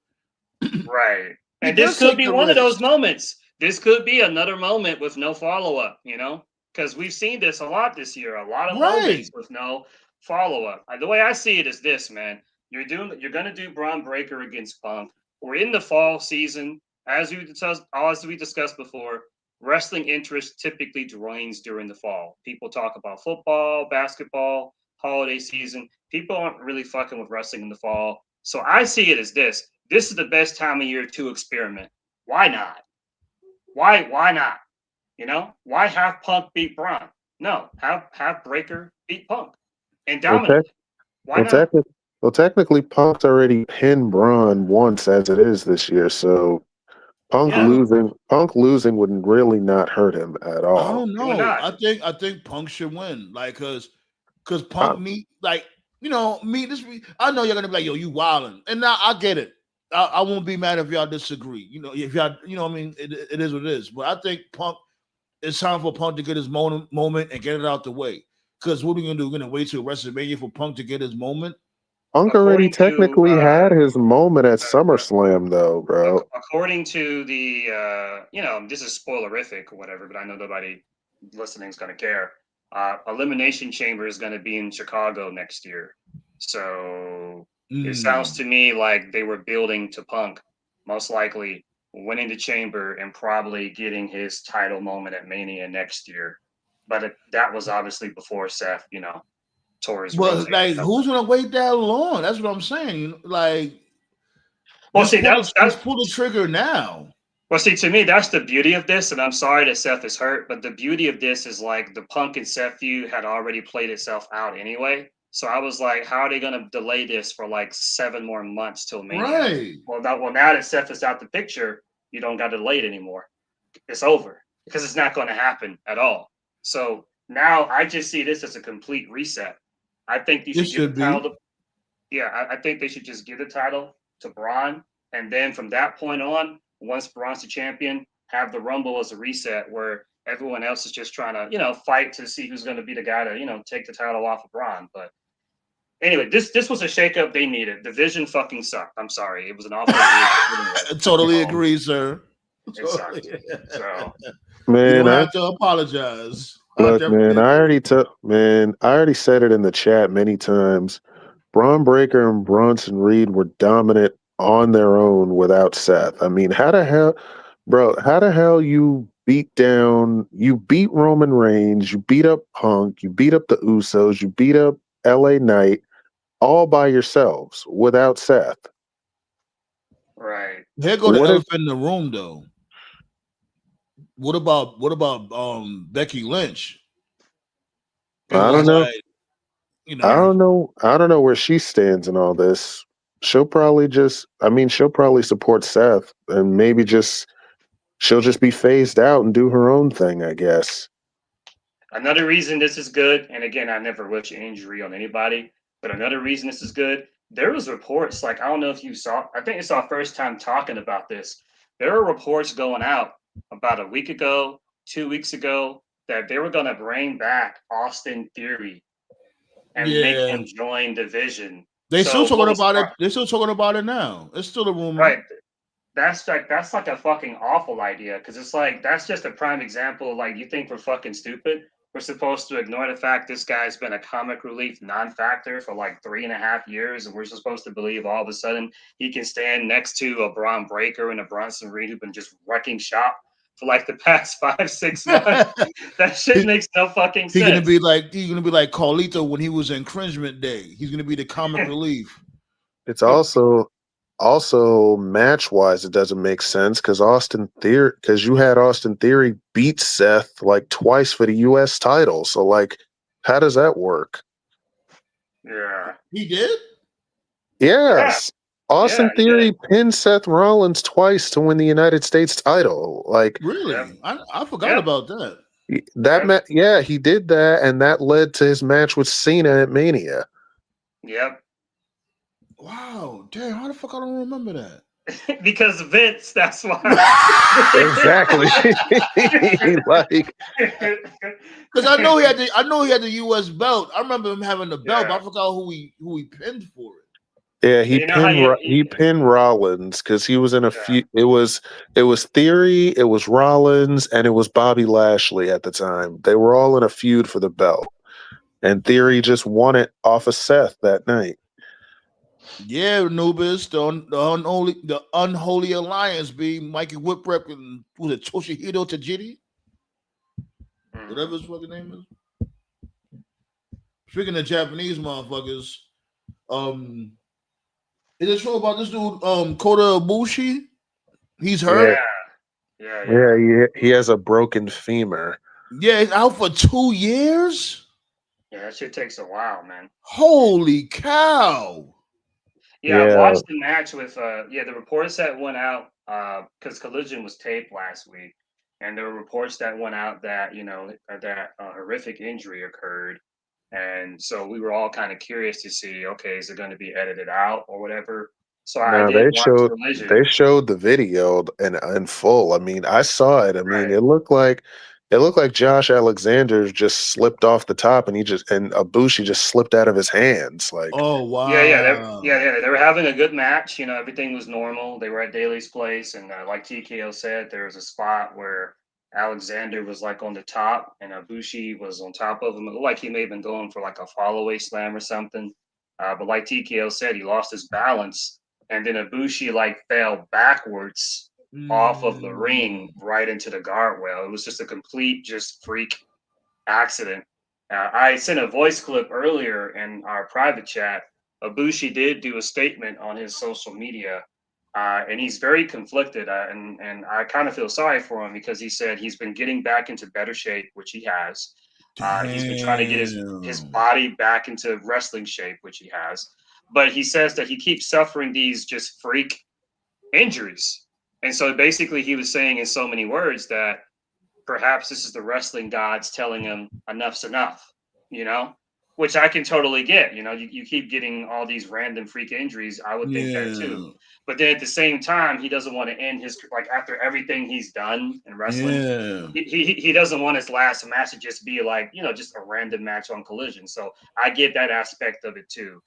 Right. He And this does could take be the one of those risk. moments. This could be another moment with no follow up, because we've seen this a lot this year, a lot of Right. moments with no follow up. The way I see it is this, man. You're going to do Braun Breaker against Punk. We're in the fall season. As we discussed before, wrestling interest typically drains during the fall. People talk about football, basketball, holiday season. People aren't really fucking with wrestling in the fall. So I see it as this. This is the best time of year to experiment. Why not? Why not? Why have Punk beat Braun? No, have Breaker beat Punk and Well, dominate. Why Well, not? technically, Punk's already pinned Braun once as it is this year, so Yeah, Punk losing would really not hurt him at I all. don't it would know. not. I think Punk should win. Like, cause Uh, Punk me like me this. I know you're gonna be like, yo, you wilding, and now I get it. I won't be mad if y'all disagree. If y'all, what I mean, it is what it is. But I think Punk. It's time for Punk to get his moment and get it out the way. Because what are we gonna do? We're gonna wait till WrestleMania for Punk to get his moment. Punk already According to technically had his moment at SummerSlam, though, bro. according to the this is spoilerific or whatever, but I know nobody listening is going to care. Elimination Chamber is going to be in Chicago next year, so it sounds to me like they were building to Punk most likely winning the Chamber and probably getting his title moment at Mania next year. But that was obviously before Seth, tore his But rotator like, cuff. who's gonna wait that long? That's what I'm saying. Like, Well, see, that's just pull the trigger now. Well, see, to me, that's the beauty of this, and I'm sorry that Seth is hurt, but the beauty of this is like the Punk and Seth feud had already played itself out anyway. So I was like, how are they going to delay this for like 7 more months till Mania? Right. Well, now that Seth is out the picture, you don't got to delay it anymore. It's over because it's not going to happen at all. So now I just see this as a complete reset. I think you should give the title. I think they should just give the title to Braun, and then from that point on, once Braun's the champion, have the Rumble as a reset where Everyone else is just trying to, fight to see who's going to be the guy to, take the title off of Braun. But anyway, this was a shakeup they needed. The vision fucking sucked. I'm sorry. It was an awful. I totally agree, sir. It sucked. So, you Man, don't have to apologize. look, man, I already said it in the chat many times. Braun Breaker and Bronson Reed were dominant on their own without Seth. I mean, how the hell you beat Roman Reigns, you beat up Punk, you beat up the Usos, you beat up LA Knight all by yourselves without Seth. right. Here go the elephant in the room, though. What about Becky Lynch? I don't know. Like, I don't know. I don't know where she stands in all this. She'll probably support Seth and maybe she'll just be phased out and do her own thing, I guess. Another reason this is good, and again, I never wish injury on anybody, but another reason this is good, there was reports, like, I don't know if you saw, I think it's our first time talking about this. There were reports going out about a week ago, 2 weeks ago, that they were going to bring back Austin Theory and make him join Division. They still talking about it. They're still talking about it now. It's still a rumor. Right. That's like a fucking awful idea, because it's like that's just a prime example of, like, you think we're fucking stupid. We're supposed to ignore the fact this guy's been a comic relief non-factor for like 3.5 years, and we're supposed to believe all of a sudden he can stand next to a Braun Breaker and a Bronson Reed who've been just wrecking shop for like the past 5-6 months. That shit makes no fucking sense. He's gonna be like Carlito when he was in Cringement Day. He's gonna be the comic relief. It's also match wise, it doesn't make sense because you had Austin Theory beat Seth like twice for the U.S. title. So, like, how does that work? Yeah, he did. Yes, yeah. Austin Theory pinned Seth Rollins twice to win the United States title. Like, really, I forgot about that. He did that, and that led to his match with Cena at Mania. Yep. Wow, damn! How the fuck I don't remember that? Because Vince, that's why. Exactly. Like, because I know he had the U.S. belt. I remember him having the belt, but I forgot who he pinned for it. Yeah, he pinned Rollins because he was in a few. It was Theory, it was Rollins, and it was Bobby Lashley at the time. They were all in a feud for the belt, and Theory just won it off of Seth that night. Yeah, Nubis, the unholy alliance be Mikey Whipwreck and was it Toshihiro Tajiri? Whatever his fucking name is. Speaking of Japanese motherfuckers, is it true about this dude, Kota Ibushi? He's hurt. Yeah, he has a broken femur. Yeah, he's out for 2 years. Yeah, that shit takes a while, man. Holy cow! Yeah, I watched the match with the reports that went out because Collision was taped last week, and there were reports that went out that that a horrific injury occurred, and so we were all kind of curious to see, okay, is it going to be edited out or whatever? So they showed the video in full. I mean, I saw it. I mean, it looked like Josh Alexander just slipped off the top, and Ibushi just slipped out of his hands. Like, oh wow, they were having a good match. Everything was normal. They were at Daly's place, and like TKO said, there was a spot where Alexander was like on the top, and Ibushi was on top of him. It looked like he may have been going for like a fall-away slam or something. But like TKO said, he lost his balance. And then Ibushi like fell backwards off of the ring right into the guardrail. It was just a complete freak accident. I sent a voice clip earlier in our private chat. Ibushi did do a statement on his social media, and he's very conflicted. And I kind of feel sorry for him because he said he's been getting back into better shape, which he has. He's been trying to get his body back into wrestling shape, which he has. But he says that he keeps suffering these just freak injuries. And so basically he was saying in so many words that perhaps this is the wrestling gods telling him enough's enough, which I can totally get. You keep getting all these random freak injuries. I would think that too. But then at the same time, he doesn't want to end his after everything he's done in wrestling. Yeah. He doesn't want his last match to just be just a random match on Collision. So I get that aspect of it too.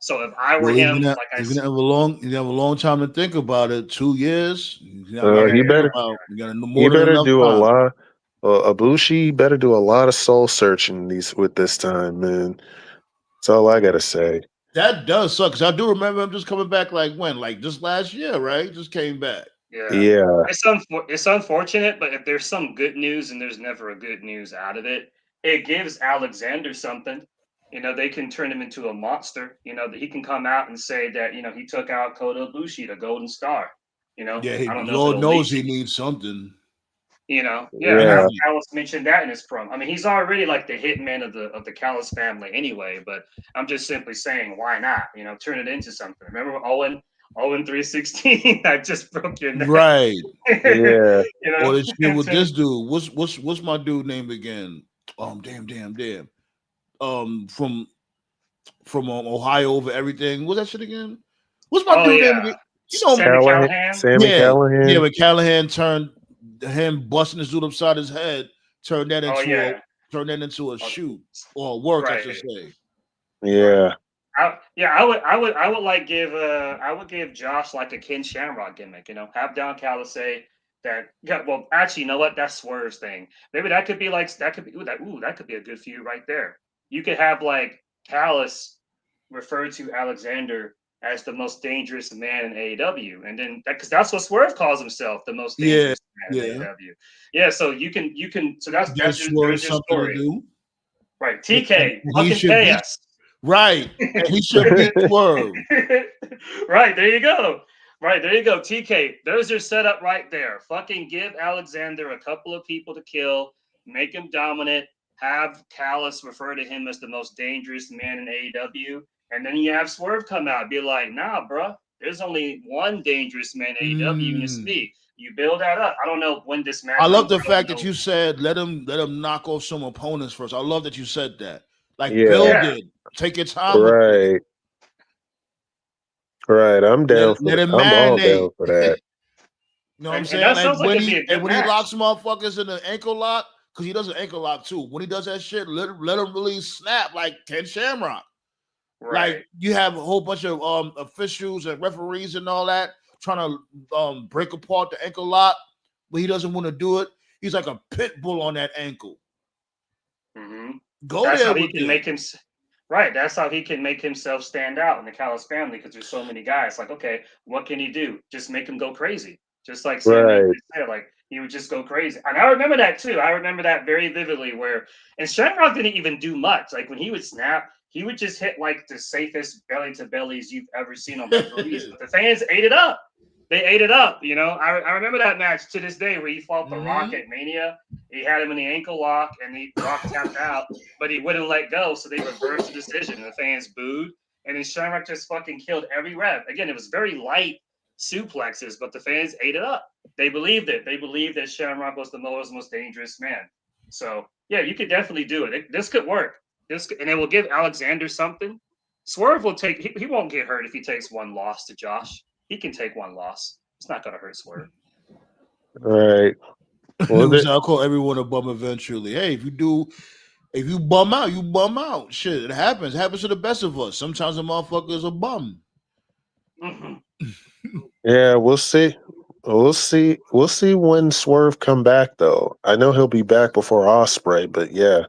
So if I were him, he's gonna have a long time to think about it. 2 years. He better You got more than enough do time. a lot. Ibushi better do a lot of soul searching with this time, man. That's all I gotta say. That does suck because I do remember him just coming back just last year, right? Just came back. Yeah. It's unfortunate, but if there's some good news and there's never a good news out of it, it gives Alexander something. They can turn him into a monster. That he can come out and say that he took out Kota Ibushi, the Golden Star. Yeah, I don't know. Lord knows he needs something. Callis mentioned that in his promo. I mean, he's already like the hitman of the Callis family anyway. But I'm just simply saying, why not? Turn it into something. Remember Owen 316? I just broke your neck. Right. Yeah. Or this shit with this dude. What's my dude name again? Damn. From Ohio over everything. What's that shit again? What's my dude name again? Sammy Callahan. Yeah, when Callahan turned him busting his dude upside his head, turned that into a shoot or a work, I should say. Yeah. I would give Josh like a Ken Shamrock gimmick. Have Don Callis say that. Yeah, well, actually, you know what? That's Swerve's thing. Maybe that could be that could be a good feud right there. You could have like Callis refer to Alexander as the most dangerous man in AEW, and then because that's what Swerve calls himself, the most dangerous man in AEW. Yeah, so you can. So that's your story. To do. Right, TK, fucking pay us. Right, and he should be Swerve. Right, there you go. TK, there's your setup right there. Fucking give Alexander a couple of people to kill, make him dominant, have Callis refer to him as the most dangerous man in AEW, and then you have Swerve come out, be like, nah, bro, there's only one dangerous man in AEW, and it's me. You build that up. I don't know when this match. I love the fact that you said let him knock off some opponents first. I love that you said that. Build it. Take your time. Right. Right. I'm down for that. I'm all down for that. You know what I'm saying? And when he locks motherfuckers in the ankle lock, because he does an ankle lock too. When he does that shit, let him really snap like Ken Shamrock. Right. Like you have a whole bunch of officials and referees and all that trying to break apart the ankle lock, but he doesn't want to do it. He's like a pit bull on that ankle. Mm-hmm. That's how he can make him. Right, that's how he can make himself stand out in the Callis family because there's so many guys. Like, okay, what can he do? Just make him go crazy. Just like Sammy said, like he would just go crazy. And I remember that too. I remember that very vividly. And Shamrock didn't even do much. Like when he would snap, he would just hit like the safest belly to bellies you've ever seen on referees. But the fans ate it up. They ate it up. I remember that match to this day where he fought The Rock at Mania. He had him in the ankle lock and the Rock tapped out, but he wouldn't let go. So they reversed the decision and the fans booed. And then Shamrock just fucking killed every rep. Again, it was very light suplexes, but the fans ate it up. They believed it. They believed that Shamrock was the most dangerous man. So yeah, you could definitely do it. This could work. And it will give Alexander something. Swerve will take. He won't get hurt if he takes one loss to Josh. He can take one loss. It's not going to hurt Swerve. All right. I'll call everyone a bum eventually. Hey, if you bum out, you bum out. Shit, it happens. It happens to the best of us. Sometimes a motherfucker is a bum. Mm-hmm. Yeah, we'll see. We'll see when Swerve come back, though. I know he'll be back before Ospreay, but yeah.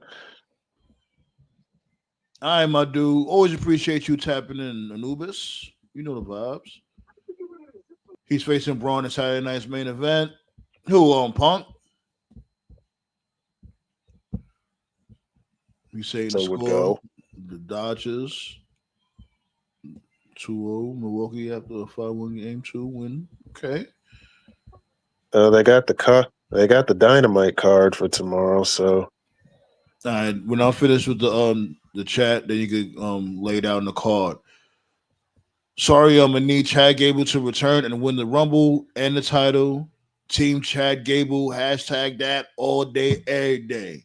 All right, my dude. Always appreciate you tapping in, Anubis. You know the vibes. He's facing Braun in Saturday night's main event. Who on Punk? You say the score. The Dodgers 2-0. Milwaukee after a 5-1 game 2 win. Okay. They got the Dynamite card for tomorrow. So, all right. When I'm finished with the chat, then you could lay down the card. Sorry, I'm gonna need Chad Gable to return and win the Rumble and the title. Team Chad Gable, hashtag that all day, every day.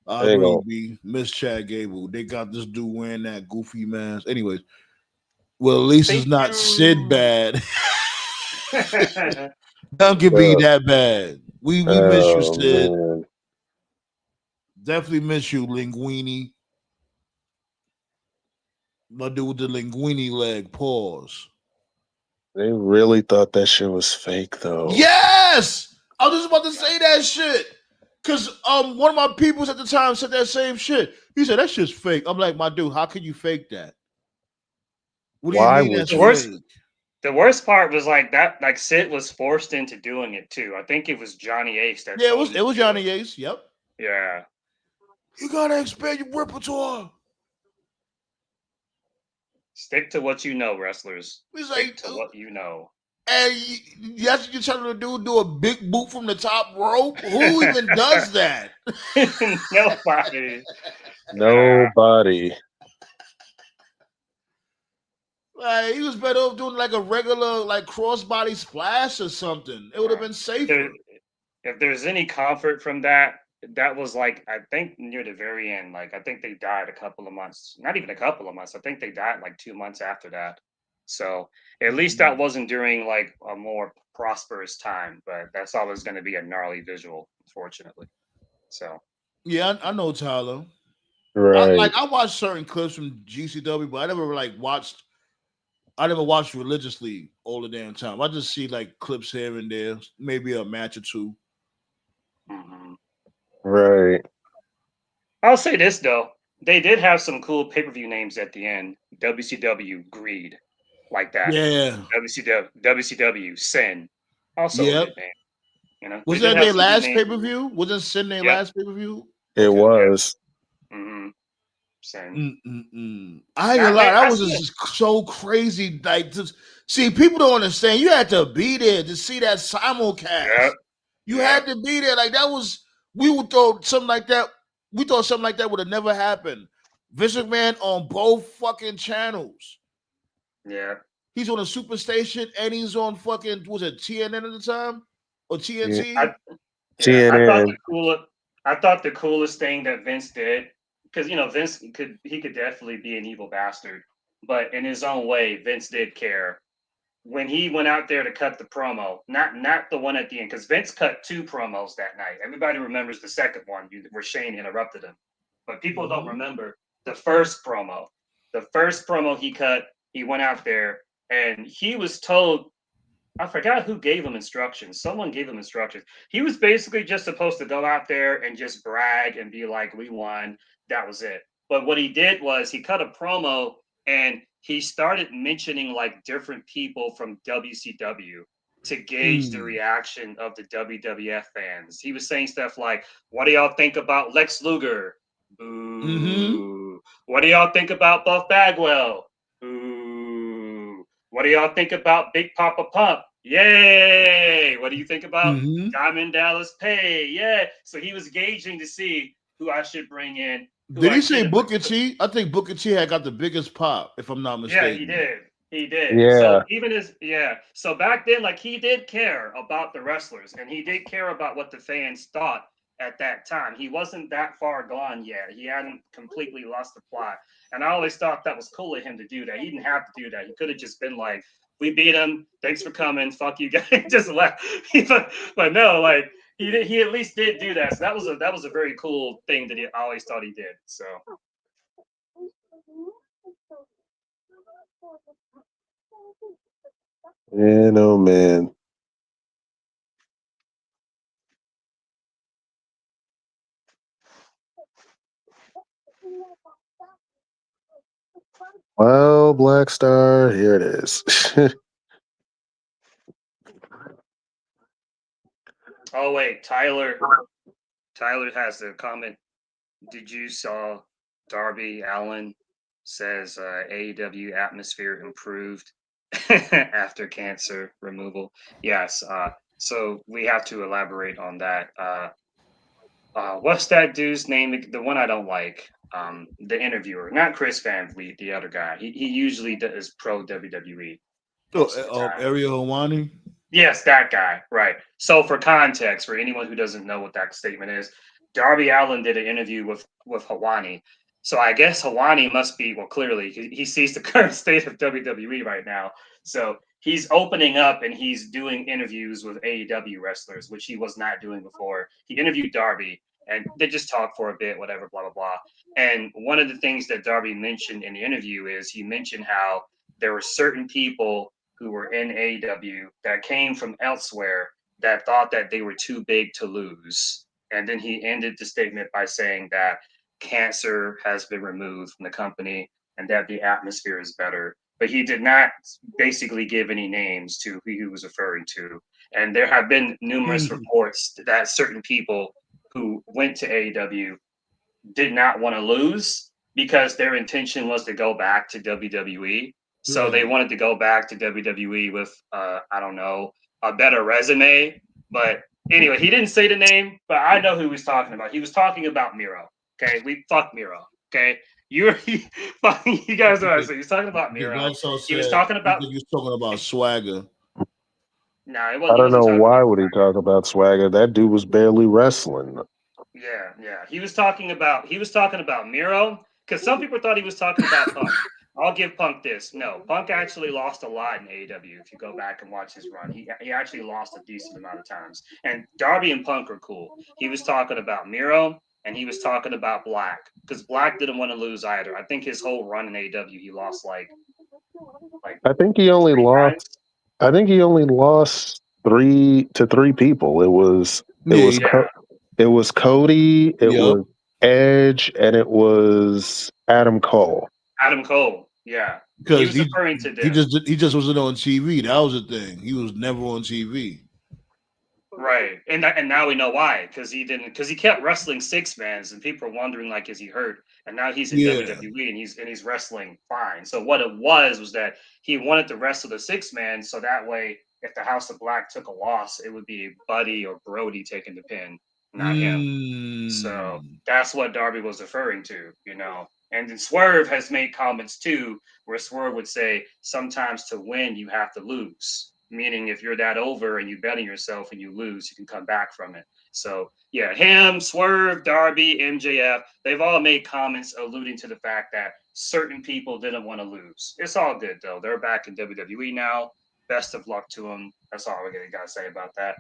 I really miss Chad Gable. They got this dude wearing that goofy mask. Anyways, Well, at least it's Thank not Sid you. bad. None can be that bad. We miss you, Oh Sid. man, Definitely miss you, Linguini. My dude with the linguini leg. Pause. they really thought that shit was fake though. Yes, I was just about to say that shit. Cause one of my peoples at the time said that same shit. He said that shit's fake. I'm like, my dude, how can you fake that? What do you Why mean would that's The you? worst, fake? the worst part was like that. Like Sid was forced into doing it too. I think it was Johnny Ace that Yeah, told him it was to do it. Johnny Ace. Yep. Yeah, You gotta expand your repertoire. stick to what you know, wrestlers. He's Stick like, to what you know. and that's what you're telling him to do a big boot from the top rope. Who even does that? Nobody. Yeah, Nobody. Like he was better off doing like a regular like crossbody splash or something. It would have been there, safer. if there's any comfort from that, that was like I think near the very end. Like I think they died a couple of months, not even a couple of months. I think they died like 2 months after that. So at least that wasn't during like a more prosperous time. But that's always going to be a gnarly visual, unfortunately. So Yeah, I know Tyler. Right. I watched certain clips from GCW, but I never like watched. I never watched religiously all the damn time. I just see like clips here and there, maybe a match or two. mhm. Right. I'll say this though, they did have some cool pay per view names at the end. WCW Greed, like that. Yeah. WCW Sin, also a Yep. good name. You know, they Was did that have their some good last names. pay per view? Wasn't Sin their Yep, last pay per view? It Okay. yep. was. Mm-hmm. Sin. Mm-mm-mm. I ain't gonna That lie, man, that I was still. just so crazy. Like, just see, people don't understand. You had to be there to see that Yep, simulcast. You yep, had to be there. Like that was. We would throw something like that. We thought something like that would have never happened. Vince McMahon on both fucking channels. yep. He's on a superstation and he's on fucking was it TNN at the time or Yeah. I TNT? Yeah, TNN. I thought the coolest thing that Vince did, because Vince could definitely be an evil bastard, but in his own way, Vince did care when he went out there to cut the promo, not the one at the end, because Vince cut two promos that night. Everybody remembers the second one, where Shane interrupted him, but people don't Mm-hmm. remember the first promo. The first promo he cut, he went out there and he was told, I forgot who gave him instructions. Someone gave him instructions. He was basically just supposed to go out there and just brag and be like, "We won." That was it. But what he did was he cut a promo and he started mentioning like different people from WCW to gauge the Mm. reaction of the WWF fans. He was saying stuff like, "What do y'all think about Lex Luger? Mm-hmm. Boo. What do y'all think about Buff Bagwell? Boo. What do y'all think about Big Papa Pump? Yay! What do you think about Mm-hmm. Diamond Dallas Pay? Yeah. So he was gauging to see who I should bring in, who Did I he say shouldn't bring. Booker T? I think Booker T had got the biggest pop, if I'm not Yeah, he mistaken. did. He did. So Yeah. even as yeah, so back then, like he did care about the wrestlers and he did care about what the fans thought at that time. He wasn't that far gone yet. He hadn't completely lost the plot. And I always thought that was cool of him to do that. He didn't have to do that. He could have just been like, "We beat him. Thanks for coming. Fuck you guys." Just left. but no, like he did. He at least did do that. So that was a very cool thing that I always thought he did. So Man, oh man. Well, Black Star, here it is. oh wait, Tyler has a comment. Did you saw Darby Allen says AEW atmosphere improved after cancer removal? Yes. So we have to elaborate on that. What's that dude's name? The one I don't like. The interviewer, not Chris Van Vliet, the other guy. He usually is pro WWE most of the Oh, time. Ariel Hawani. Yes, that guy. Right. So for context, for anyone who doesn't know what that statement is, Darby Allen did an interview with Hawani So I guess Hawani must be, well, clearly he sees the current state of WWE right now. So he's opening up and he's doing interviews with AEW wrestlers, which he was not doing before. He interviewed Darby and they just talked for a bit, whatever, blah, blah, blah. And one of the things that Darby mentioned in the interview is he mentioned how there were certain people who were in AEW that came from elsewhere that thought that they were too big to lose. And then he ended the statement by saying that cancer has been removed from the company and that the atmosphere is better. But he did not basically give any names to who he was referring to. And there have been numerous reports that certain people who went to AEW did not want to lose because their intention was to go back to WWE. So they wanted to go back to WWE with, I don't know, a better resume. But anyway, he didn't say the name, but I know who he was talking about. He was talking about Miro. Okay, we fuck Miro. Okay, you guys know what I'm saying. He's talking about Miro. He was talking about. He was talking about Swagger. No, it I wasn't. don't know why would he talk about Swagger. That dude was barely wrestling. Yeah. He was talking about Miro because some people thought he was talking about Punk. I'll give Punk this. No, Punk actually lost a lot in AEW. If you go back and watch his run, he actually lost a decent amount of times. And Darby and Punk are cool. He was talking about Miro and he was talking about Black because Black didn't want to lose either. I think his whole run in AEW, he lost like I think he only lost. I think he only lost 3 to 3 people. It was Cody, it was Edge, and it was Adam Cole. Adam Cole, yeah. Because he just wasn't on TV. That was the thing. He was never on TV. Right, and now we know why. Because he kept wrestling 6-mans, and people are wondering like, is he hurt? And now he's in WWE, and he's wrestling fine. So what it was that he wanted to wrestle the 6-man, so that way, if the House of Black took a loss, it would be Buddy or Brody taking the pin, not him. So that's what Darby was referring to, And then Swerve has made comments too, where Swerve would say, sometimes to win, you have to lose. Meaning if you're that over and you bet on yourself and you lose, you can come back from it. So yeah, him, Swerve, Darby, MJF, they've all made comments alluding to the fact that certain people didn't want to lose. It's all good though. They're back in WWE now. Best of luck to them. That's all we got to say about that.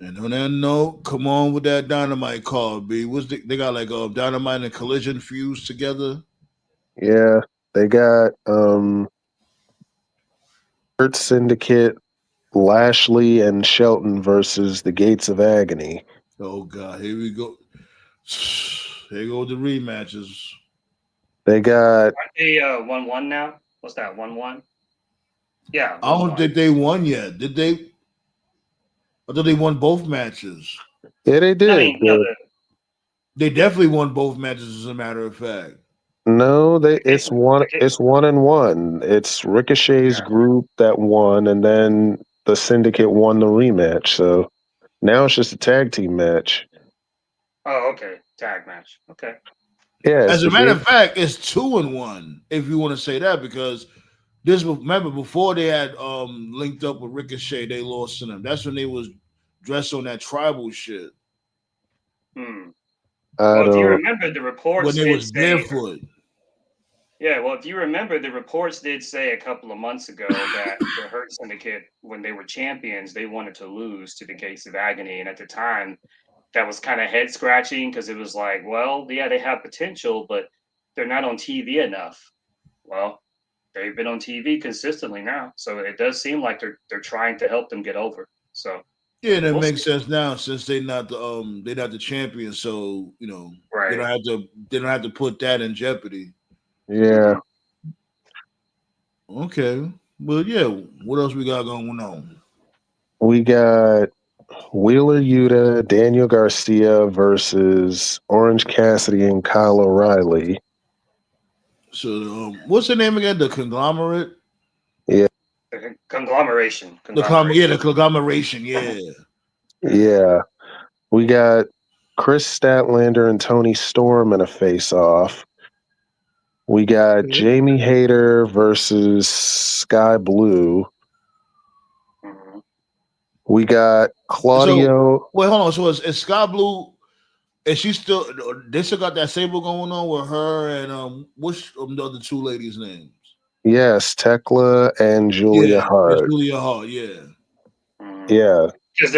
And on that note, come on with that Dynamite card, B. They got like Dynamite and Collision fused together? Yeah, they got Syndicate, Lashley and Shelton versus the Gates of Agony. Oh God, here we go. Here go the rematches. They got. Aren't they 1-1 now? What's that? 1-1? Yeah. I don't think they won yet. Did they? I thought they won both matches. Yeah, they did. I mean, they definitely won both matches, as a matter of fact. No, it's 1-1. It's Ricochet's group that won, and then the Syndicate won the rematch. So now it's just a tag team match. Oh, okay. Tag match. Okay. Yeah. As a matter of fact, it's 2-1, if you want to say that, because remember before they had linked up with Ricochet, they lost to them. That's when they was dressed on that tribal shit. Well, if you remember the reports, when they was barefoot. Yeah, well, if you remember, the reports did say a couple of months ago that the Hurt Syndicate, when they were champions, they wanted to lose to the Gates of Agony, and at the time, that was kind of head scratching because it was like, well, yeah, they have potential, but they're not on TV enough. Well, they've been on TV consistently now, so it does seem like they're trying to help them get over. So yeah, that makes sense now since they're not the champion, so they don't have to put that in jeopardy. Yeah. Okay. Well, yeah. What else we got going on? We got Wheeler Yuta, Daniel Garcia versus Orange Cassidy and Kyle O'Reilly. So, what's the name again? The Conglomerate? Yeah. The Conglomeration. The Conglomeration, yeah. Yeah. We got Chris Statlander and Tony Storm in a face-off. We got Jamie Hayter versus Sky Blue. We got Claudio. Wait, hold on. So is Sky Blue And she still, they still got that stable going on with her and what's the other two ladies' names? Yes, Tekla and Julia Yeah, it's Hart. Julia Hart. Yeah, Yeah. Because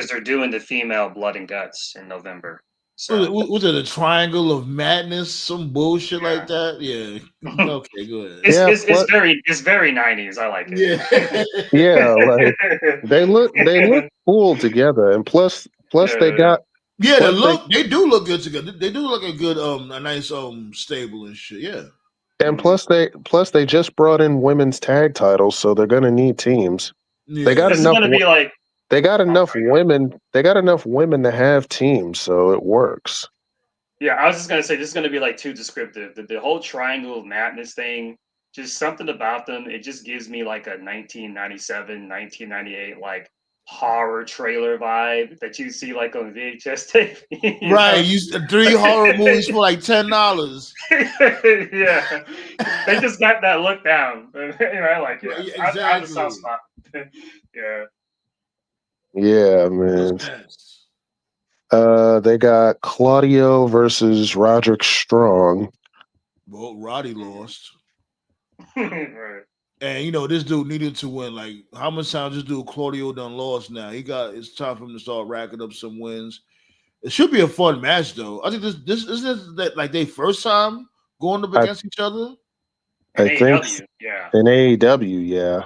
they're doing the female Blood and Guts in November. So was it a Triangle of Madness? Some bullshit like yeah. that. Yeah. Okay, go ahead. It's, Yeah, it's it's very it's very 90s. I like Yeah. yeah, like they look cool together, and plus they Yeah. got Yeah, plus they do look good together. They do look a good a nice stable and shit. Yeah. plus they just brought in women's tag titles, so they're gonna need teams. They got Yeah. This is enough. gonna be like They got I'm enough sorry. women. They got enough women to have teams, so it works. Yeah, I was just gonna say this is gonna be like too descriptive. The whole Triangle of Madness thing, just something about them. It just gives me like a 1997, 1998 like horror trailer vibe that you see like on VHS tape. You Right. know? You 3 horror movies for like $10. Yeah, they just got that look down. I like it. Right, I have a soft exactly. spot. Yeah. Yeah, What's man. next? They got Claudio versus Roderick Strong. Well, Roddy lost. Right. And this dude needed to win. Like, how much time this dude Claudio done lost now? It's time for him to start racking up some wins. It should be a fun match though. I think this isn't that like they first time going up I against each other. And I think AEW, yeah, in AEW, yeah,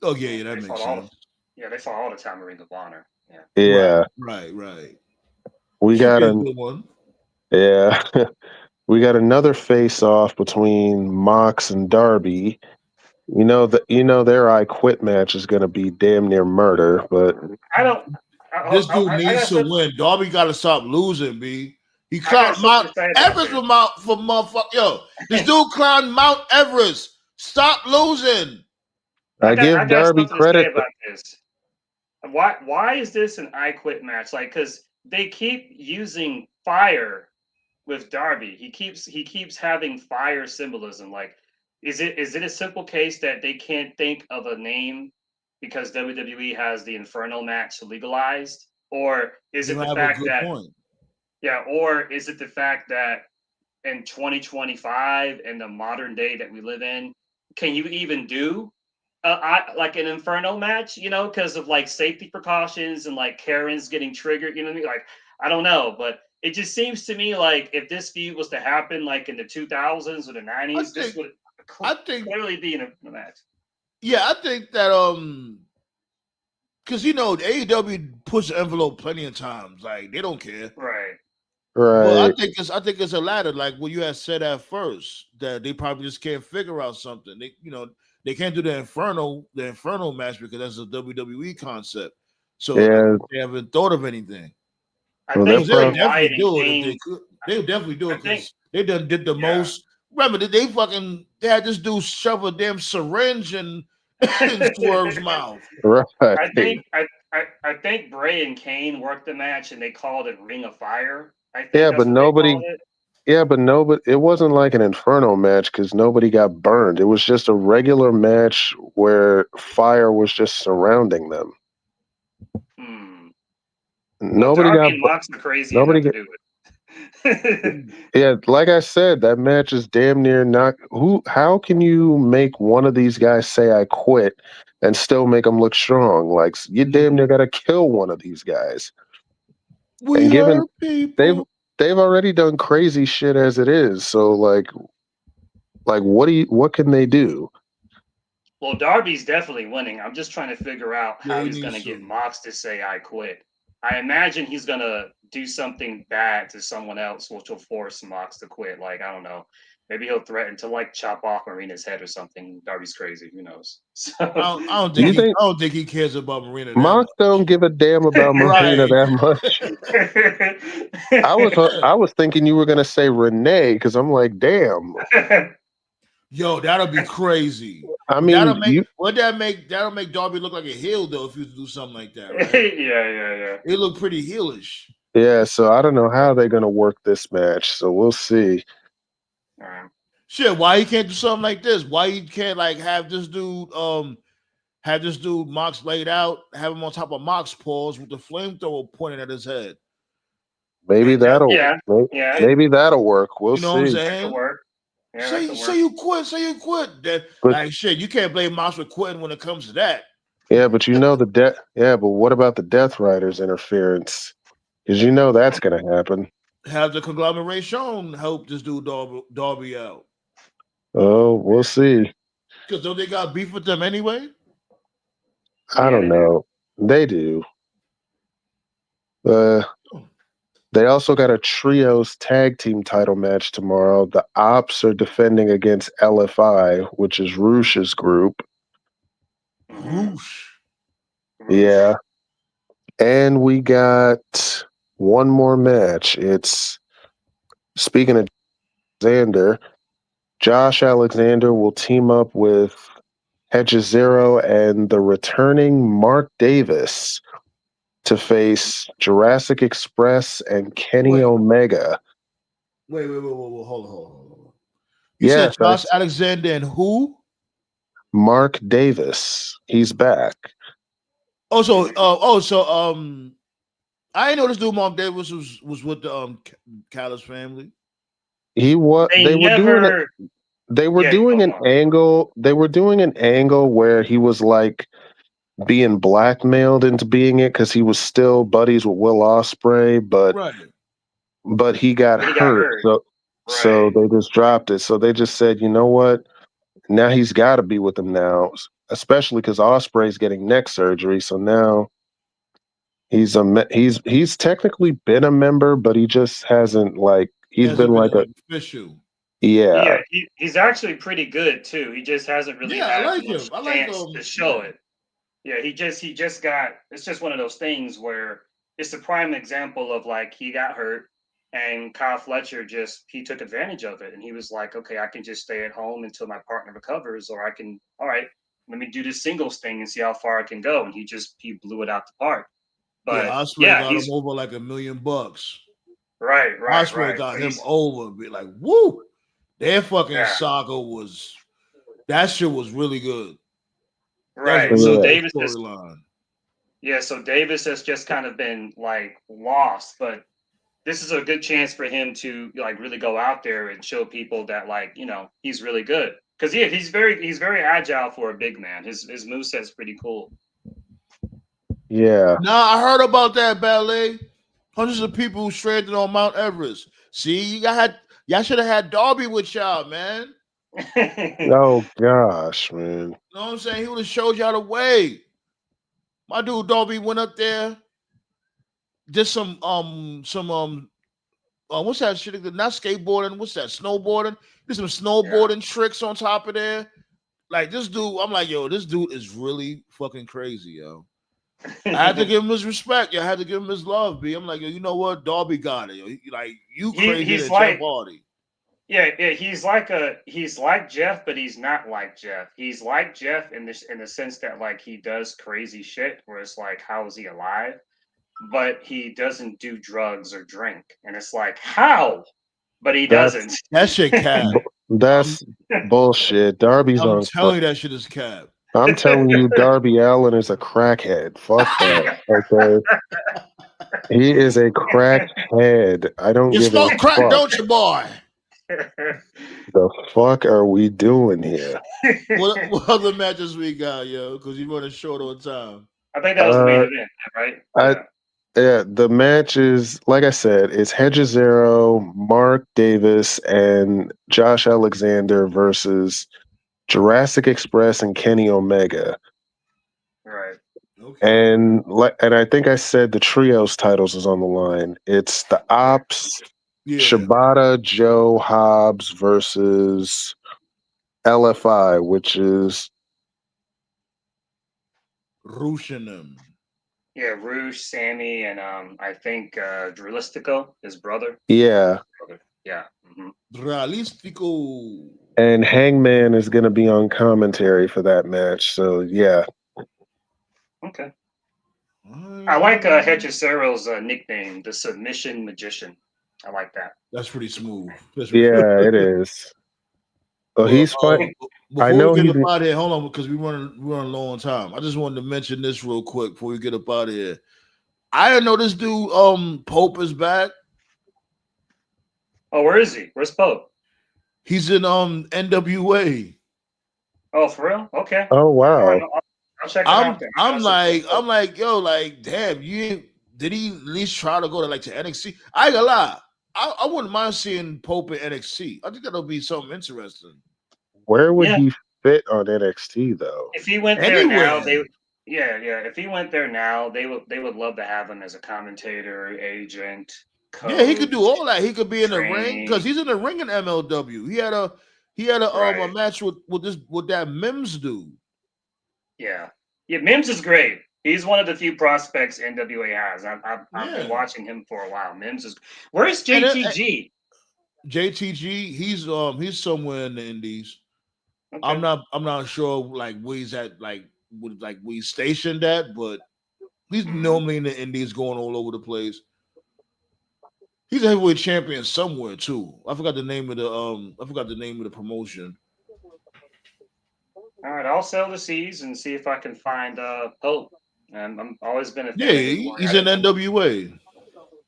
Oh yeah, that they makes fought all. sense. Yeah, they fought all the time in Ring of Honor. Yeah. yeah. Right. We Should got be a a good one. yeah. We got another face off between Mox and Darby. Their I Quit match is going to be damn near murder, but I don't. This dude I needs got to some. win. Darby got to stop losing. B. He I got climbed something Mount to say about Everest this. for motherfucker. Yo, this dude climbed Mount Everest. Stop losing. I I give got Darby something to say credit. about this. Why is this an I Quit match? Like, because they keep using fire with Darby. He keeps having fire symbolism. Like, is it a simple case that they can't think of a name because WWE has the Inferno match legalized, or is You it the have a fact good that point. yeah, or is it the fact that in 2025 in the modern day that we live in, can you even do like an Inferno match? Because of like safety precautions and like Karen's getting triggered. You know what I mean? Like I don't know, but it just seems to me like if this feud was to happen like in the 2000s or the I 90s, this think. would I think. clearly be in a match. Yeah, I think that because the AEW pushed the envelope plenty of times. Like they don't care. Right. But Right. I think it's a ladder, like what you had said at first, that they probably just can't figure out something. They can't do the Inferno match because that's a WWE concept. So Yeah. they haven't thought of anything. I Well, they're think Because they Bray would probably definitely Wyatt and do it if they Kane. could. They would definitely do I it think because they done did the yeah. most. Remember, they had this dude shove a damn syringe in Swerve's mouth. right. I think I think Bray and Kane worked the match and they called it Ring of Fire. I think Yeah, but that's what they called nobody. it. Yeah, but nobody. It wasn't like an Inferno match because nobody got burned. It was just a regular match where fire was just surrounding them. Hmm. Well, Nobody Darby got. and Mox are crazy Nobody enough to got. do it. Yeah, like I said, that match is damn near not. Who? How can you make one of these guys say I quit and still make them look strong? Like you damn near got to kill one of these guys. We And given hurt they've people. they've already done crazy shit as it is, so like what can they do? Well, Darby's definitely winning. I'm just trying to figure out Yeah, how he he's going to needs get to. Mox to say I quit. I imagine he's going to do something bad to someone else, which will force Mox to quit. Like, I don't know. Maybe he'll threaten to like chop off Marina's head or something. Darby's crazy. Who knows? I So, don't, I don't Do think you he. think I don't think he cares about Marina that Mox don't much. give a damn about Marina Right. that much? I was thinking you were gonna say Renee because I'm like, damn. Yo, that'll be crazy. I But mean, you that'll make Darby look like a heel though if you do something like that, yeah, right? yeah. It look pretty heelish. yeah. So I don't know how they're gonna work this match. So we'll see. All right. Shit, why he can't do something like this? Why he can't like have this dude Mox laid out, have him on top of Mox paws with the flamethrower pointing at his head. Maybe that'll Yeah, yeah, maybe that'll work. We'll You know what I'm see. that could saying? work. Yeah, that could Say work. you quit. Say you quit. That, But like shit, you can't blame Mouse for quitting when it comes to that. yeah, but you know the death. Yeah, but what about the Death Riders interference? Because you know that's going to happen. Have the conglomeration help this dude Darby out? Oh, we'll see. Because don't they got beef with them anyway? I Yeah, don't they do. know. They do. They also got a trios tag team title match tomorrow. The Ops are defending against LFI, which is Roosh's group. Mhm. Roosh. Yeah. And we got one more match. It's speaking of Xander, Josh Alexander will team up with Hedges Zero and the returning Mark Davis to face Jurassic Express and Kenny Wait, Omega. wait. Hold on. You said Yes, Josh Alexander and who? Mark Davis. He's back. I didn't know this dude Mark Davis was with the Callis family. They They were doing it. never. They were Yeah, doing go an on. angle. They were doing an angle where he was like being blackmailed into being it because he was still buddies with Will Ospreay, Right. but he got But he got hurt. hurt. So Right. they just dropped it. So they just said, you know what? Now he's got to be with them now, especially because Osprey's getting neck surgery. So now he's technically been a member, but he just hasn't like He he's been hasn't been like a like official. yeah. Yeah, he's actually pretty good too. He just hasn't really Yeah, I had like him. much I like chance to show yeah. it. Yeah, he just got. It's just one of those things where it's a prime example of like he got hurt, and Kyle Fletcher just he took advantage of it, and he was like, okay, I can just stay at home until my partner recovers, or I can, all right, let me do this singles thing and see how far I can go, and he blew it out the park. Yeah, But Osprey yeah, got him he's over like $1,000,000. Osprey right. got But him he's over. Be like, woo! Their fucking yeah, saga was that shit was really good. That was a right. really So Yeah. good Davis is storyline. yeah, so Davis has just kind of been like lost, but this is a good chance for him to like really go out there and show people that like he's really good because yeah he's very agile for a big man. His moveset's pretty cool. Yeah. Nah, I heard about that ballet. Hundreds of people who stranded on Mount Everest. See, y'all should have had Darby with y'all, man. Oh gosh, man. You know what I'm saying? He would have showed y'all the way. My dude Darby went up there, did what's that shit? Not skateboarding. What's that? Snowboarding. Did some Yeah. snowboarding tricks on top of there. Like this dude, I'm like, yo, this dude is really fucking crazy, yo. I had to give him his respect. Yo. I had to give him his love, B. I'm like, yo, you know what? Darby got it. Yo. You crazier he's than Jeff like Hardy. yeah he's like Jeff, but he's not like Jeff. He's like Jeff in the sense that like he does crazy shit where it's like how is he alive? But he doesn't do drugs or drink, and it's like how? But he That's doesn't. That shit cap. I'm that's bullshit. Darby's I'm on telling you that shit is cap. I'm telling you, Darby Allin is a crackhead. Fuck that. Okay. He is a crackhead. I don't You give a smoke crack, fuck. don't you, boy? The fuck are we doing here? What other matches we got, yo? Because you running short on time. I think that was the main Uh event, right? I Yeah. yeah, the match is like I said, it's Hedges-Zero, Mark Davis, and Josh Alexander versus Jurassic Express and Kenny Omega. Right. Okay. And I think I said the trios titles is on the line. It's the Ops, Yeah. Shibata, Joe, Hobbs versus LFI, which is Rushinum. Yeah, Rouge, Sammy, and I think Drilistico, his brother. yeah. Yeah. Dralistico. And Hangman is going to be on commentary for that match. So yeah, Okay. I like Hechicero's nickname, the Submission Magician. I like that. That's pretty smooth. yeah, it is. Oh, Well, he's fine. I before we know get he's. up out of here, hold on, because we running low on time. I just wanted to mention this real quick before we get up out of here. I didn't know this dude Pope is back. Oh, where is he? Where's Pope? He's in NWA. Oh, for real? Okay. Oh All right, wow. I'll check it I'm out then. I'm I'll support like Pope. I'm like yo, like damn, did he at least try to go to NXT? I ain't gonna lie. I wouldn't mind seeing Pope in NXT. I think that'll be something interesting. Where would Yeah, he fit on NXT though? if he went there now, Anywhere. yeah. If he went there now, they would love to have him as a commentator, agent, Yeah, he could do coach, all that. He could be in the ring because trainee. he's in the ring in MLW. He had a Right. match with that Mims dude. Yeah. Yeah. Mims is great. He's one of the few prospects NWA has. I've been Yeah, watching him for a while. Mims is. Where's and JTG? JTG, he's somewhere in the Indies. I'm Okay. not sure like where he's at, where he's stationed at, but he's Hmm. normally in the Indies, going all over the place. He's a heavyweight champion somewhere too. I forgot the name of the promotion. All right. I'll sell the seas and see if I can find Pope. I'm always been a Yeah, fan of his work. he's I in didn't know. NWA.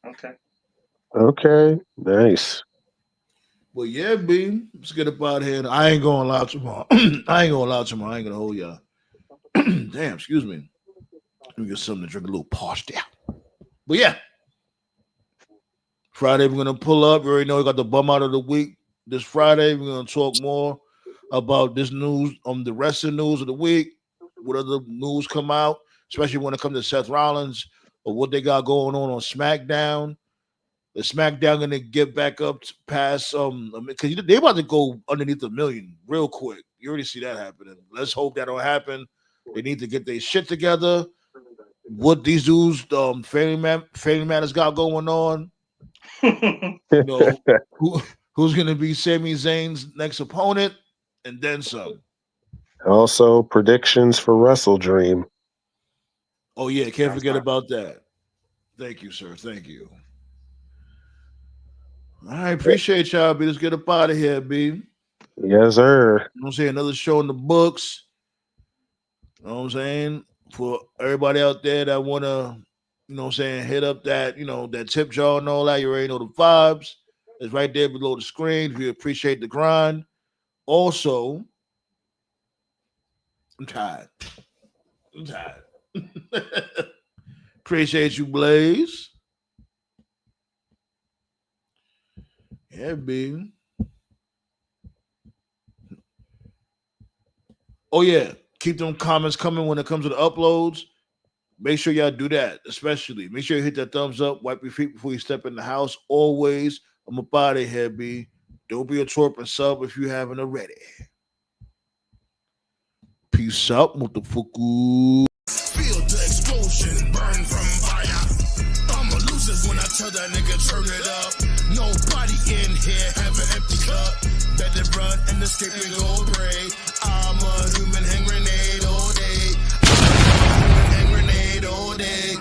Okay. Okay, nice. But yeah, B, let's get up out here. I ain't gonna lie tomorrow. I ain't gonna hold y'all. Damn, excuse me. Let me get something to drink a little parched out. But yeah, Friday we're gonna pull up. You already know we got the bum out of the week. This Friday we're gonna talk more about this news, the wrestling news of the week. What other news come out, especially when it comes to Seth Rollins or what they got going on SmackDown. The SmackDown gonna get back up past because they about to go underneath 1 million real quick. You already see that happening. Let's hope that don't happen. They need to get their shit together. What these dudes, Family Matters got going on. You know who's gonna be Sami Zayn's next opponent, and then some. Also, predictions for Wrestle Dream. Oh yeah, can't That's forget fine. about that. Thank you, sir. Thank you. I appreciate y'all, B. Let's get up out of here, B. You Yes, sir. know what I'm saying? Another show in the books. You know what I'm saying? For everybody out there that wanna, hit up that tip jar and all that, you already know the vibes. It's right there below the screen. If you appreciate the grind. Also, I'm tired. Appreciate you, Blaze. Yeah, B. Oh yeah, keep them comments coming when it comes to the uploads. Make sure y'all do that, especially. Make sure you hit that thumbs up, wipe your feet before you step in the house. Always, I'm a body here, B. Don't be a twerp and sub if you haven't already. Peace out, motherfucker. Feel the explosion, burn from fire. I'ma lose it when I tell that nigga turn it up. Nobody in here have an empty cup. Better run and escape and go pray. I'm a human hand grenade all day. I'm a human hand grenade all day.